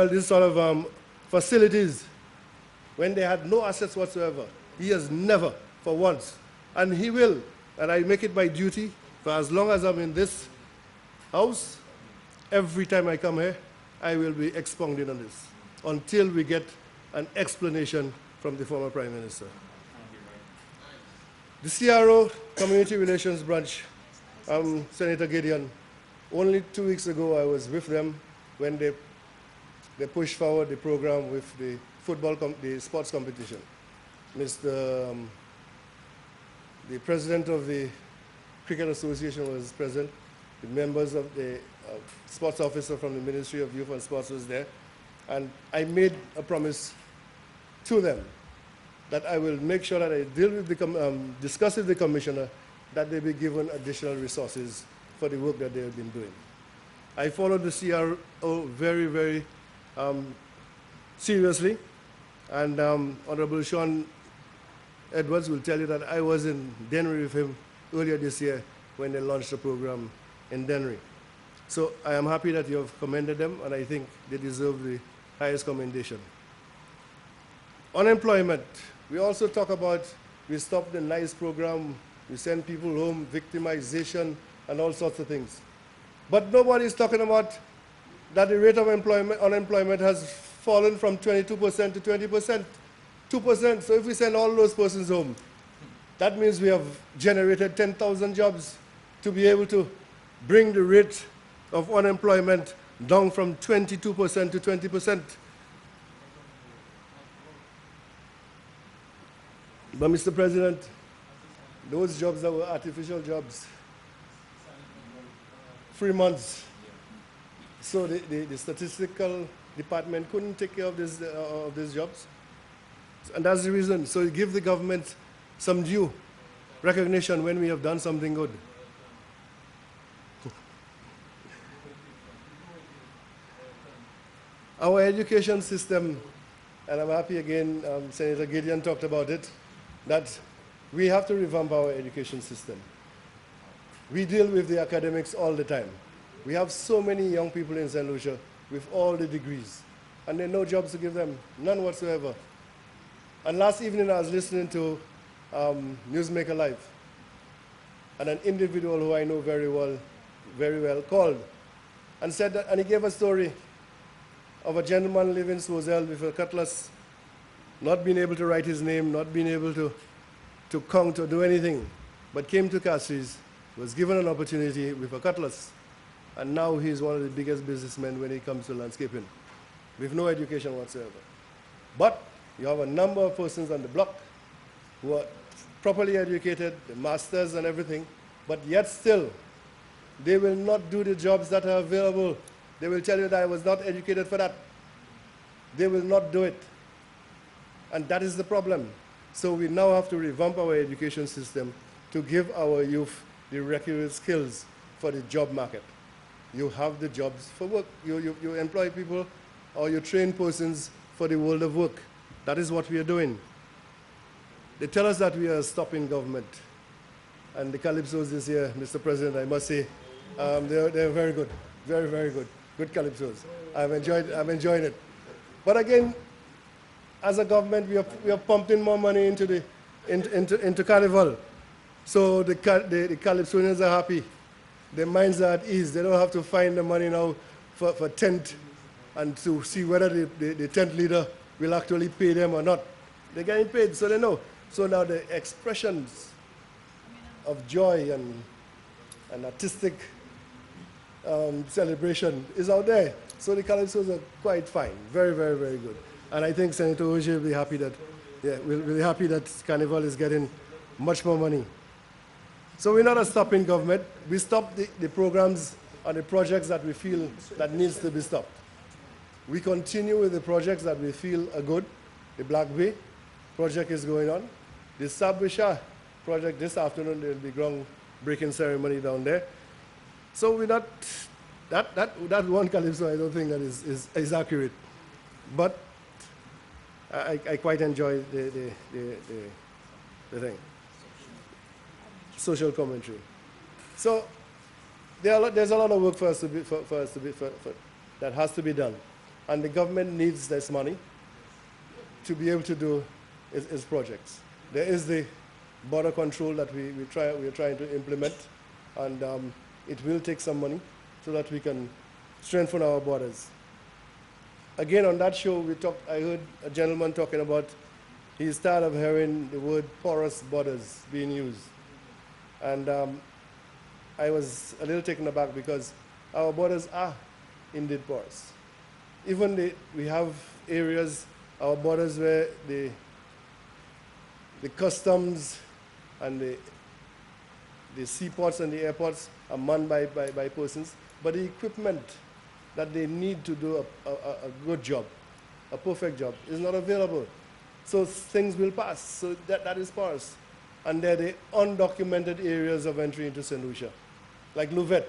this sort of facilities when they had no assets whatsoever. He has never, for once. And he will, and I make it my duty, for as long as I'm in this house, every time I come here, I will be expounding on this until we get an explanation from the former Prime Minister. The CRO, Community Relations Branch, Senator Gideon, only 2 weeks ago I was with them when they pushed forward the program with the the sports competition. The president of the Cricket Association was present. The members of the sports officer from the Ministry of Youth and Sports was there. And I made a promise to them that I will make sure that I deal with discuss with the commissioner that they be given additional resources for the work that they have been doing. I followed the CRO very, very seriously. And Honorable Sean Edwards will tell you that I was in Dennery with him earlier this year when they launched the program in Dennery. So I am happy that you have commended them, and I think they deserve the highest commendation. Unemployment. We also talk about, we stopped the NICE program, we send people home, victimization, and all sorts of things. But nobody is talking about that the rate of unemployment has fallen from 22% to 20%, 2%. So if we send all those persons home, that means we have generated 10,000 jobs to be able to bring the rate of unemployment down from 22% to 20%. But Mr. President, those jobs that were artificial jobs, 3 months. So the statistical department couldn't take care of these jobs. And that's the reason. So you give the government some due recognition when we have done something good. Our education system, and I'm happy again, Senator Gideon talked about it, that we have to revamp our education system. We deal with the academics all the time. We have so many young people in Saint Lucia with all the degrees, and there are no jobs to give them, none whatsoever. And last evening I was listening to Newsmaker Live, and an individual who I know very well called and said that, and he gave a story of a gentleman living in Swozell with a cutlass, not being able to write his name, not being able to count or do anything, but came to Castries, was given an opportunity with a cutlass, and now he's one of the biggest businessmen when it comes to landscaping, with no education whatsoever. But you have a number of persons on the block who are properly educated, the masters and everything, but yet still, they will not do the jobs that are available. They will tell you that I was not educated for that. They will not do it. And that is the problem. So we now have to revamp our education system to give our youth the requisite skills for the job market. You have the jobs for work. You employ people or you train persons for the world of work. That is what we are doing. They tell us that we are stopping government. And the calypsos this year, Mr. President, I must say, they're very good. Very, very good. Good calypsos. I'm enjoying it. But again, as a government, we have pumped in more money into Carnival. So the calypsonians are happy. Their minds are at ease. They don't have to find the money now for tent and to see whether the tent leader will actually pay them or not. They're getting paid, so they know. So now the expressions of joy and artistic celebration is out there. So the calypsos are quite fine. Very, very, very good. And I think Senator Oje will be happy that Yeah, we're happy that Carnival is getting much more money. So we're not a stopping government. We stop the programs and the projects that we feel that needs to be stopped. We continue with the projects that we feel are good. The Black Bay project is going on. The Saint Lucia project this afternoon, there will be groundbreaking ceremony down there. So we're not, that one calypso, I don't think that is accurate. But I quite enjoy the thing. Social commentary. So there's a lot of work for us that has to be done. And the government needs this money to be able to do its projects. There is the border control that we're trying to implement, and it will take some money so that we can strengthen our borders. Again, on that show, I heard a gentleman talking about he's tired of hearing the word porous borders being used. And I was a little taken aback because our borders are indeed porous. Even we have areas, our borders, where the customs and the seaports and the airports are manned by persons, but the equipment that they need to do a good job, a perfect job, is not available. So things will pass. So that is porous. And they're the undocumented areas of entry into Saint Lucia, like Louvet.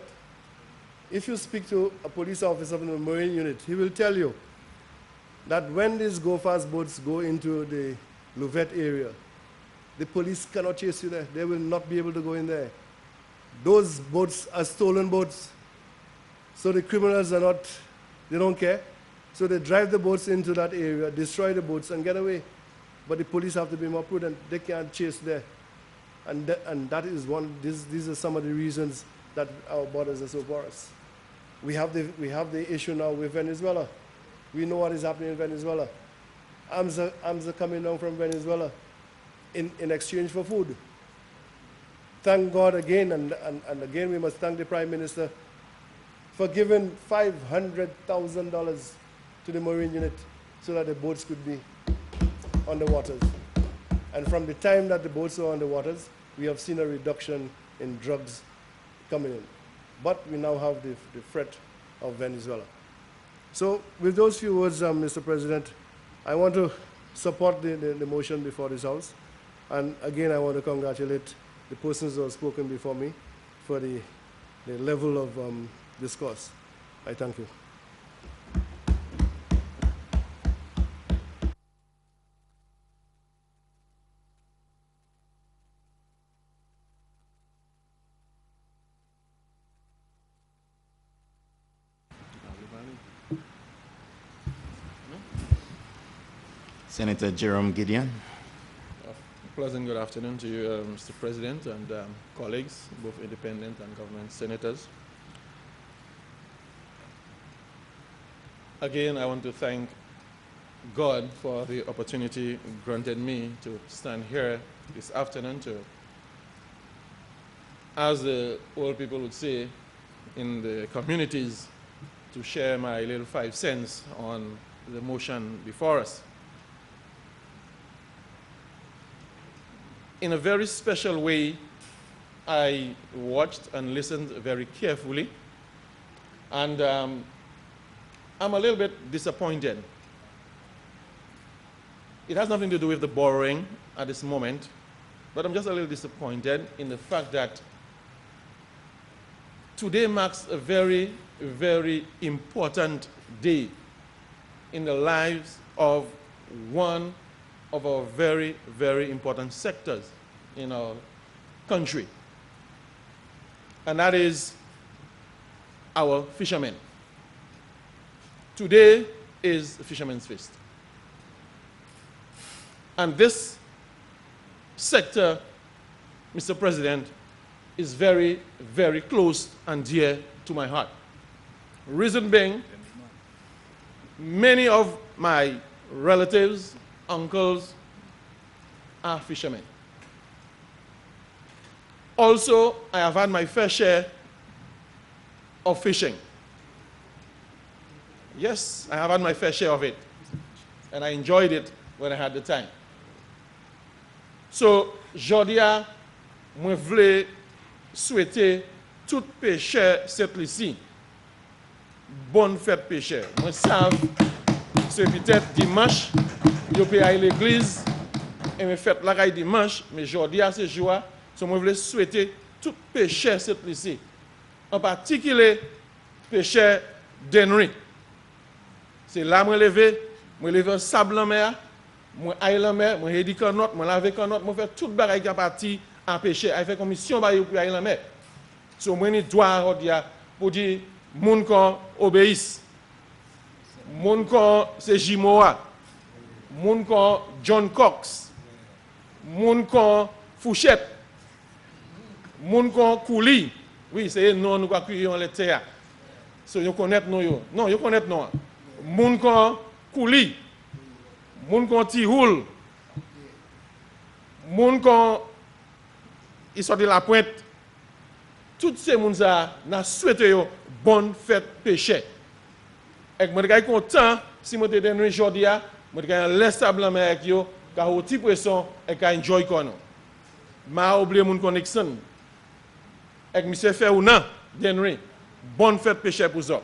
If you speak to a police officer from the Marine unit, he will tell you that when these go-fast boats go into the Louvet area, the police cannot chase you there. They will not be able to go in there. Those boats are stolen boats. So the criminals are not, they don't care. So they drive the boats into that area, destroy the boats, and get away. But the police have to be more prudent. They can't chase there. And that is these are some of the reasons that our borders are so porous. We have the issue now with Venezuela. We know what is happening in Venezuela. Arms are coming down from Venezuela in exchange for food. Thank God again, and again we must thank the Prime Minister for giving $500,000 to the Marine unit so that the boats could be on the waters. And from the time that the boats are on the waters, we have seen a reduction in drugs coming in. But we now have the threat of Venezuela. So with those few words, Mr. President, I want to support the motion before this House. And again, I want to congratulate the persons who have spoken before me for the level of discourse. I thank you. Senator Jerome Gideon. Pleasant good afternoon to you, Mr. President, and colleagues, both independent and government senators. Again, I want to thank God for the opportunity granted me to stand here this afternoon to, as the old people would say in the communities, to share my little 5 cents on the motion before us. In a very special way, I watched and listened very carefully, and I'm a little bit disappointed. It has nothing to do with the borrowing at this moment, but I'm just a little disappointed in the fact that today marks a very, very important day in the lives of one of our very, very important sectors in our country, and that is our fishermen. Today is the Fisherman's Feast. And this sector, Mr. President, is very, very close and dear to my heart. Reason being, many of my relatives, uncles, are fishermen. Also, I have had my fair share of fishing. Yes, I have had my fair share of it, and I enjoyed it when I had the time. So, Jordia, moi voulais souhaiter tout pécheur Saint Lucia bonne fête pécheur. Moi savais c'est peut-être dimanche, je peux aller à l'église et me fête la dimanche, mais Jordia c'est joie. So, moi voulais souhaiter tout pécheur Saint Lucia, en particulier pécheur d'Henry. C'est là que je levé au sable en mer, je aille en mer, je édite en note, je lave en note, je fais tout le bagage qui est parti en péché. Je fais commission pour aller en mer. So, moi, je dois dire pour dire, moun kon obéissent. Moun kon c'est Jimoa. Moun kon John Cox. Moun kon Fouchette. Moun kon Kouli. Oui, c'est non nous qui en les terres. So, vous connaissez nous yo. Non, vous connaissez nous. Moun kon Kouli. Moun kon Tihoul. Moun kon ils sont de la pointe. Tous ces gens n'a souhaité yo bonne fête péché. Et je suis content si je te donne aujourd'hui, je vais laisser blanc avec yo, car au type pression et qu'à enjoy kono. Ma oublié mon connexion. Et monsieur fait ou non, Denry, bonne fête péché pour ça.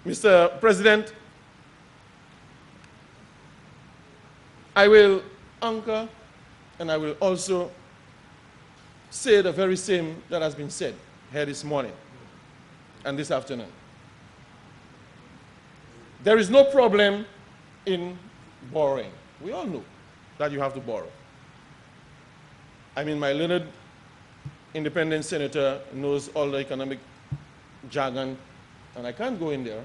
Mr. President, I will anchor and I will also say the very same that has been said here this morning and this afternoon. There is no problem in borrowing. We all know that you have to borrow. I mean, my learned independent senator knows all the economic jargon, and I can't go in there.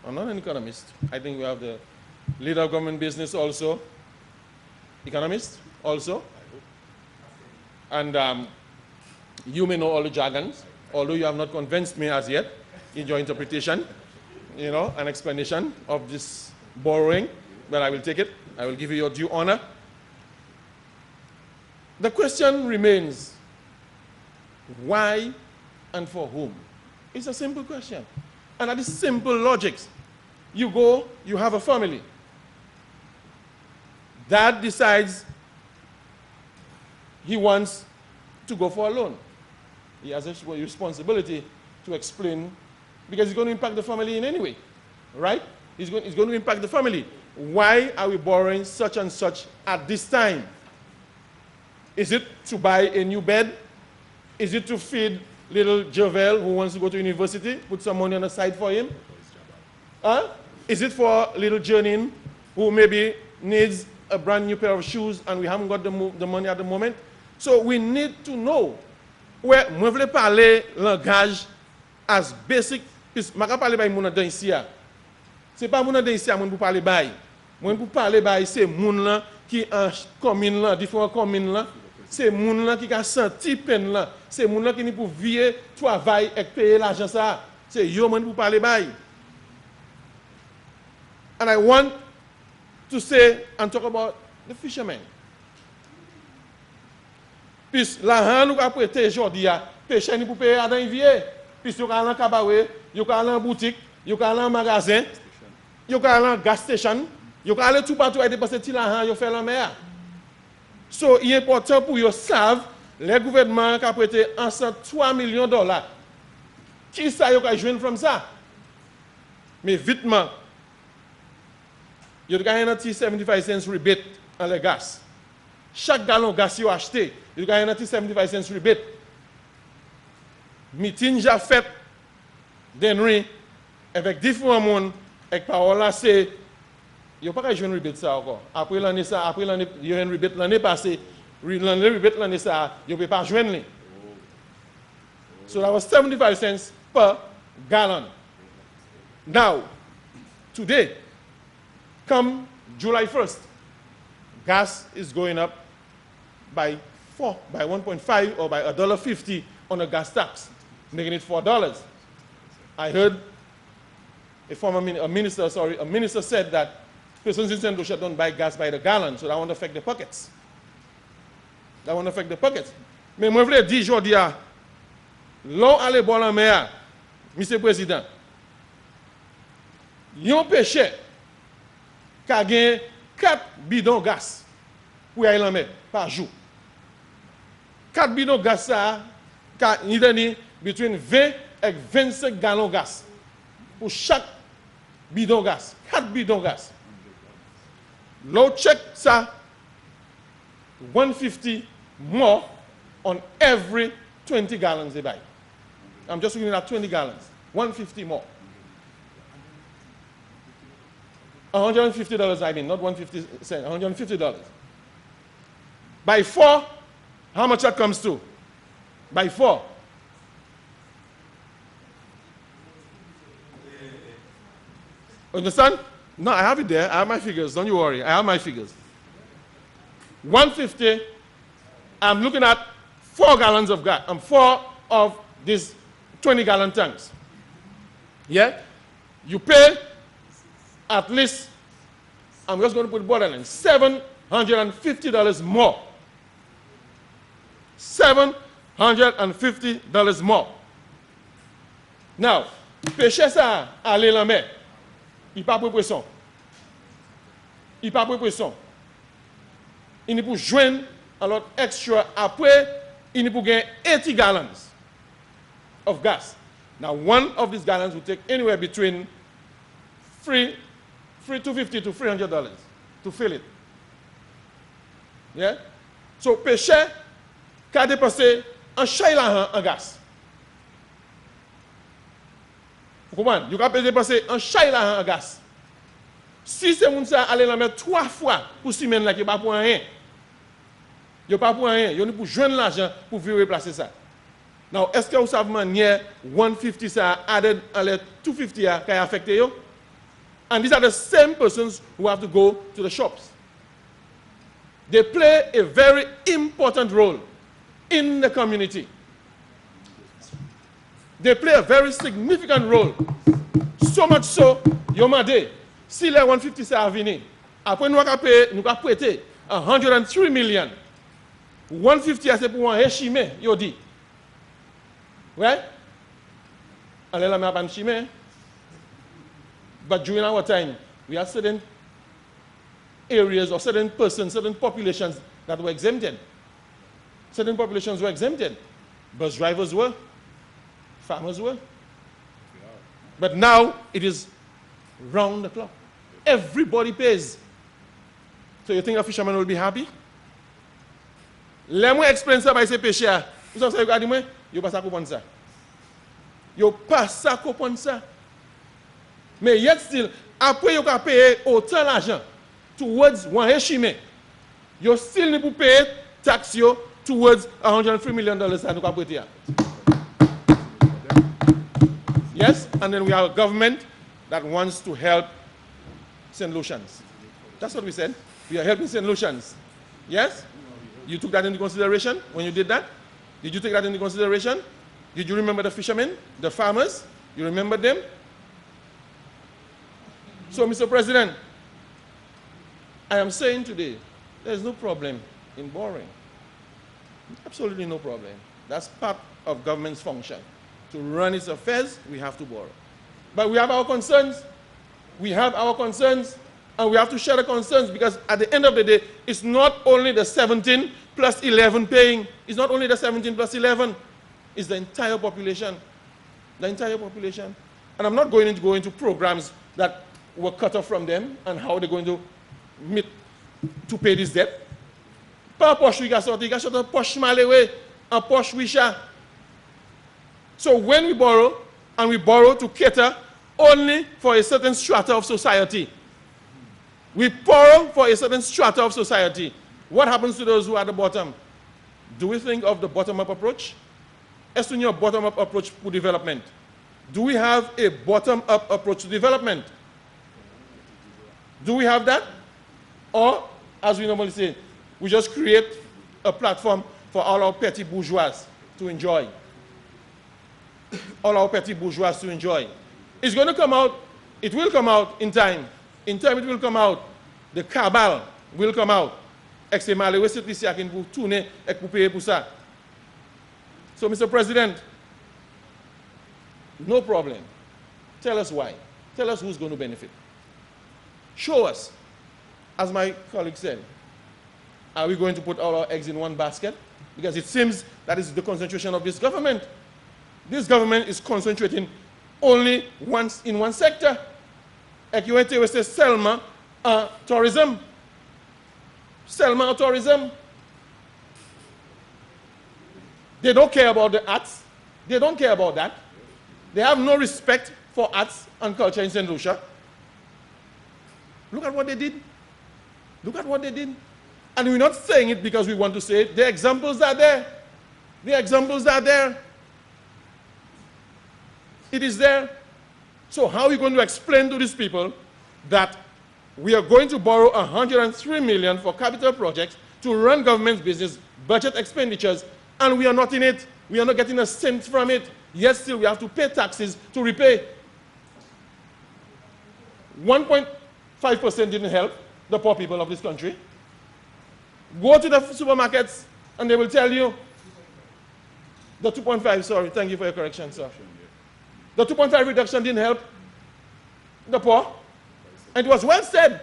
I'm not an economist. I think we have the leader of government business also, economist also. And you may know all the jargons, although you have not convinced me as yet in your interpretation, you know, an explanation of this borrowing, but I will take it. I will give you your due honor. The question remains, why and for whom? It's a simple question. And that is simple logic. You go, you have a family. Dad decides he wants to go for a loan. He has a responsibility to explain, because it's going to impact the family in any way, right? It's going to impact the family. Why are we borrowing such and such at this time? Is it to buy a new bed? Is it to feed little Javel who wants to go to university, put some money on the side for him? Is it for little Janine who maybe needs a brand new pair of shoes and we haven't got the money at the moment? So we need to know where we voulons parler langage as basic. Je ne vais pas parler de mon ici. Ce n'est pas mon ici pour parler de moi pour parler de c'est moun qui en commune là, différentes communes là, c'est moun là qui a senti peine là, c'est moun là qui pour vivre, travailler et payer l'argent ça. C'est yo moun pour parler de. And I want to say and talk about the fishermen. Puis l'argent nous a prêté aujourd'hui, pêcher ni pour payer à dans rivière. Puis yo ka aller en cabaret, yo ka aller en boutique, yo ka aller en magasin, yo ka aller en gas station, yo ka aller tout partout et dépenser ti l'argent yo fait la mer. So il est important pour yo savent les gouvernements qui a prêté ensemble $3 millions. Qui ça yo ka joindre from ça? Mais vitement yo ka un 75 cents rebate en le gaz. Chaque gallon de gaz yo acheté, yo ka un 75 cents rebate. Meeting j'ai fait d'Henry avec différents monde et par là c'est yo pas jouer rebate ça encore. Après l'année ça, après l'année yo un rebate l'année passée, l'année rebate l'année ça, yo peut pas joindre. So that was 75 cents per gallon. Now, today, come July 1st, gas is going up by 1.5 or by $1.50 on a gas tax, making it $4. I heard a minister said that persons in Saint Lucia don't buy gas by the gallon, so that won't affect the pockets. That won't affect the pockets. Mais moi, je voulais dire aujourd'hui, l'on allait boire la mer, Monsieur le Président, yon péché qui a gagné 4 bidons gaz pour y aller par jour. 4 bidons gaz ça, il donne between 20 et 25 gallons gaz pour chaque bidon gaz. 4 bidons gaz. L'autre check ça, 150 more on every 20 gallons they buy. I'm just looking at 20 gallons. 150 more. $150, I mean, not 150 cents, $150. By 4, how much that comes to? By 4. Understand? No, I have it there. I have my figures. Don't you worry. I have my figures. 150, I'm looking at 4 gallons of gas. 4 of these 20-gallon tanks. Yeah? You pay at least, I'm just going to put borderline, $750 more. $750 more. Now, pêcher ça, aller la mer, il n'y a pas de pression. Il n'y a pas de pression. Il n'y a pas de joindre alors extra après, il n'y a pas de 80 gallons of gas. Now, one of these gallons will take anywhere between $250 to $300 to fill it. Yeah? So, pêcher, qu'a dépensé un chay là en gaz. Vous comprenez? Vous avez dépensé un chay là en gaz. Si c'est moun ça aller la mettre 3 fois pour semaine là qui pas pour rien. Yo pas pour rien, yo ni pour joindre l'argent pour venir replacer ça. Now, est-ce que vous savez manière 150 ça added à les 250 qui a affecté yo? And these are the same persons who have to go to the shops. They play a very important role in the community. They play a very significant role. So much so, Yomade, si les 150 ça a venu, après nous avons prêté 103 million. 150 c'est pour un échimé, yo dit. Right? Allez la map chimé. But during our time, we had certain areas or certain persons, certain populations that were exempted. Certain populations were exempted. Bus drivers were, farmers were. But now it is round the clock. Everybody pays. So you think a fisherman will be happy? Let me explain ça by ces pêcheurs. Vous savez, regardez moi, yo pas ça comprendre ça. Yo pas ça comprendre ça. Mais yet still, après yo ka payer autant l'argent towards one heshime, you still need to pay tax yo towards $103 million that nous ka prêter. Yes, and then we have a government that wants to help Saint Lucians. That's what we said. We are helping Saint Lucians. Yes? You took that into consideration when you did that? Did you take that into consideration? Did you remember the fishermen, the farmers? You remember them? So, Mr. President, I am saying today, there's no problem in borrowing. Absolutely no problem. That's part of government's function. To run its affairs, we have to borrow. But we have our concerns. We have our concerns, and we have to share the concerns because at the end of the day, it's not only the 17 plus 11 paying. It's not only the 17 plus 11. It's the entire population. The entire population. And I'm not going to go into programs that were cut off from them and how they're going to meet to pay this debt. Pas poche we got sorti, got poche malewe, and poche wisha. So when we borrow, and we borrow to cater only for a certain strata of society, we borrow for a certain strata of society. What happens to those who are at the bottom? Do we think of the bottom-up approach? As to your bottom-up approach to development, do we have a bottom-up approach to development? Do we have that? Or, as we normally say, we just create a platform for all our petty bourgeois to enjoy. All our petty bourgeois to enjoy. It's going to come out, it will come out in time. In time it will come out. The cabal will come out. So, Mr. President, no problem. Tell us why. Tell us who's going to benefit. Show us. as my colleague said, are we going to put all our eggs in one basket? Because it seems that is the concentration of this government. This government is concentrating only once in one sector. Like you went to say Selma tourism. Selma tourism. They don't care about the arts. They don't care about that. They have no respect for arts and culture in Saint Lucia. Look at what they did. Look at what they did. And we're not saying it because we want to say it. The examples are there. The examples are there. It is there. So how are we going to explain to these people that we are going to borrow $103 million for capital projects to run government's business, budget expenditures, and we are not in it? We are not getting a cent from it. Yet still we have to pay taxes to repay. 1.5% didn't help the poor people of this country. Go to the supermarkets and they will tell you the 2.5, sorry, thank you for your correction, sir. The 2.5 reduction didn't help the poor. And it was well said.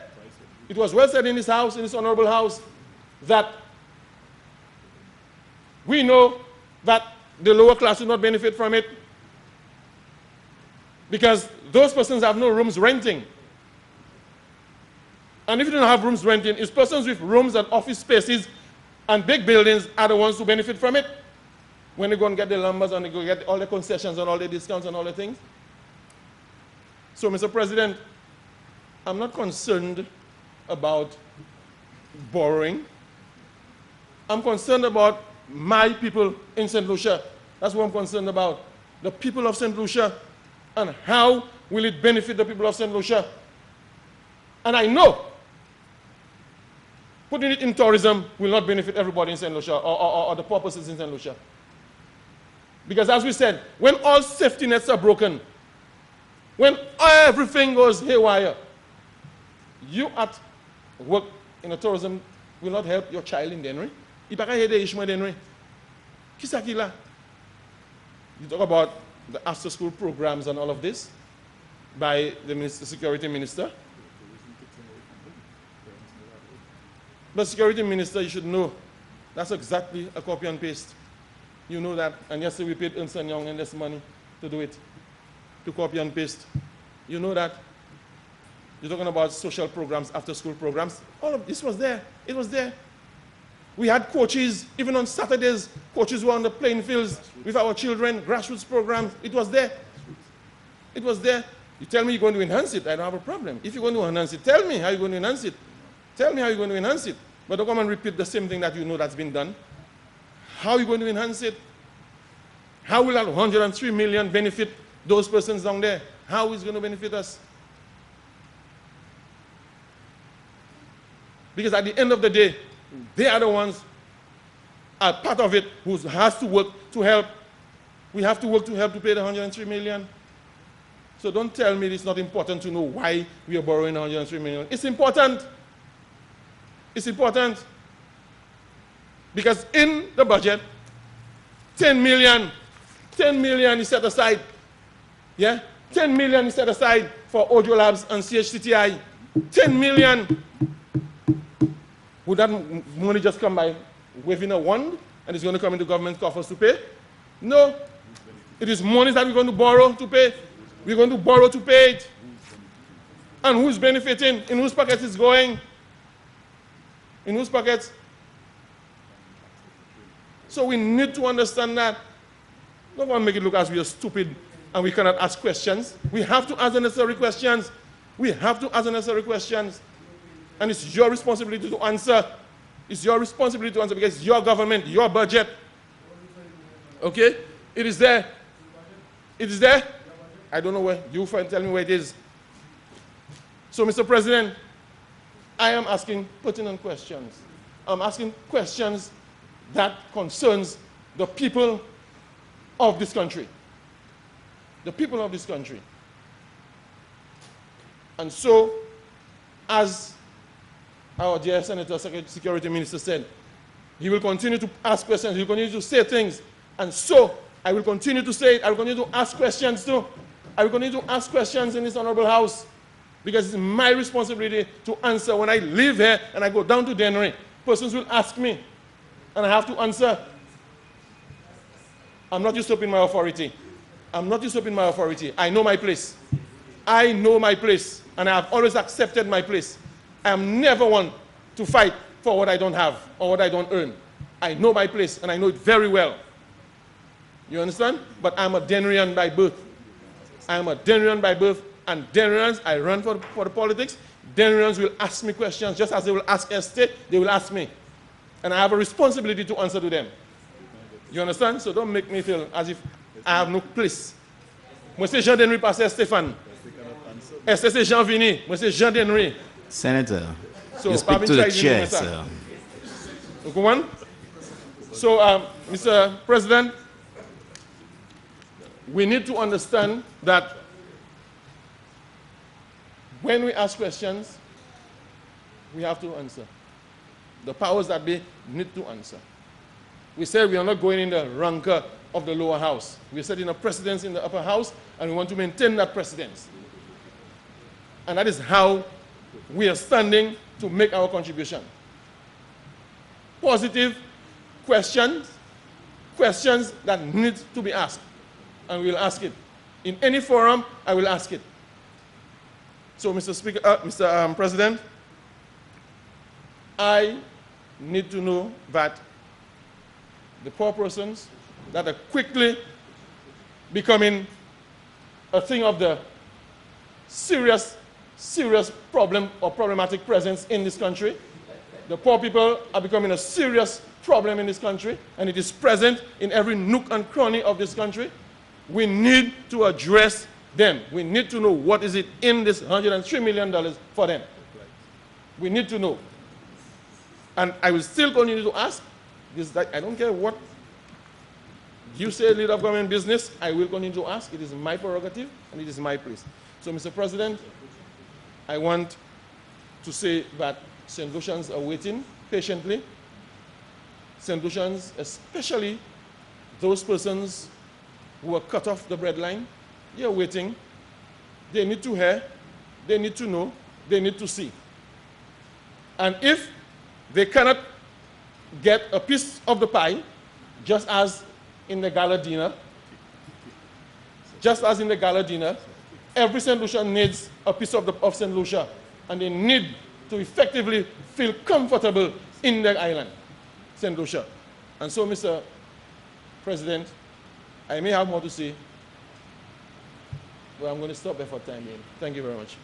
It was well said in this house, in this honorable house, that we know that the lower class will not benefit from it because those persons have no rooms renting. And if you don't have rooms renting, it's persons with rooms and office spaces and big buildings are the ones who benefit from it when they go and get the numbers and they go get all the concessions and all the discounts and all the things. So, Mr. President, I'm not concerned about borrowing. I'm concerned about my people in Saint Lucia. That's what I'm concerned about. The people of Saint Lucia and how will it benefit the people of Saint Lucia. And I know putting it in tourism will not benefit everybody in Saint Lucia or the purposes in Saint Lucia. Because as we said, when all safety nets are broken, when everything goes haywire, you at work in a tourism will not help your child in Denry. You talk about the after-school programs and all of this by the security minister. But security minister, you should know, that's exactly a copy and paste. You know that, and yesterday we paid Ernst & Young and less money to do it, to copy and paste. You know that. You're talking about social programs, after-school programs. All of this was there. It was there. We had coaches, even on Saturdays, coaches were on the playing fields with our children, grassroots programs. It was there. It was there. You tell me you're going to enhance it, I don't have a problem. If you're going to enhance it, tell me how you're going to enhance it. Tell me how you're going to enhance it. But don't come and repeat the same thing that you know that's been done. How are you going to enhance it? How will that 103 million benefit those persons down there? How is it going to benefit us? Because at the end of the day, they are the ones are part of it who has to work to help. We have to work to help to pay the 103 million. So don't tell me it's not important to know why we are borrowing 103 million. It's important. It's important. Because in the budget, 10 million is set aside. Yeah? 10 million is set aside for Audio Labs and CHCTI. 10 million. Would that money just come by waving a wand and it's going to come into government coffers to pay? No. It is money that we're going to borrow to pay. We're going to borrow to pay it. And who's benefiting? In whose pockets it's going? In whose pockets? So we need to understand that. Don't want to make it look as we are stupid and we cannot ask questions. We have to ask the necessary questions. We have to ask the necessary questions. And it's your responsibility to answer. It's your responsibility to answer because it's your government, your budget. Okay? It is there. It is there. I don't know where. You tell me where it is. So, Mr. President, I am asking pertinent questions. I'm asking questions that concerns the people of this country. The people of this country. And so, as our dear Senator Security Minister said, he will continue to ask questions, he will continue to say things, and so I will continue to say it, I will continue to ask questions too. I will continue to ask questions in this honorable house. because it's my responsibility to answer. When I live here and I go down to Dennery, persons will ask me, and I have to answer. I'm not usurping my authority. I'm not usurping my authority. I know my place. I know my place, and I have always accepted my place. I am never one to fight for what I don't have or what I don't earn. I know my place, and I know it very well. You understand? But I'm a Dennerian by birth. I'm a Dennerian by birth, and Dennerians, I run for the politics. Dennerians will ask me questions, just as they will ask Estate, they will ask me. And I have a responsibility to answer to them. You understand? So don't make me feel as if I have no place. Moi, c'est Jean Dennery passé Stéphane. Est-ce c'est Jean Vini? Moi, c'est Jean Dennery. Senator, So, you speak to the chair, sir. Okay, so, Mr. President, we need to understand that when we ask questions, we have to answer. The powers that be need to answer. We said we are not going in the rancor of the lower house. We set in a precedence in the upper house, and we want to maintain that precedence. And that is how we are standing to make our contribution. Positive questions, questions that need to be asked, and we'll ask it. In any forum, I will ask it. So, Mr. President, I need to know that the poor persons that are quickly becoming a thing of the serious problem or problematic presence in this country. The poor people are becoming a serious problem in this country, and it is present in every nook and cranny of this country. We need to address them. We need to know what is it in this $103 million for them. We need to know. And I will still continue to ask this. I don't care what you say, leader of government business, I will continue to ask. It is my prerogative, and it is my place. So, Mr. President, I want to say that St. Lucians are waiting patiently. St. Lucians, especially those persons who are cut off the breadline, they are waiting. They need to hear, they need to know, they need to see. And if they cannot get a piece of the pie, just as in the gala dinner, every St. Lucian needs a piece of St. Lucia, and they need to effectively feel comfortable in their island, St. Lucia. And so, Mr. President, I may have more to say, but I'm going to stop there for time being. Thank you very much.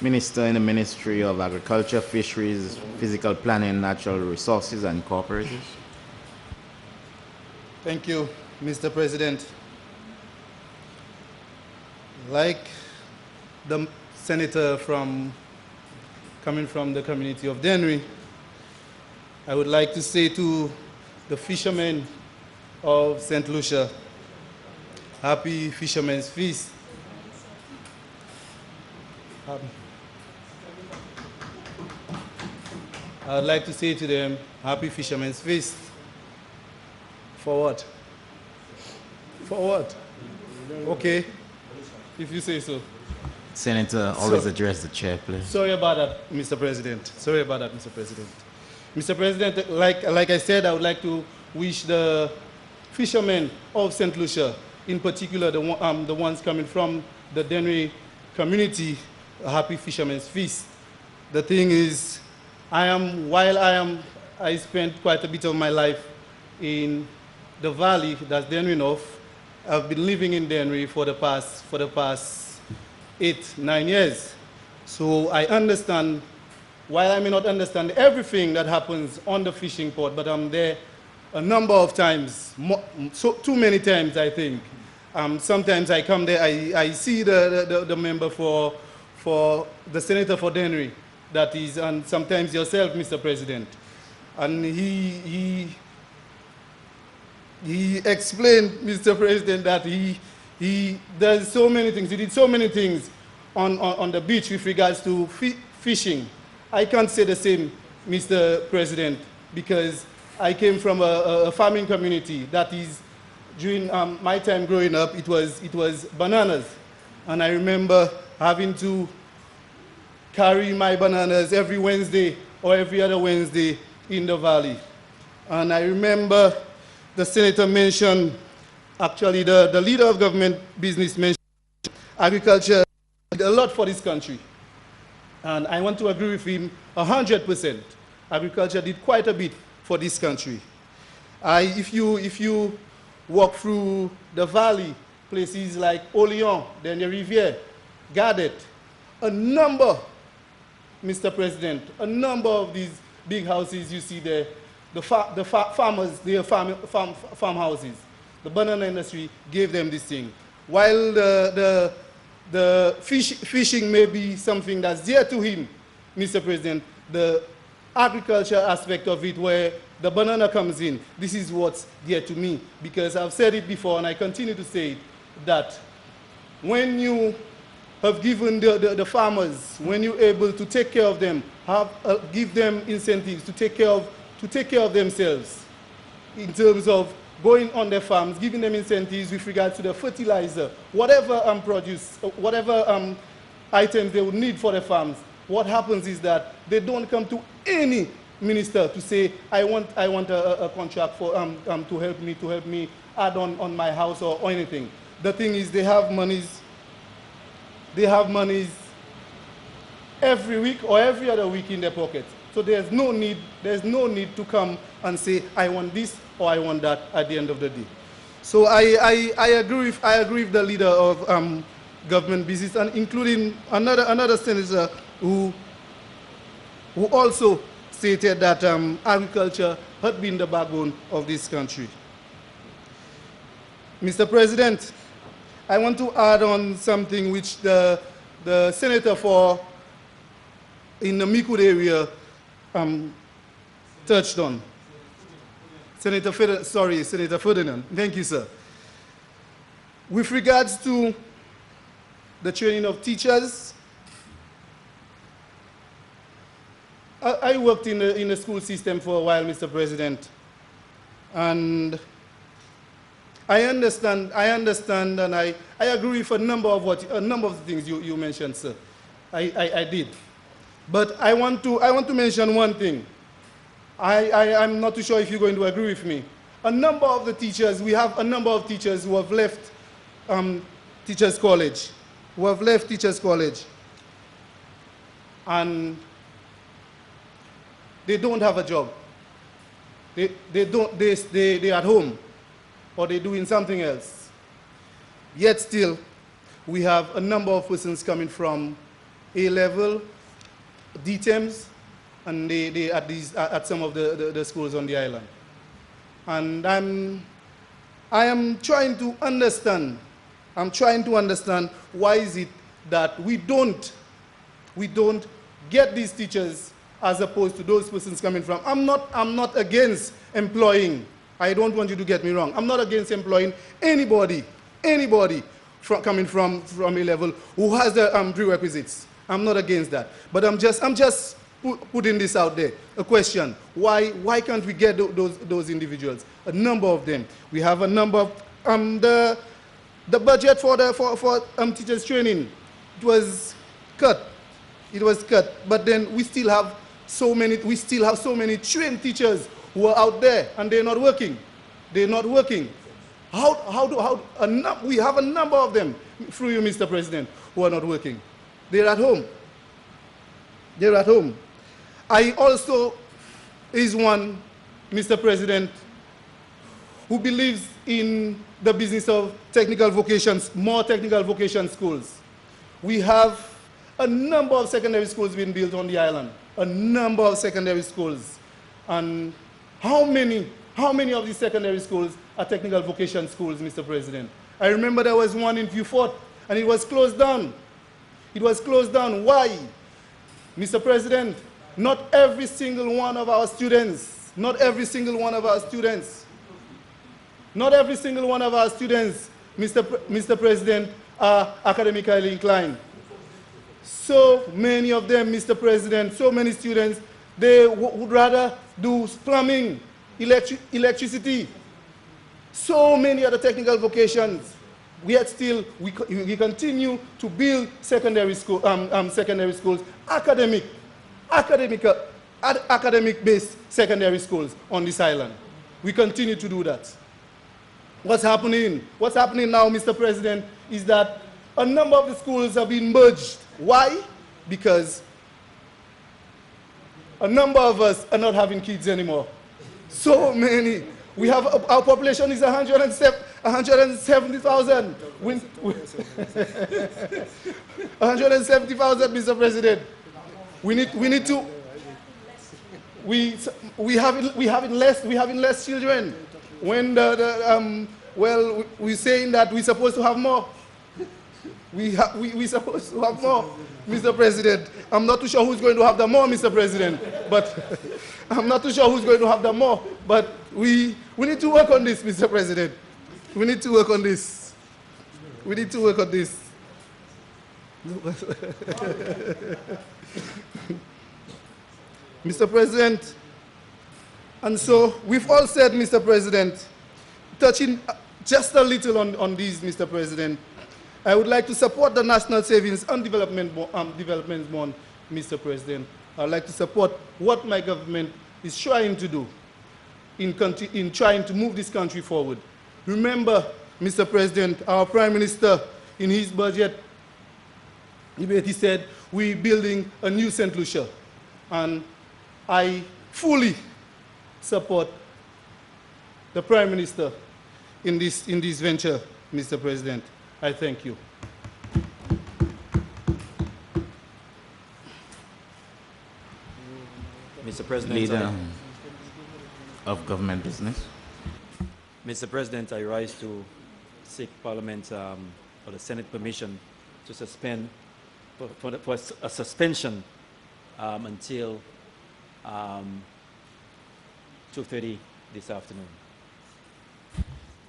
Minister in the Ministry of Agriculture, Fisheries, Physical Planning, Natural Resources, and Cooperatives. Thank you, Mr. President. Like the senator coming from the community of Dennery, I would like to say to the fishermen of St. Lucia, happy Fisherman's Feast. I would like to say to them, happy Fisherman's Feast. For what? For what? Okay, if you say so. Senator, always address the chair, please. Sorry about that, Mr. President. Sorry about that, Mr. President. Mr. President, like I said, I would like to wish the fishermen of St. Lucia, in particular the ones coming from the Dennery community, a happy Fisherman's Feast. The thing is, I spent quite a bit of my life in the valley, that's Dennery North. I've been living in Dennery for the past 8-9 years. So I understand, while I may not understand everything that happens on the fishing port, but I'm there a number of times, too many times, I think. Sometimes I come there, I see the member for the senator for Dennery, that is, and sometimes yourself, Mr. President. And he explained, Mr. President, that he He does so many things. He did so many things on the beach with regards to fishing. I can't say the same, Mr. President, because I came from a farming community that is, during my time growing up, it was bananas. And I remember having to carry my bananas every Wednesday or every other Wednesday in the valley. And I remember the senator mentioned, actually the leader of government business mentioned agriculture did a lot for this country. And I want to agree with him 100%. Agriculture did quite a bit for this country. If you walk through the valley, places like Oleon, then the Riviere, Gardet, a number, Mr. President, a number of these big houses you see there, farmers, their farmhouses. The banana industry gave them this thing. While the fishing may be something that's dear to him, Mr. President, the agriculture aspect of it, where the banana comes in, this is what's dear to me, because I've said it before and I continue to say it, that when you have given the farmers, when you're able to take care of them, give them incentives to take care of themselves in terms of going on their farms, giving them incentives with regard to the fertilizer, whatever produce, whatever items they would need for their farms. What happens is that they don't come to any minister to say, I want a contract for to help me add on my house or anything. The thing is, they have monies every week or every other week in their pocket. So there's no need to come and say, I want this or I want that at the end of the day. So I agree with the leader of government business, and including another senator who also stated that agriculture had been the backbone of this country. Mr. President, I want to add on something which the senator in the Mikud area touched on. Senator Ferdinand. Thank you, sir. With regards to the training of teachers, I worked in the school system for a while, Mr. President, and I understand, and I agree with a number of the things you mentioned, sir. I did, but I want to mention one thing. I'm not too sure if you're going to agree with me. A number of the teachers, we have a number of teachers who have left Teachers College, and they don't have a job. They're at home, or they're doing something else. Yet still, we have a number of persons coming from A-level, DTEMs, and they at some of the schools on the island. And I am trying to understand. I'm trying to understand why is it that we don't get these teachers as opposed to those persons coming from. I'm not against employing. I don't want you to get me wrong. I'm not against employing anybody coming from A-level who has the prerequisites. I'm not against that. But I'm just putting this out there. A question: why can't we get those individuals? A number of them. We have a number of the budget for teachers training. It was cut. But then we still have so many trained teachers who are out there and they're not working. We have a number of them, through you, Mr. President, who are not working. They're at home. I also is one, Mr. President, who believes in the business of technical vocations, more technical vocation schools. We have a number of secondary schools being built on the island, a number of secondary schools. And how many of these secondary schools are technical vocation schools, Mr. President? I remember there was one in Vieux-Fort, and it was closed down. Why? Mr. President, not every single one of our students Mr. President, are academically inclined. So many of them, Mr. President, so many students, they would rather do plumbing, electricity, so many other technical vocations. Yet still, we continue to build secondary schools, academic-based secondary schools on this island. We continue to do that. What's happening? What's happening now, Mr. President, is that a number of the schools have been merged. Why? Because a number of us are not having kids anymore. So many. We have, our population is 170,000. 170,000, Mr. President. We need to, we having less children. When well, we're saying that we're supposed to have more. We're supposed to have more, Mr. President. I'm not too sure who's going to have the more, Mr. President. But I'm not too sure who's going to have the more. But we need to work on this, Mr. President. We need to work on this. We need to work on this. Mr. President, and so we've all said, Mr. President, touching just a little on these, Mr. President, I would like to support the National Savings and Development Bond, Mr. President. I would like to support what my government is trying to do in trying to move this country forward. Remember, Mr. President, our Prime Minister, in his budget debate, he said, we're building a new Saint Lucia. And I fully support the Prime Minister in this venture, Mr. President. I thank you. Mr. President, Leader of Government Business. Mr. President, I rise to seek Parliament or the Senate permission to suspend for a suspension until 2:30 this afternoon.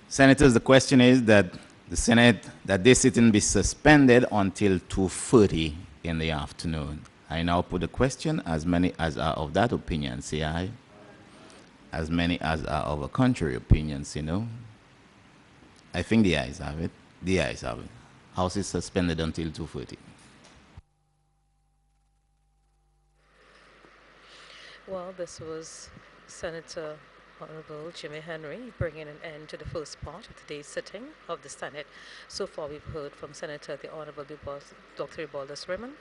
Senators, the question is that the Senate, that this sitting be suspended until 2:30 in the afternoon. I now put the question. As many as are of that opinion, say aye. As many as are of a contrary opinion, say no. I think the ayes have it. The ayes have it. House is suspended until 2:30. Well, this was Senator Honorable Jimmy Henry bringing an end to the first part of today's sitting of the Senate. So far, we've heard from Senator the Honorable Dr. Ibaldas Raymond,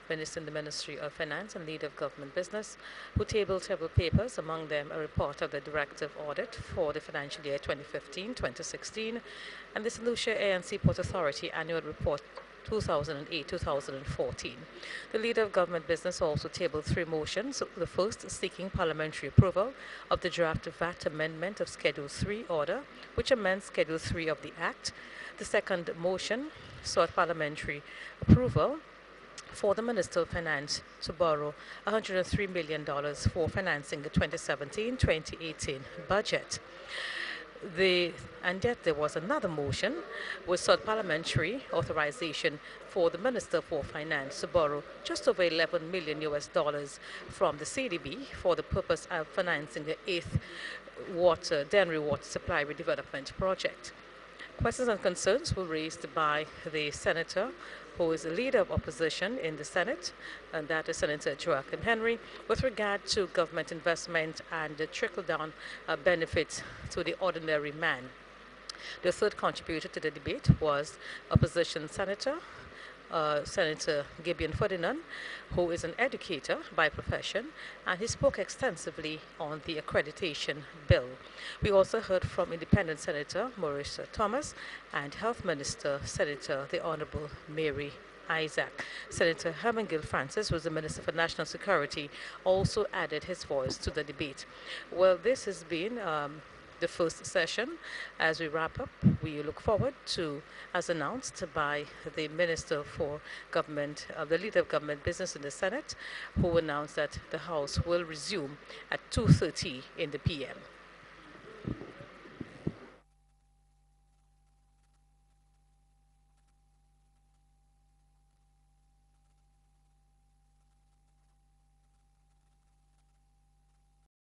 Minister in the Ministry of Finance and Leader of Government Business, who tabled several papers, among them a report of the Directive Audit for the financial year 2015-2016 and the Saint Lucia ANC Port Authority Annual Report 2008-2014. The Leader of Government Business also tabled three motions, the first seeking parliamentary approval of the draft VAT amendment of Schedule 3 order, which amends Schedule 3 of the Act. The second motion sought parliamentary approval for the Minister of Finance to borrow $103 million for financing the 2017-2018 budget. And yet there was another motion which sought parliamentary authorization for the Minister for Finance to borrow just over $11 million from the CDB for the purpose of financing the 8th Dennery Water Supply Redevelopment Project. Questions and concerns were raised by the Senator who is the Leader of Opposition in the Senate, and that is Senator Joachim Henry, with regard to government investment and the trickle-down benefits to the ordinary man. The third contributor to the debate was Opposition Senator, Senator Gibeon Ferdinand, who is an educator by profession, and he spoke extensively on the accreditation bill. We also heard from Independent Senator Maurice Thomas and Health Minister Senator the Honorable Mary Isaac. Senator Hermangill Francis, who is the Minister for National Security, also added his voice to the debate. Well, this has been the first session. As we wrap up, we look forward to, as announced by the Minister for Government, the Leader of Government Business in the Senate, who announced that the House will resume at 2:30 in the p.m.